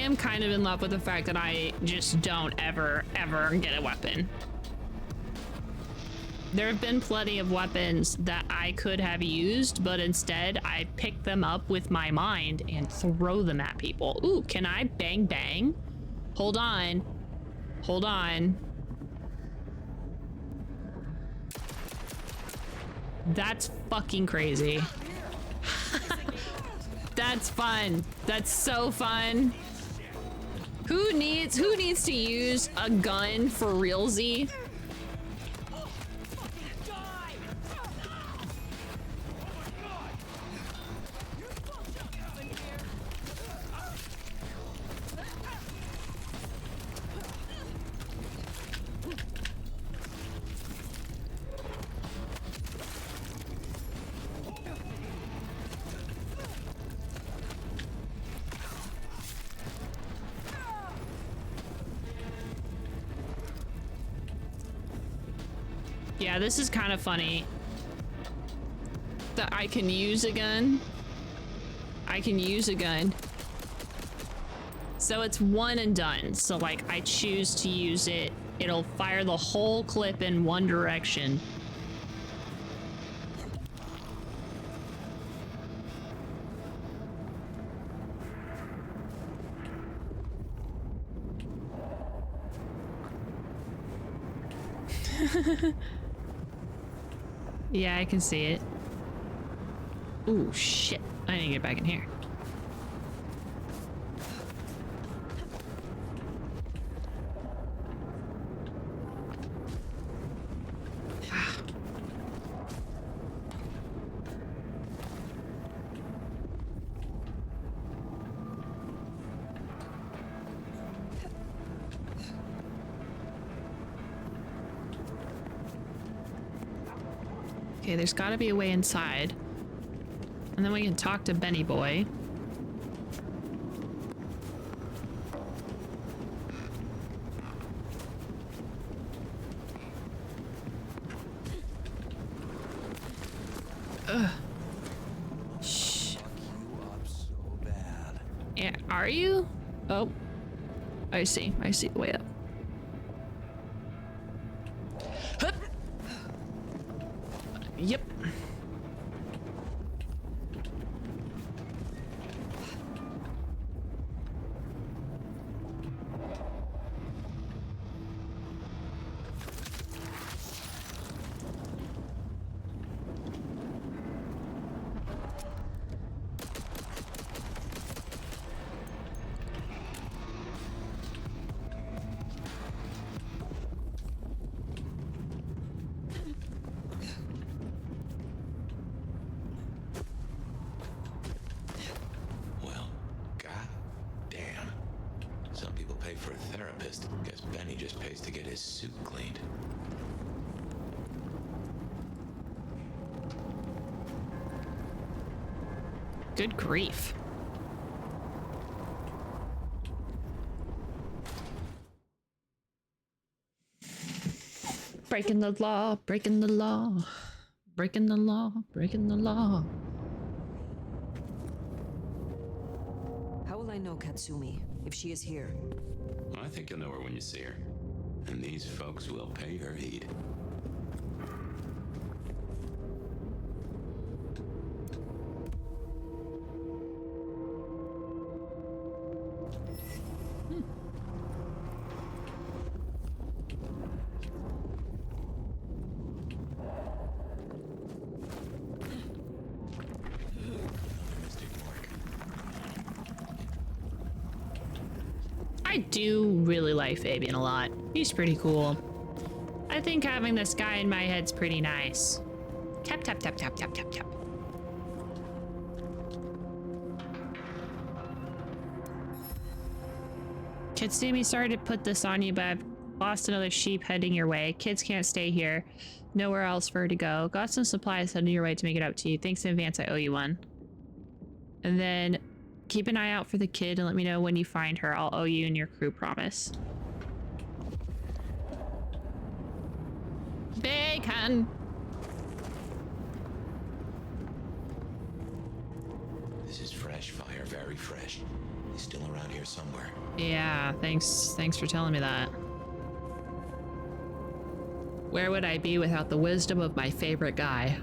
I'm kind of in love with the fact that I just don't ever get a weapon. There have been plenty of weapons that I could have used, but instead I pick them up with my mind and throw them at people. Ooh, can I bang bang? Hold on. Hold on. That's fucking crazy. That's fun. That's so fun. Who needs to use a gun for realsy? Yeah, this is kind of funny that I can use a gun. I can use a gun. So it's one and done. So like I choose to use it, it'll fire the whole clip in one direction. Yeah, I can see it. Ooh, shit. I need to get back in here. Okay, there's got to be a way inside. And then we can talk to Benny Boy. Ugh. Shh. Yeah, are you? Oh. I see the way up. Hup. Yep. For a therapist, guess Benny just pays to get his suit cleaned. Good grief. Breaking the law, breaking the law, breaking the law, breaking the law. How will I know Katsumi if she is here? I think you'll know her when you see her. And these folks will pay her heed. I do really like Fabian a lot. He's pretty cool. I think having this guy in my head's pretty nice. Tap, tap, tap, tap, tap, tap, tap. Katsumi, sorry to put this on you, but I've lost another sheep heading your way. Kids can't stay here. Nowhere else for her to go. Got some supplies heading your way to make it up to you. Thanks in advance, I owe you one. And then keep an eye out for the kid and let me know when you find her. I'll owe you and your crew, promise. Bacon! This is fresh fire, very fresh. He's still around here somewhere. Yeah, thanks for telling me that. Where would I be without the wisdom of my favorite guy?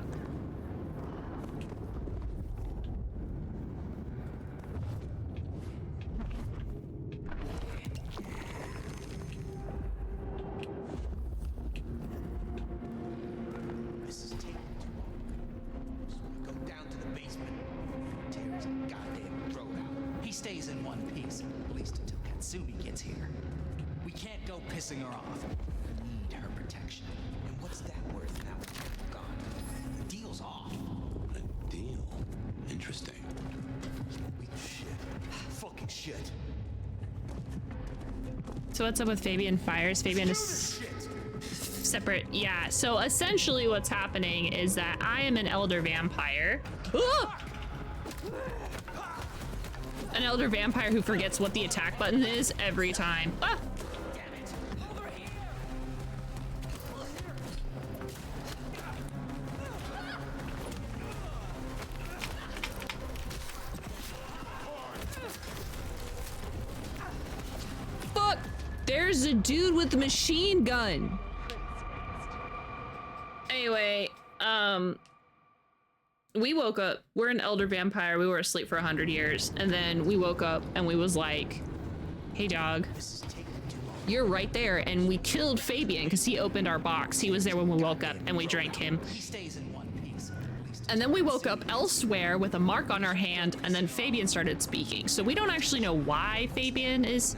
Stays in one piece, at least until Katsumi gets here. We can't go pissing her off. We need her protection. And what's that worth now that you're gone? The deal's off. A deal? Interesting. Shit. Fucking shit. So what's up with Fabian Fires? Fabian is separate. Yeah, so essentially what's happening is that I am an elder vampire. Ah! An elder vampire who forgets what the attack button is every time. Ah! Fuck! There's a dude with a machine gun. Anyway, we woke up, we're an elder vampire, we were asleep for 100 years, and then we woke up and we was like, hey dog, you're right there, and we killed Fabian because he opened our box. He was there when we woke up and we drank him. And then we woke up elsewhere with a mark on our hand, and then Fabian started speaking. So we don't actually know why Fabian is...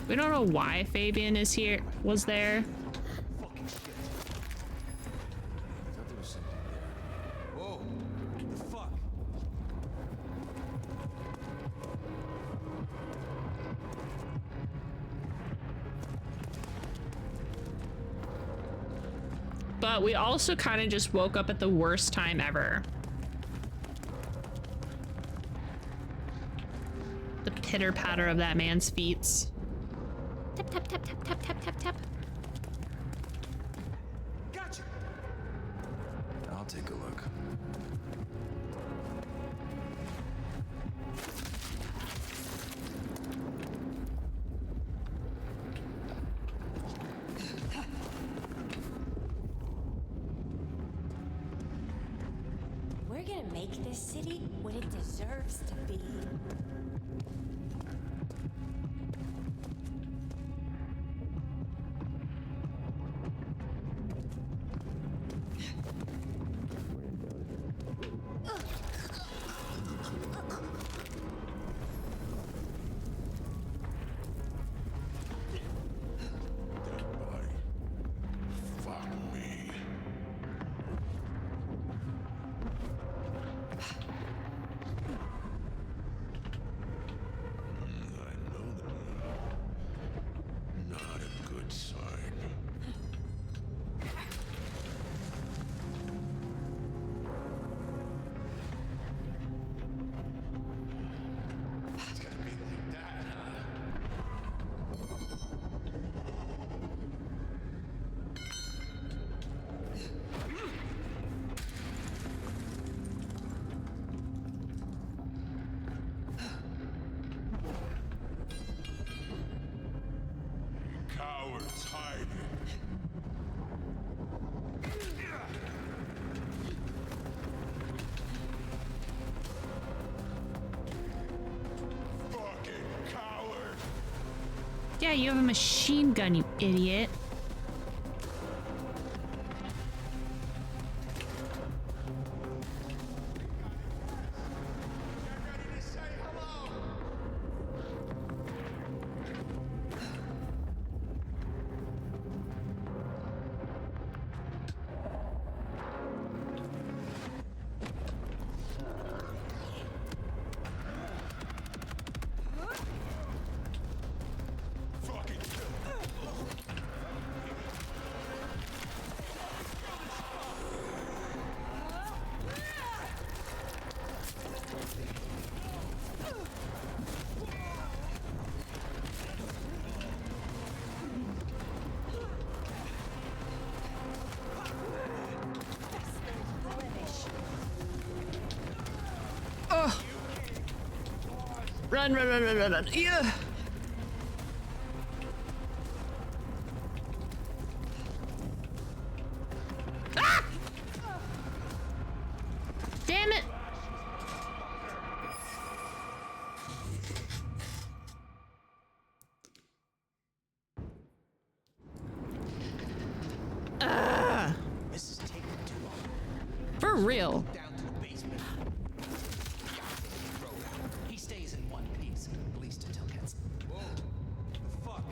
We don't know why Fabian is here, was there. But we also kind of just woke up at the worst time ever. The pitter patter of that man's feet. Tap, tap, tap, tap, tap, tap, tap, tap. Gotcha. I'll take a look. We're gonna make this city what it deserves to be. Cowards hiding. Fucking coward. Yeah, you have a machine gun, you idiot. Run, run, run, run, run, run. Yeah. Ah! Damn it. This is taking too long. For real. Down to the basement. He stays in one piece, at least until gets. Whoa. The fuck?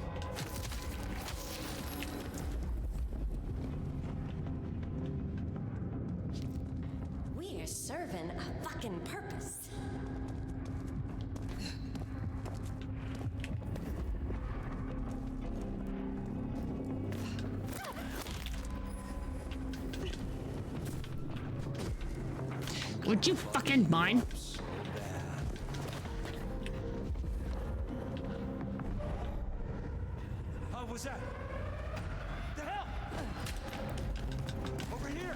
We are serving a fucking purpose. Would you fucking mind? What was that? The hell? Over here!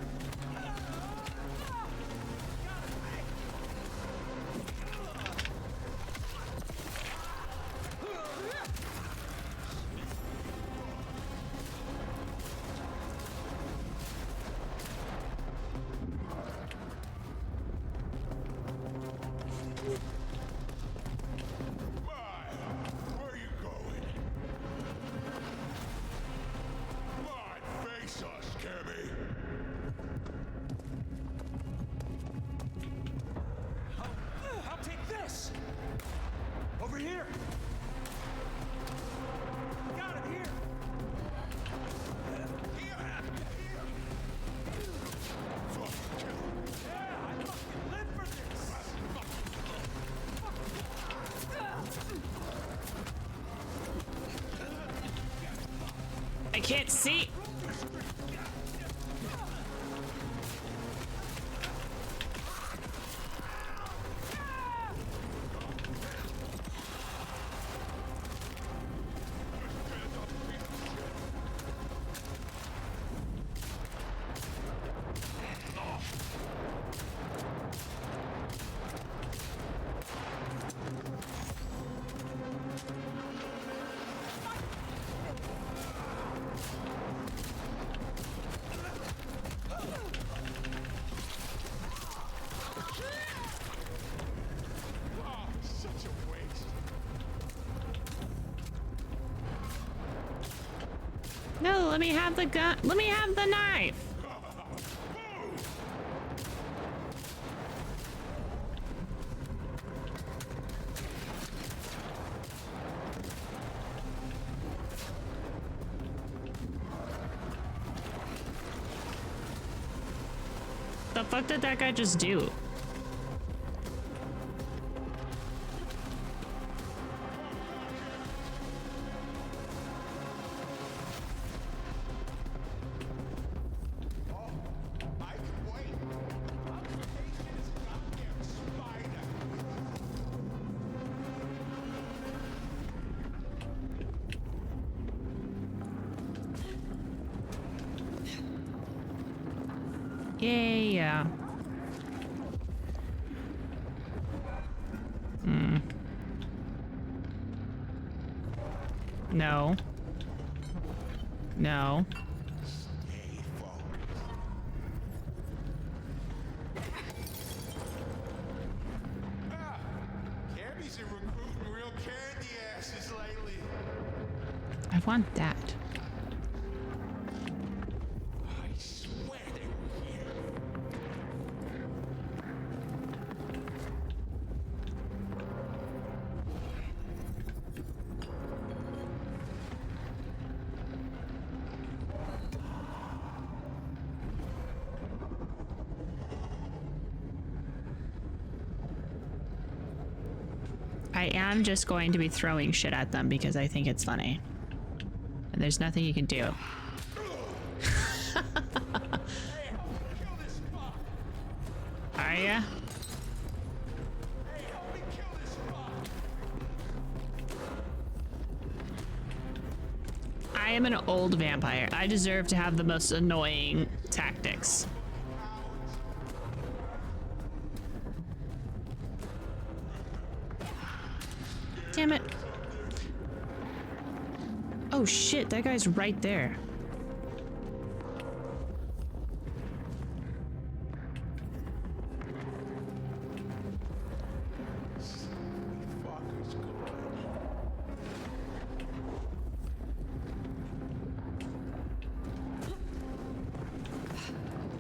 Where are you going? Come on, face us, Cammy. I'll take this! Over here! Got it here! I can't see. Let me have the gun. Let me have the knife. The fuck did that guy just do? Yeah. No. No. Cammy's been recruiting real candy asses lately. I want that. I swear they were here. I am just going to be throwing shit at them because I think it's funny. And there's nothing you can do. Are ya? I am an old vampire. I deserve to have the most annoying tactics. Damn it. Oh shit, that guy's right there.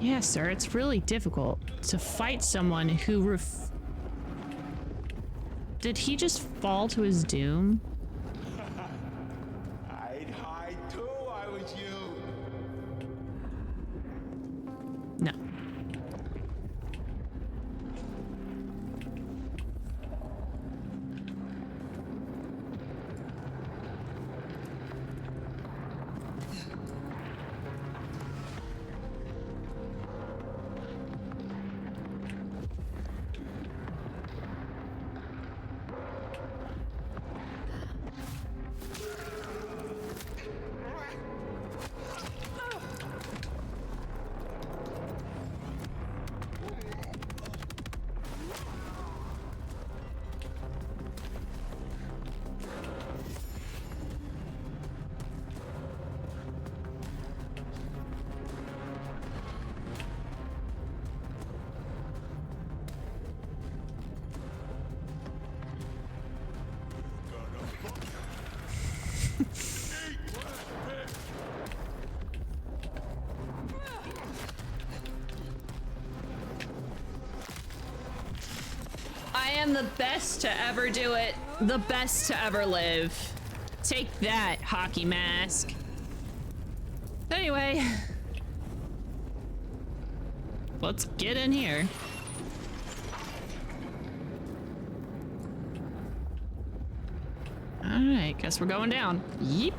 Yeah, sir, it's really difficult to fight someone who Did he just fall to his doom? I'd hide too, I was you. No. I am the best to ever do it. The best to ever live. Take that, hockey mask. Anyway. Let's get in here. Alright, guess we're going down. Yeep.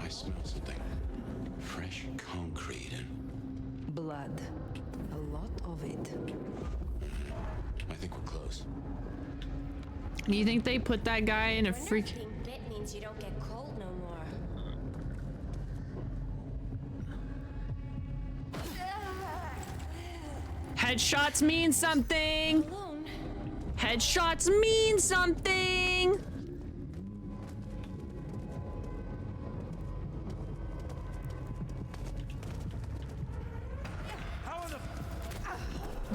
I smell something. Fresh concrete and Blood. A lot of it. I think we're close. Do you think they put that guy in a freak? Bit means you don't get cold no more. Headshots mean something. Headshots mean something.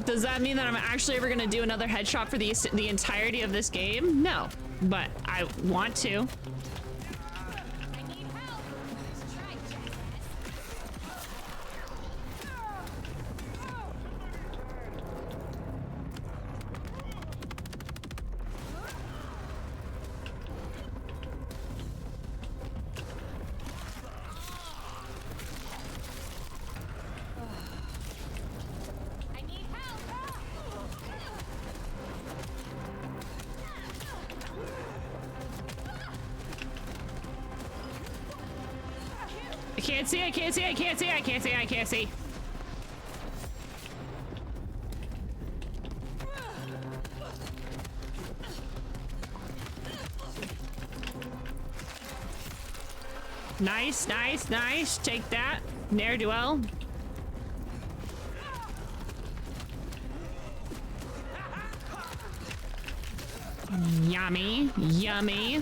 Does that mean that I'm actually ever gonna do another headshot for the entirety of this game? No, but I want to. can't see, I can't see, I can't see, I can't see, I can't see. Nice, nice, nice. Take that. Ne'er-do-well. Yummy, yummy.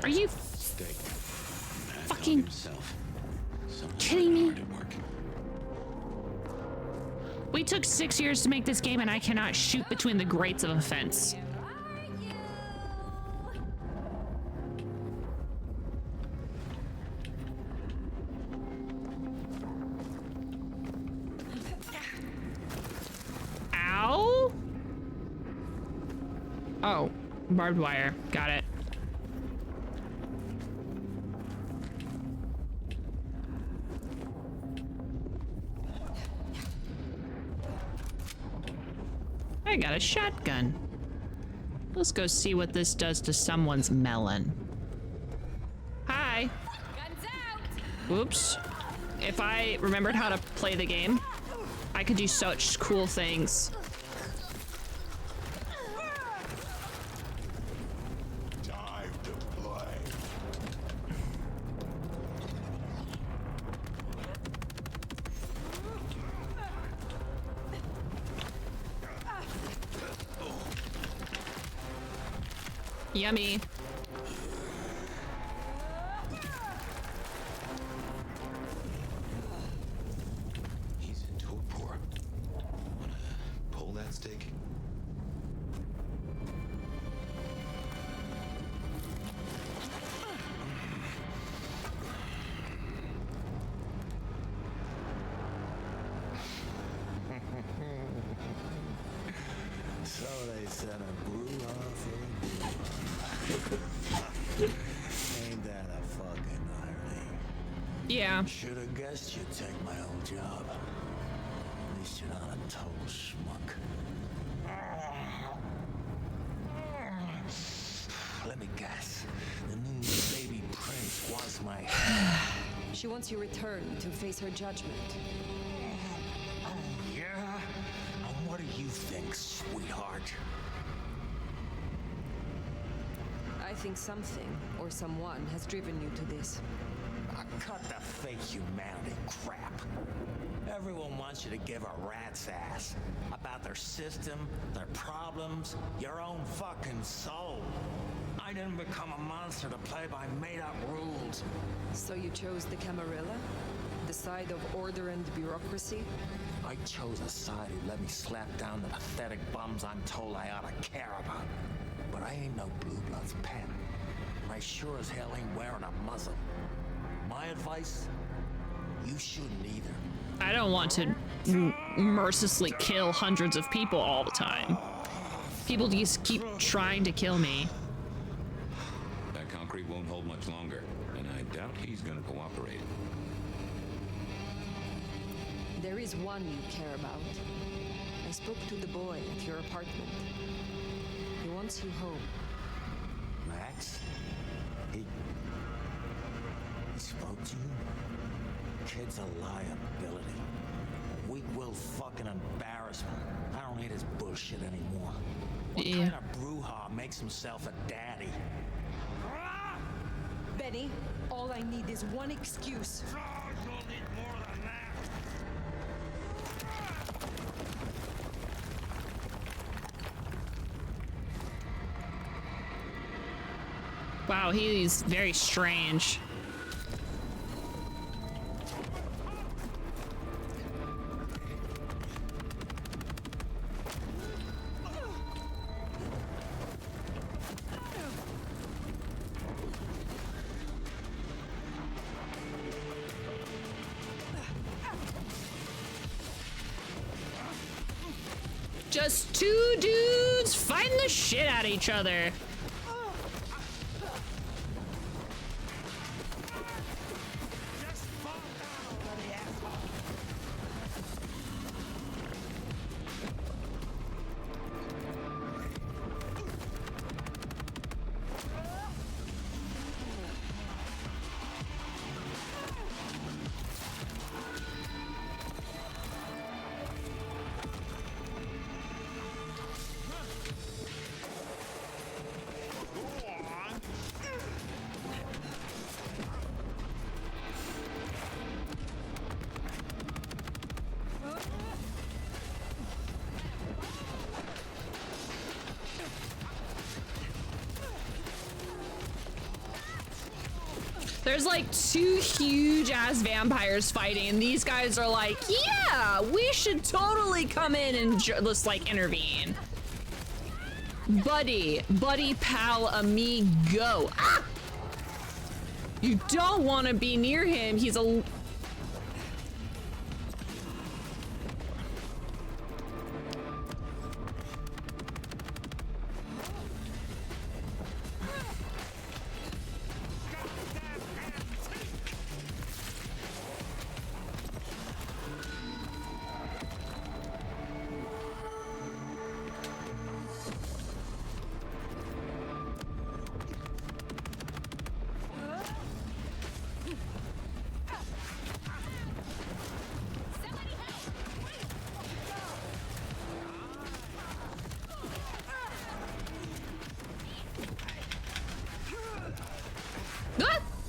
Are you fucking kidding me? We took 6 years to make this game and I cannot shoot between the grates of a fence. Ow! Oh, barbed wire. Got it. I got a shotgun. Let's go see what this does to someone's melon. Hi. Guns out. Oops. If I remembered how to play the game, I could do such cool things. Yummy. He's in torpor. Wanna pull that stick? So they sent a brouhaha for a Ain't that a fucking irony? Yeah. Should have guessed you'd take my old job. At least you're not a total schmuck. Let me guess. The new baby prince was my... She wants you returned to face her judgment. Yeah? And what do you think, sweetheart? I think something or someone has driven you to this. Cut the fake humanity crap. Everyone wants you to give a rat's ass about their system, their problems, your own fucking soul. I didn't become a monster to play by made-up rules. So you chose the Camarilla? The side of order and bureaucracy? I chose a side who let me slap down the pathetic bums I'm told I ought to care about. But I ain't no Blue Blood's pet. I sure as hell ain't wearing a muzzle. My advice? You shouldn't either. I don't want to mercilessly kill hundreds of people all the time. People just keep trying to kill me. That concrete won't hold much longer, and I doubt he's gonna cooperate. There is one you care about. I spoke to the boy at your apartment. He wants you home. Max? He spoke to you? Kid's a liability. Weak-willed fucking embarrassment. I don't need his bullshit anymore. What kind of brouhaha makes himself a daddy? Benny, all I need is one excuse. You'll need more than that. Wow, he's very strange. Just two dudes fighting the shit out of each other. There's like two huge ass vampires fighting, and these guys are like, yeah, we should totally come in and just like intervene. Buddy, pal, amigo. Ah! You don't want to be near him. He's a...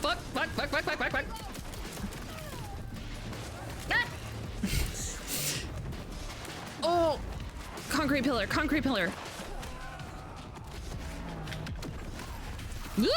Fuck. Ah! Oh, concrete pillar. Whoop!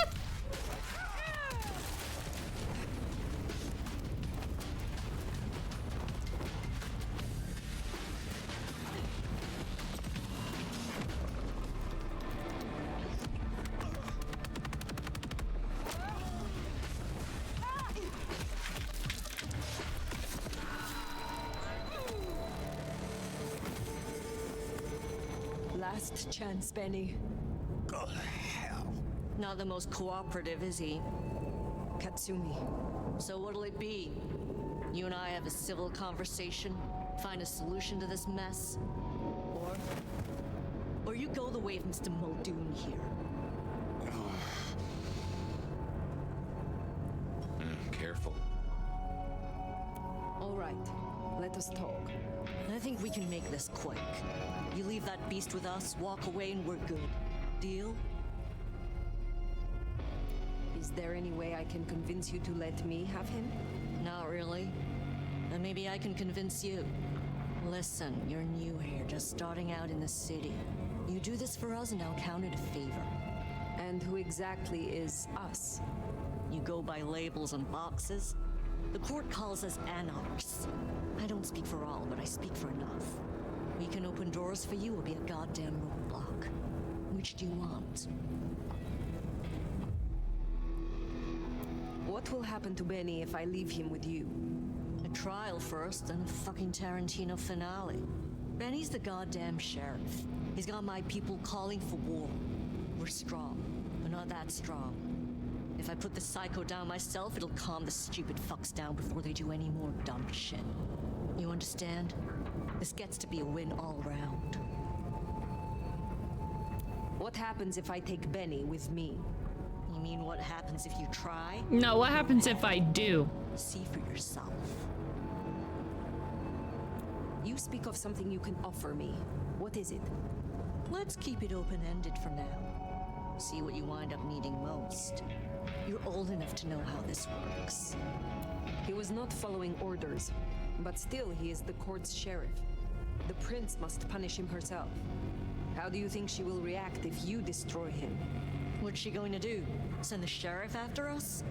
Last chance, Benny. Go to hell. Not the most cooperative, is he? Katsumi. So what'll it be? You and I have a civil conversation, find a solution to this mess? Or you go the way of Mr. Muldoon here? Careful. All right, let us talk. I think we can make this quick. You leave that beast with us, walk away, and we're good. Deal? Is there any way I can convince you to let me have him? Not really. Then maybe I can convince you. Listen, you're new here, just starting out in the city. You do this for us and I'll count it a favor. And who exactly is us? You go by labels and boxes. The court calls us anarchs. I don't speak for all, but I speak for enough. We can open doors for you or be a goddamn roadblock. Which do you want? What will happen to Benny if I leave him with you? A trial first, then a fucking Tarantino finale. Benny's the goddamn sheriff. He's got my people calling for war. We're strong, but not that strong. If I put the psycho down myself, it'll calm the stupid fucks down before they do any more dumb shit. You understand? This gets to be a win all round. What happens if I take Benny with me? You mean what happens if you try? No, what happens if I do? See for yourself. You speak of something you can offer me. What is it? Let's keep it open-ended for now. See what you wind up needing most. You're old enough to know how this works. He was not following orders, but still he is the court's sheriff. The prince must punish him herself. How do you think she will react if you destroy him? What's she going to do? Send the sheriff after us?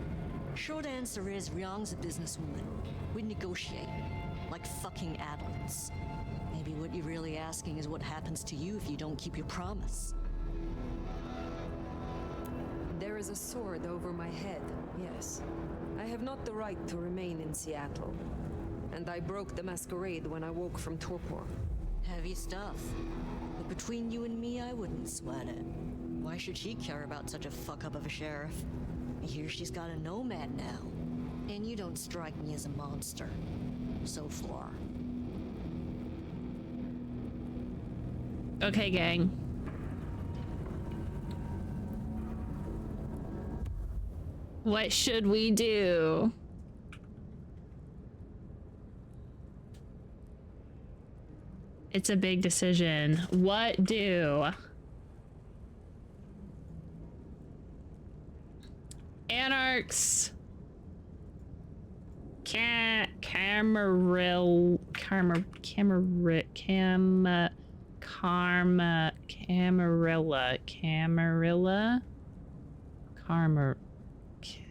Short answer is Ryong's a businesswoman. We'd negotiate. Like fucking adults. Maybe what you're really asking is what happens to you if you don't keep your promise. There is a sword over my head, yes. I have not the right to remain in Seattle. And I broke the Masquerade when I woke from torpor. Heavy stuff. But between you and me, I wouldn't sweat it. Why should she care about such a fuck-up of a sheriff? I hear she's got a nomad now. And you don't strike me as a monster. So far. Okay, gang. What should we do? It's a big decision. What do? Anarchs. Camarilla.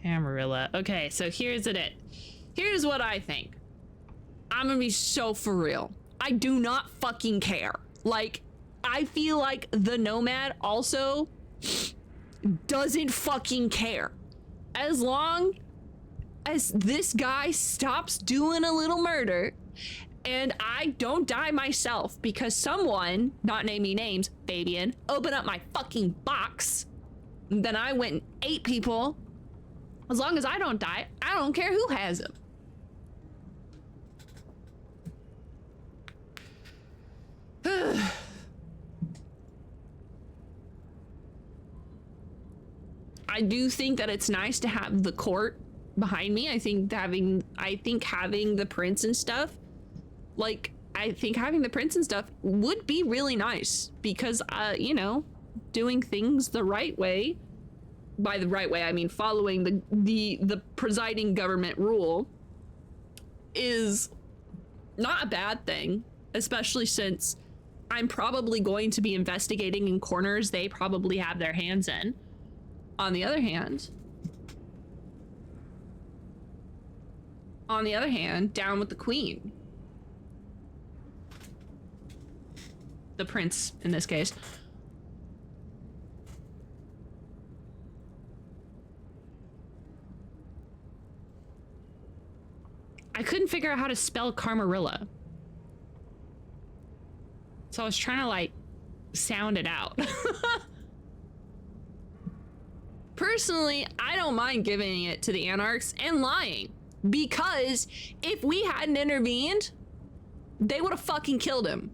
Camarilla. Okay, so here's what I think. I'm gonna be so for real. I do not fucking care. Like, I feel like the Nomad also doesn't fucking care. As long as this guy stops doing a little murder and I don't die myself because someone, not naming names, Fabian, opened up my fucking box, then I went and ate people. As long as I don't die, I don't care who has them. I do think that it's nice to have the court behind me. I think having the prince and stuff, like, I think having the prince and stuff would be really nice because, you know, doing things the right way, by the right way, I mean following the presiding government rule, is not a bad thing, especially since I'm probably going to be investigating in corners they probably have their hands in. On the other hand, down with the queen. The prince, in this case. I couldn't figure out how to spell Camarilla. So I was trying to, like, sound it out. Personally, I don't mind giving it to the Anarchs and lying, because if we hadn't intervened, they would have fucking killed him.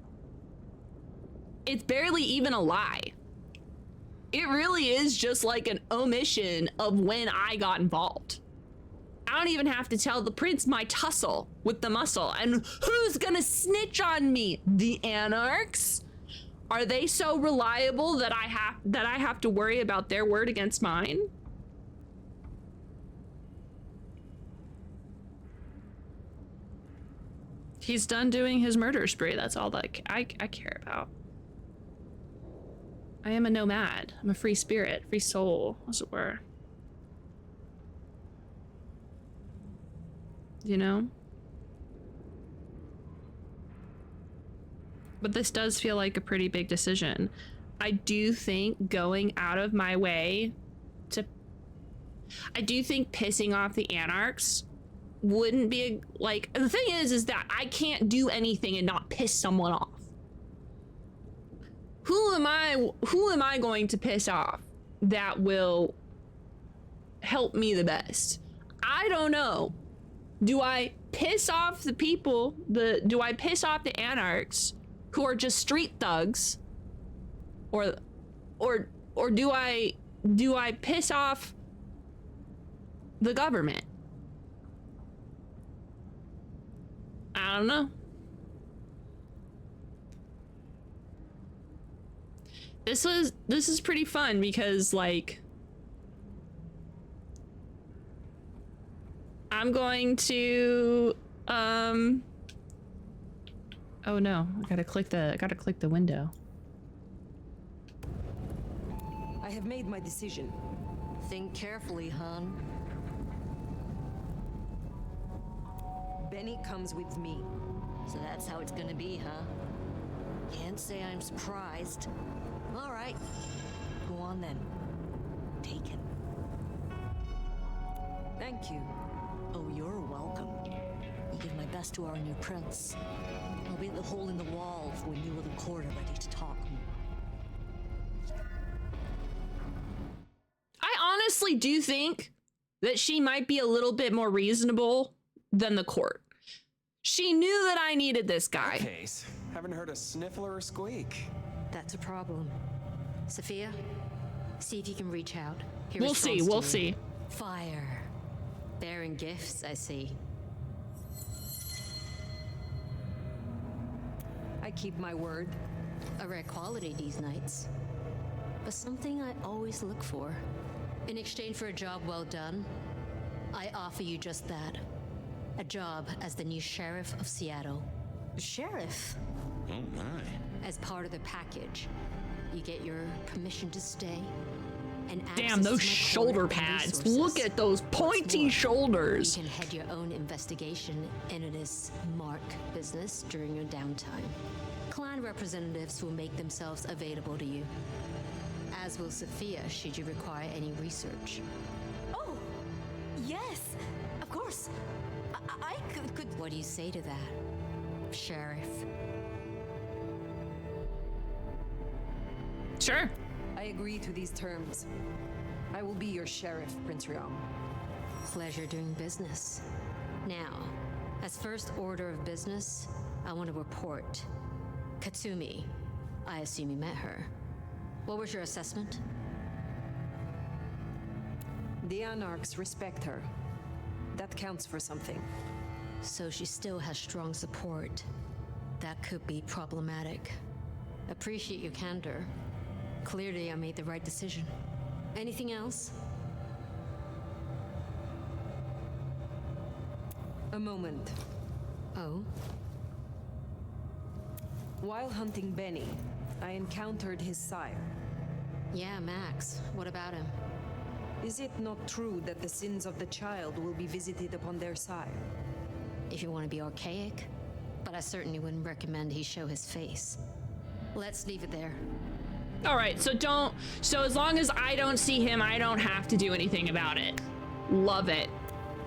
It's barely even a lie. It really is just like an omission of when I got involved. I don't even have to tell the prince my tussle with the muscle. And who's gonna snitch on me? The Anarchs? Are they so reliable that I have to worry about their word against mine? He's done doing his murder spree. That's all that I care about. I am a nomad. I'm a free spirit, free soul, as it were. You know? But this does feel like a pretty big decision. I do think going out of my way to... I do think pissing off the Anarchs wouldn't be like... The thing is that I can't do anything and not piss someone off. Who am I going to piss off that will help me the best? I don't know. Do I piss off the people? Do I piss off the Anarchs who are just street thugs, or do I piss off the government? I don't know. This is pretty fun because, like, I'm going to oh no, I gotta click the window. I have made my decision. Think carefully, hon. Benny comes with me. So that's how it's gonna be, huh? Can't say I'm surprised. All right, go on then. Take him. Thank you. Oh, you're welcome. I'll give my best to our new prince. I'll be at the hole in the wall for when you or the court are ready to talk. I honestly do think that she might be a little bit more reasonable than the court. She knew that I needed this guy. Case. Haven't heard a sniffle or a squeak. That's a problem. Sophia, see if you can reach out. We'll see. Fire. Bearing gifts, I see. I keep my word. A rare quality these nights. But something I always look for. In exchange for a job well done, I offer you just that. A job as the new sheriff of Seattle. Sheriff? Oh my. As part of the package, you get your permission to stay and Damn, access those to my shoulder court and pads. resources. Look at those What's pointy more, shoulders. You can head your own investigation into this Mark business during your downtime. Clan representatives will make themselves available to you, as will Sophia should you require any research. Oh, yes, of course. I could. What do you say to that, Sheriff? Sure. I agree to these terms. I will be your sheriff, Prince Ryong. Pleasure doing business. Now, as first order of business, I want to report. Katsumi, I assume you met her. What was your assessment? The Anarchs respect her. That counts for something. So she still has strong support. That could be problematic. Appreciate your candor. Clearly, I made the right decision. Anything else? A moment. Oh? While hunting Benny, I encountered his sire. Yeah, Max. What about him? Is it not true that the sins of the child will be visited upon their sire? If you want to be archaic, but I certainly wouldn't recommend he show his face. Let's leave it there. All right, so as long as I don't see him, I don't have to do anything about it. Love it.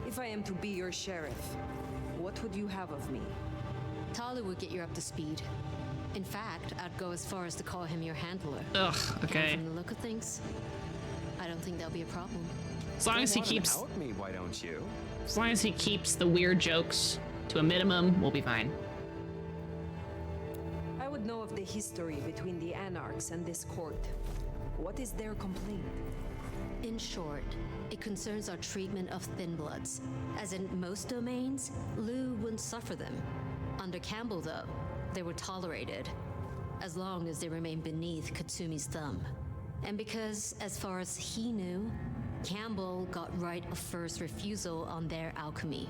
If I am to be your sheriff, what would you have of me? Tali would get you up to speed. In fact, I'd go as far as to call him your handler. Ugh, okay. And from the look of things, I don't think that'll be a problem. As long as he keeps... Help me, why don't you? As long as he keeps the weird jokes to a minimum, we'll be fine. I would know of the history between the Anarchs and this court. What is their complaint? In short, it concerns our treatment of thin bloods. As in most domains, Liu wouldn't suffer them. Under Campbell, though, they were tolerated, as long as they remained beneath Katsumi's thumb. And because, as far as he knew, Campbell got right of first refusal on their alchemy.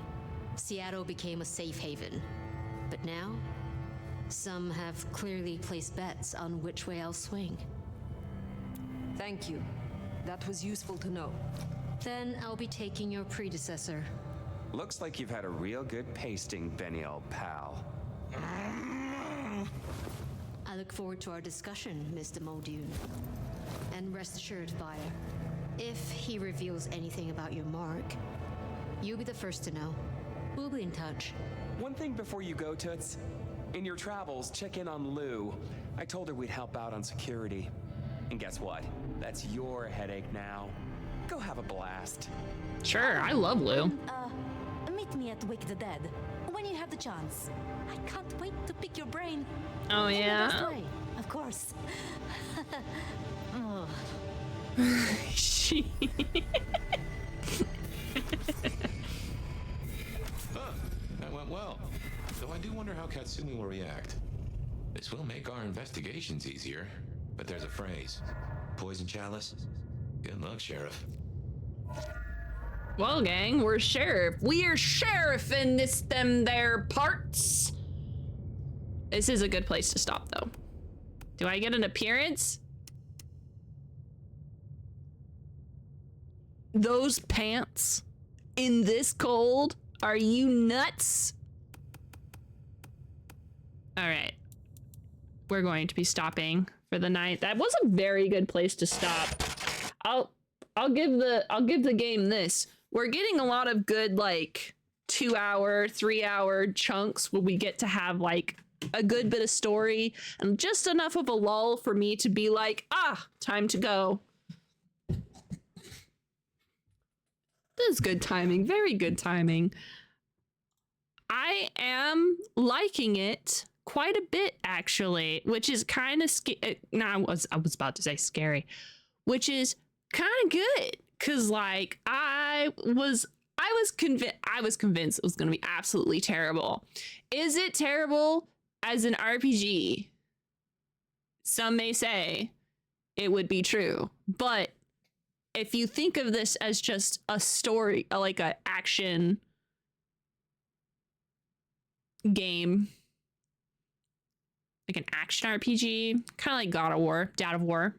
Seattle became a safe haven. But now, some have clearly placed bets on which way I'll swing. Thank you. That was useful to know. Then I'll be taking your predecessor. Looks like you've had a real good pasting, Benny, old pal. I look forward to our discussion, Mr. Muldoon. And rest assured, Fire, if he reveals anything about your mark, you'll be the first to know. We'll be in touch. One thing before you go, Toots. In your travels, check in on Lou. I told her we'd help out on security. And guess what? That's your headache now. Go have a blast. Sure, I love Lou. Meet me at Wake the Dead when you have the chance. I can't wait to pick your brain. Oh, In the yeah? best way, of course. Oh. She... Huh, that went well. Though I do wonder how Katsumi will react. This will make our investigations easier, but there's a phrase. Poison chalice? Good luck, Sheriff. Well, gang, we're sheriff in them there parts. This is a good place to stop, though. Do I get an appearance? Those pants in this cold? Are you nuts? All right. We're going to be stopping for the night. That was a very good place to stop. I'll give the game this. We're getting a lot of good, like, 2-hour, 3-hour chunks where we get to have, like, a good bit of story and just enough of a lull for me to be like, time to go. This is good timing, very good timing. I am liking it quite a bit, actually, which is kind of I was about to say scary, which is kind of good, because like I was convinced it was going to be absolutely terrible. Is it terrible as an RPG? Some may say it would be true, but if you think of this as just a story, like an action game, like an action RPG, kind of like God of War, Dad of War.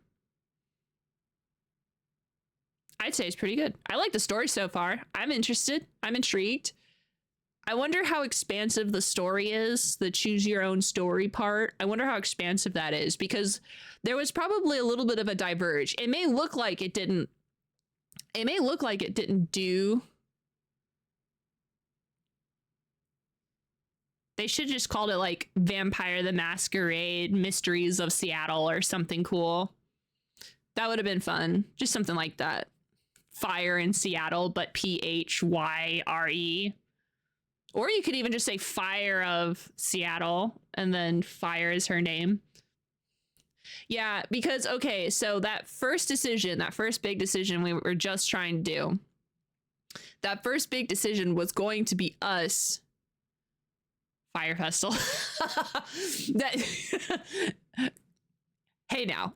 I'd say it's pretty good. I like the story so far. I'm interested. I'm intrigued. I wonder how expansive the story is, the choose your own story part. I wonder how expansive that is, because there was probably a little bit of a diverge. It may look like it didn't do. They should just called it like Vampire the Masquerade Mysteries of Seattle or something cool. That would have been fun. Just something like that. Fire in Seattle, but PHYRE. Or you could even just say Fire of Seattle and then Fire is her name. Yeah, because, okay, so that first big decision we were just trying to do, that first big decision was going to be us. Fire Festival. Hey now.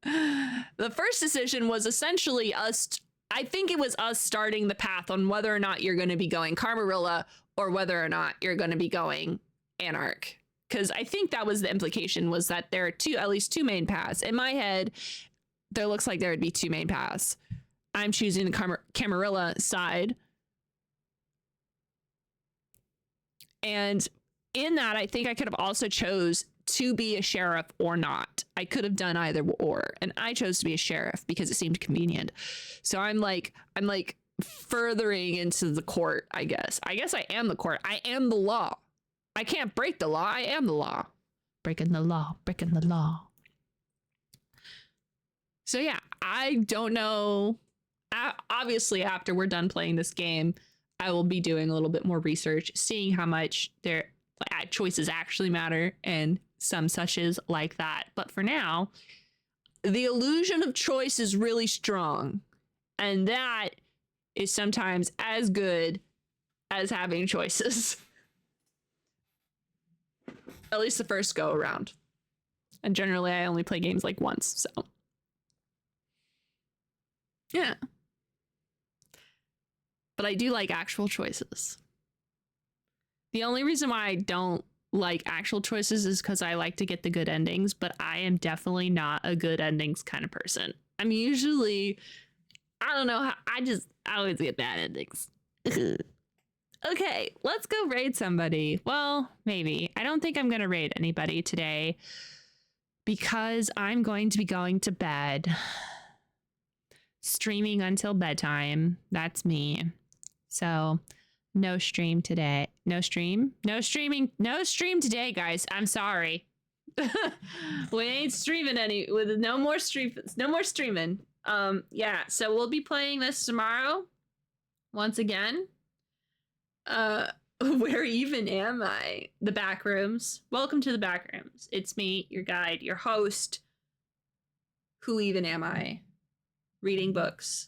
The first decision was essentially us. I think it was us starting the path on whether or not you're going to be going Camarilla or whether or not you're going to be going Anarch. Because I think that was the implication, was that there are at least two main paths. In my head, there looks like there would be two main paths. I'm choosing the Camarilla side. And in that, I think I could have also chose to be a sheriff or not. I could have done either or, and I chose to be a sheriff because it seemed convenient. So I'm like furthering into the court, I guess. I am the court. I am the law. I can't break the law. I am the law. Breaking the law. So yeah, I don't know. Obviously, after we're done playing this game, I will be doing a little bit more research, seeing how much their choices actually matter and some such is like that. But for now, the illusion of choice is really strong. And that is sometimes as good as having choices. At least the first go around. And generally, I only play games like once, so. Yeah. But I do like actual choices. The only reason why I don't like actual choices is because I like to get the good endings, but I am definitely not a good endings kind of person. I'm usually, I don't know how, I always get bad endings. Okay, let's go raid somebody. Well, maybe. I don't think I'm going to raid anybody today because I'm going to be going to bed. Streaming until bedtime. That's me. So no stream today. No stream? No streaming. No stream today, guys. I'm sorry. We ain't streaming with no more streaming. Yeah, so we'll be playing this tomorrow. Once again. Where even am I? The back rooms. Welcome to the back rooms. It's me, your guide, your host. Who even am I? Reading books.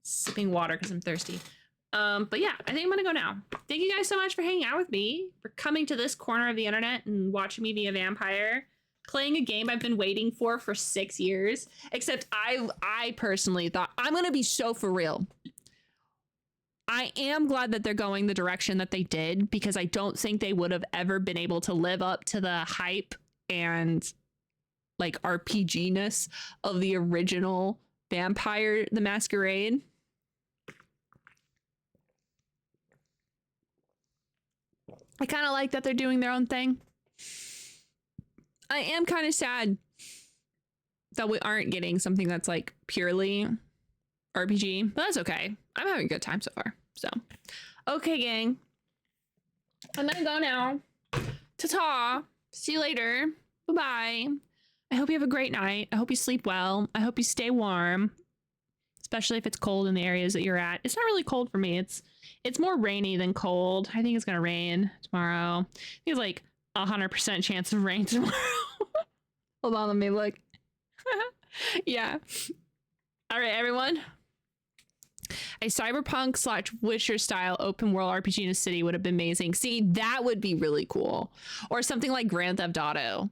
Sipping water because I'm thirsty. But yeah, I think I'm gonna go now. Thank you guys so much for hanging out with me, for coming to this corner of the internet and watching me be a vampire, playing a game I've been waiting for 6 years. Except I personally thought, I'm gonna be so for real. I am glad that they're going the direction that they did, because I don't think they would have ever been able to live up to the hype and like RPG-ness of the original Vampire the Masquerade. I kind of like that they're doing their own thing. I am kind of sad that we aren't getting something that's like purely RPG, but that's okay. I'm having a good time so far. So, okay, gang. I'm gonna go now. Ta-ta. See you later. Bye-bye. I hope you have a great night. I hope you sleep well. I hope you stay warm, especially if it's cold in the areas that you're at. It's not really cold for me. It's more rainy than cold. I think it's gonna rain tomorrow. I think it's like 100% chance of rain tomorrow. Hold on, let me look. Yeah. All right, everyone. A cyberpunk / Witcher style open world RPG in a city would have been amazing. See, that would be really cool. Or something like Grand Theft Auto,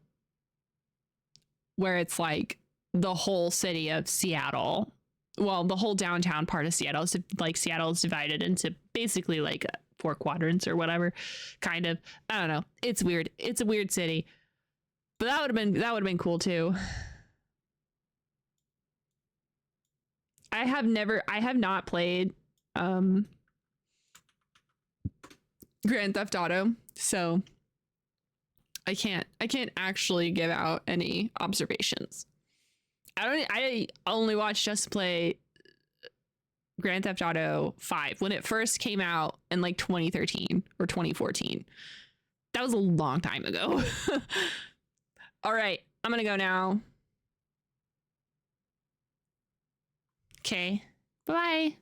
where it's like the whole city of Seattle. Well, the whole downtown part of Seattle. So like Seattle is divided into basically like 4 quadrants or whatever, kind of. I don't know. It's weird. It's a weird city, but that would have been cool too. I have not played Grand Theft Auto, so I can't actually give out any observations. I only watched Just Play Grand Theft Auto 5 when it first came out in like 2013 or 2014. That was a long time ago. All right, I'm gonna go now. Okay, bye.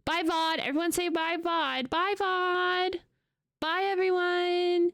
Bye VoD. Everyone say bye VoD. Bye VoD. Bye everyone.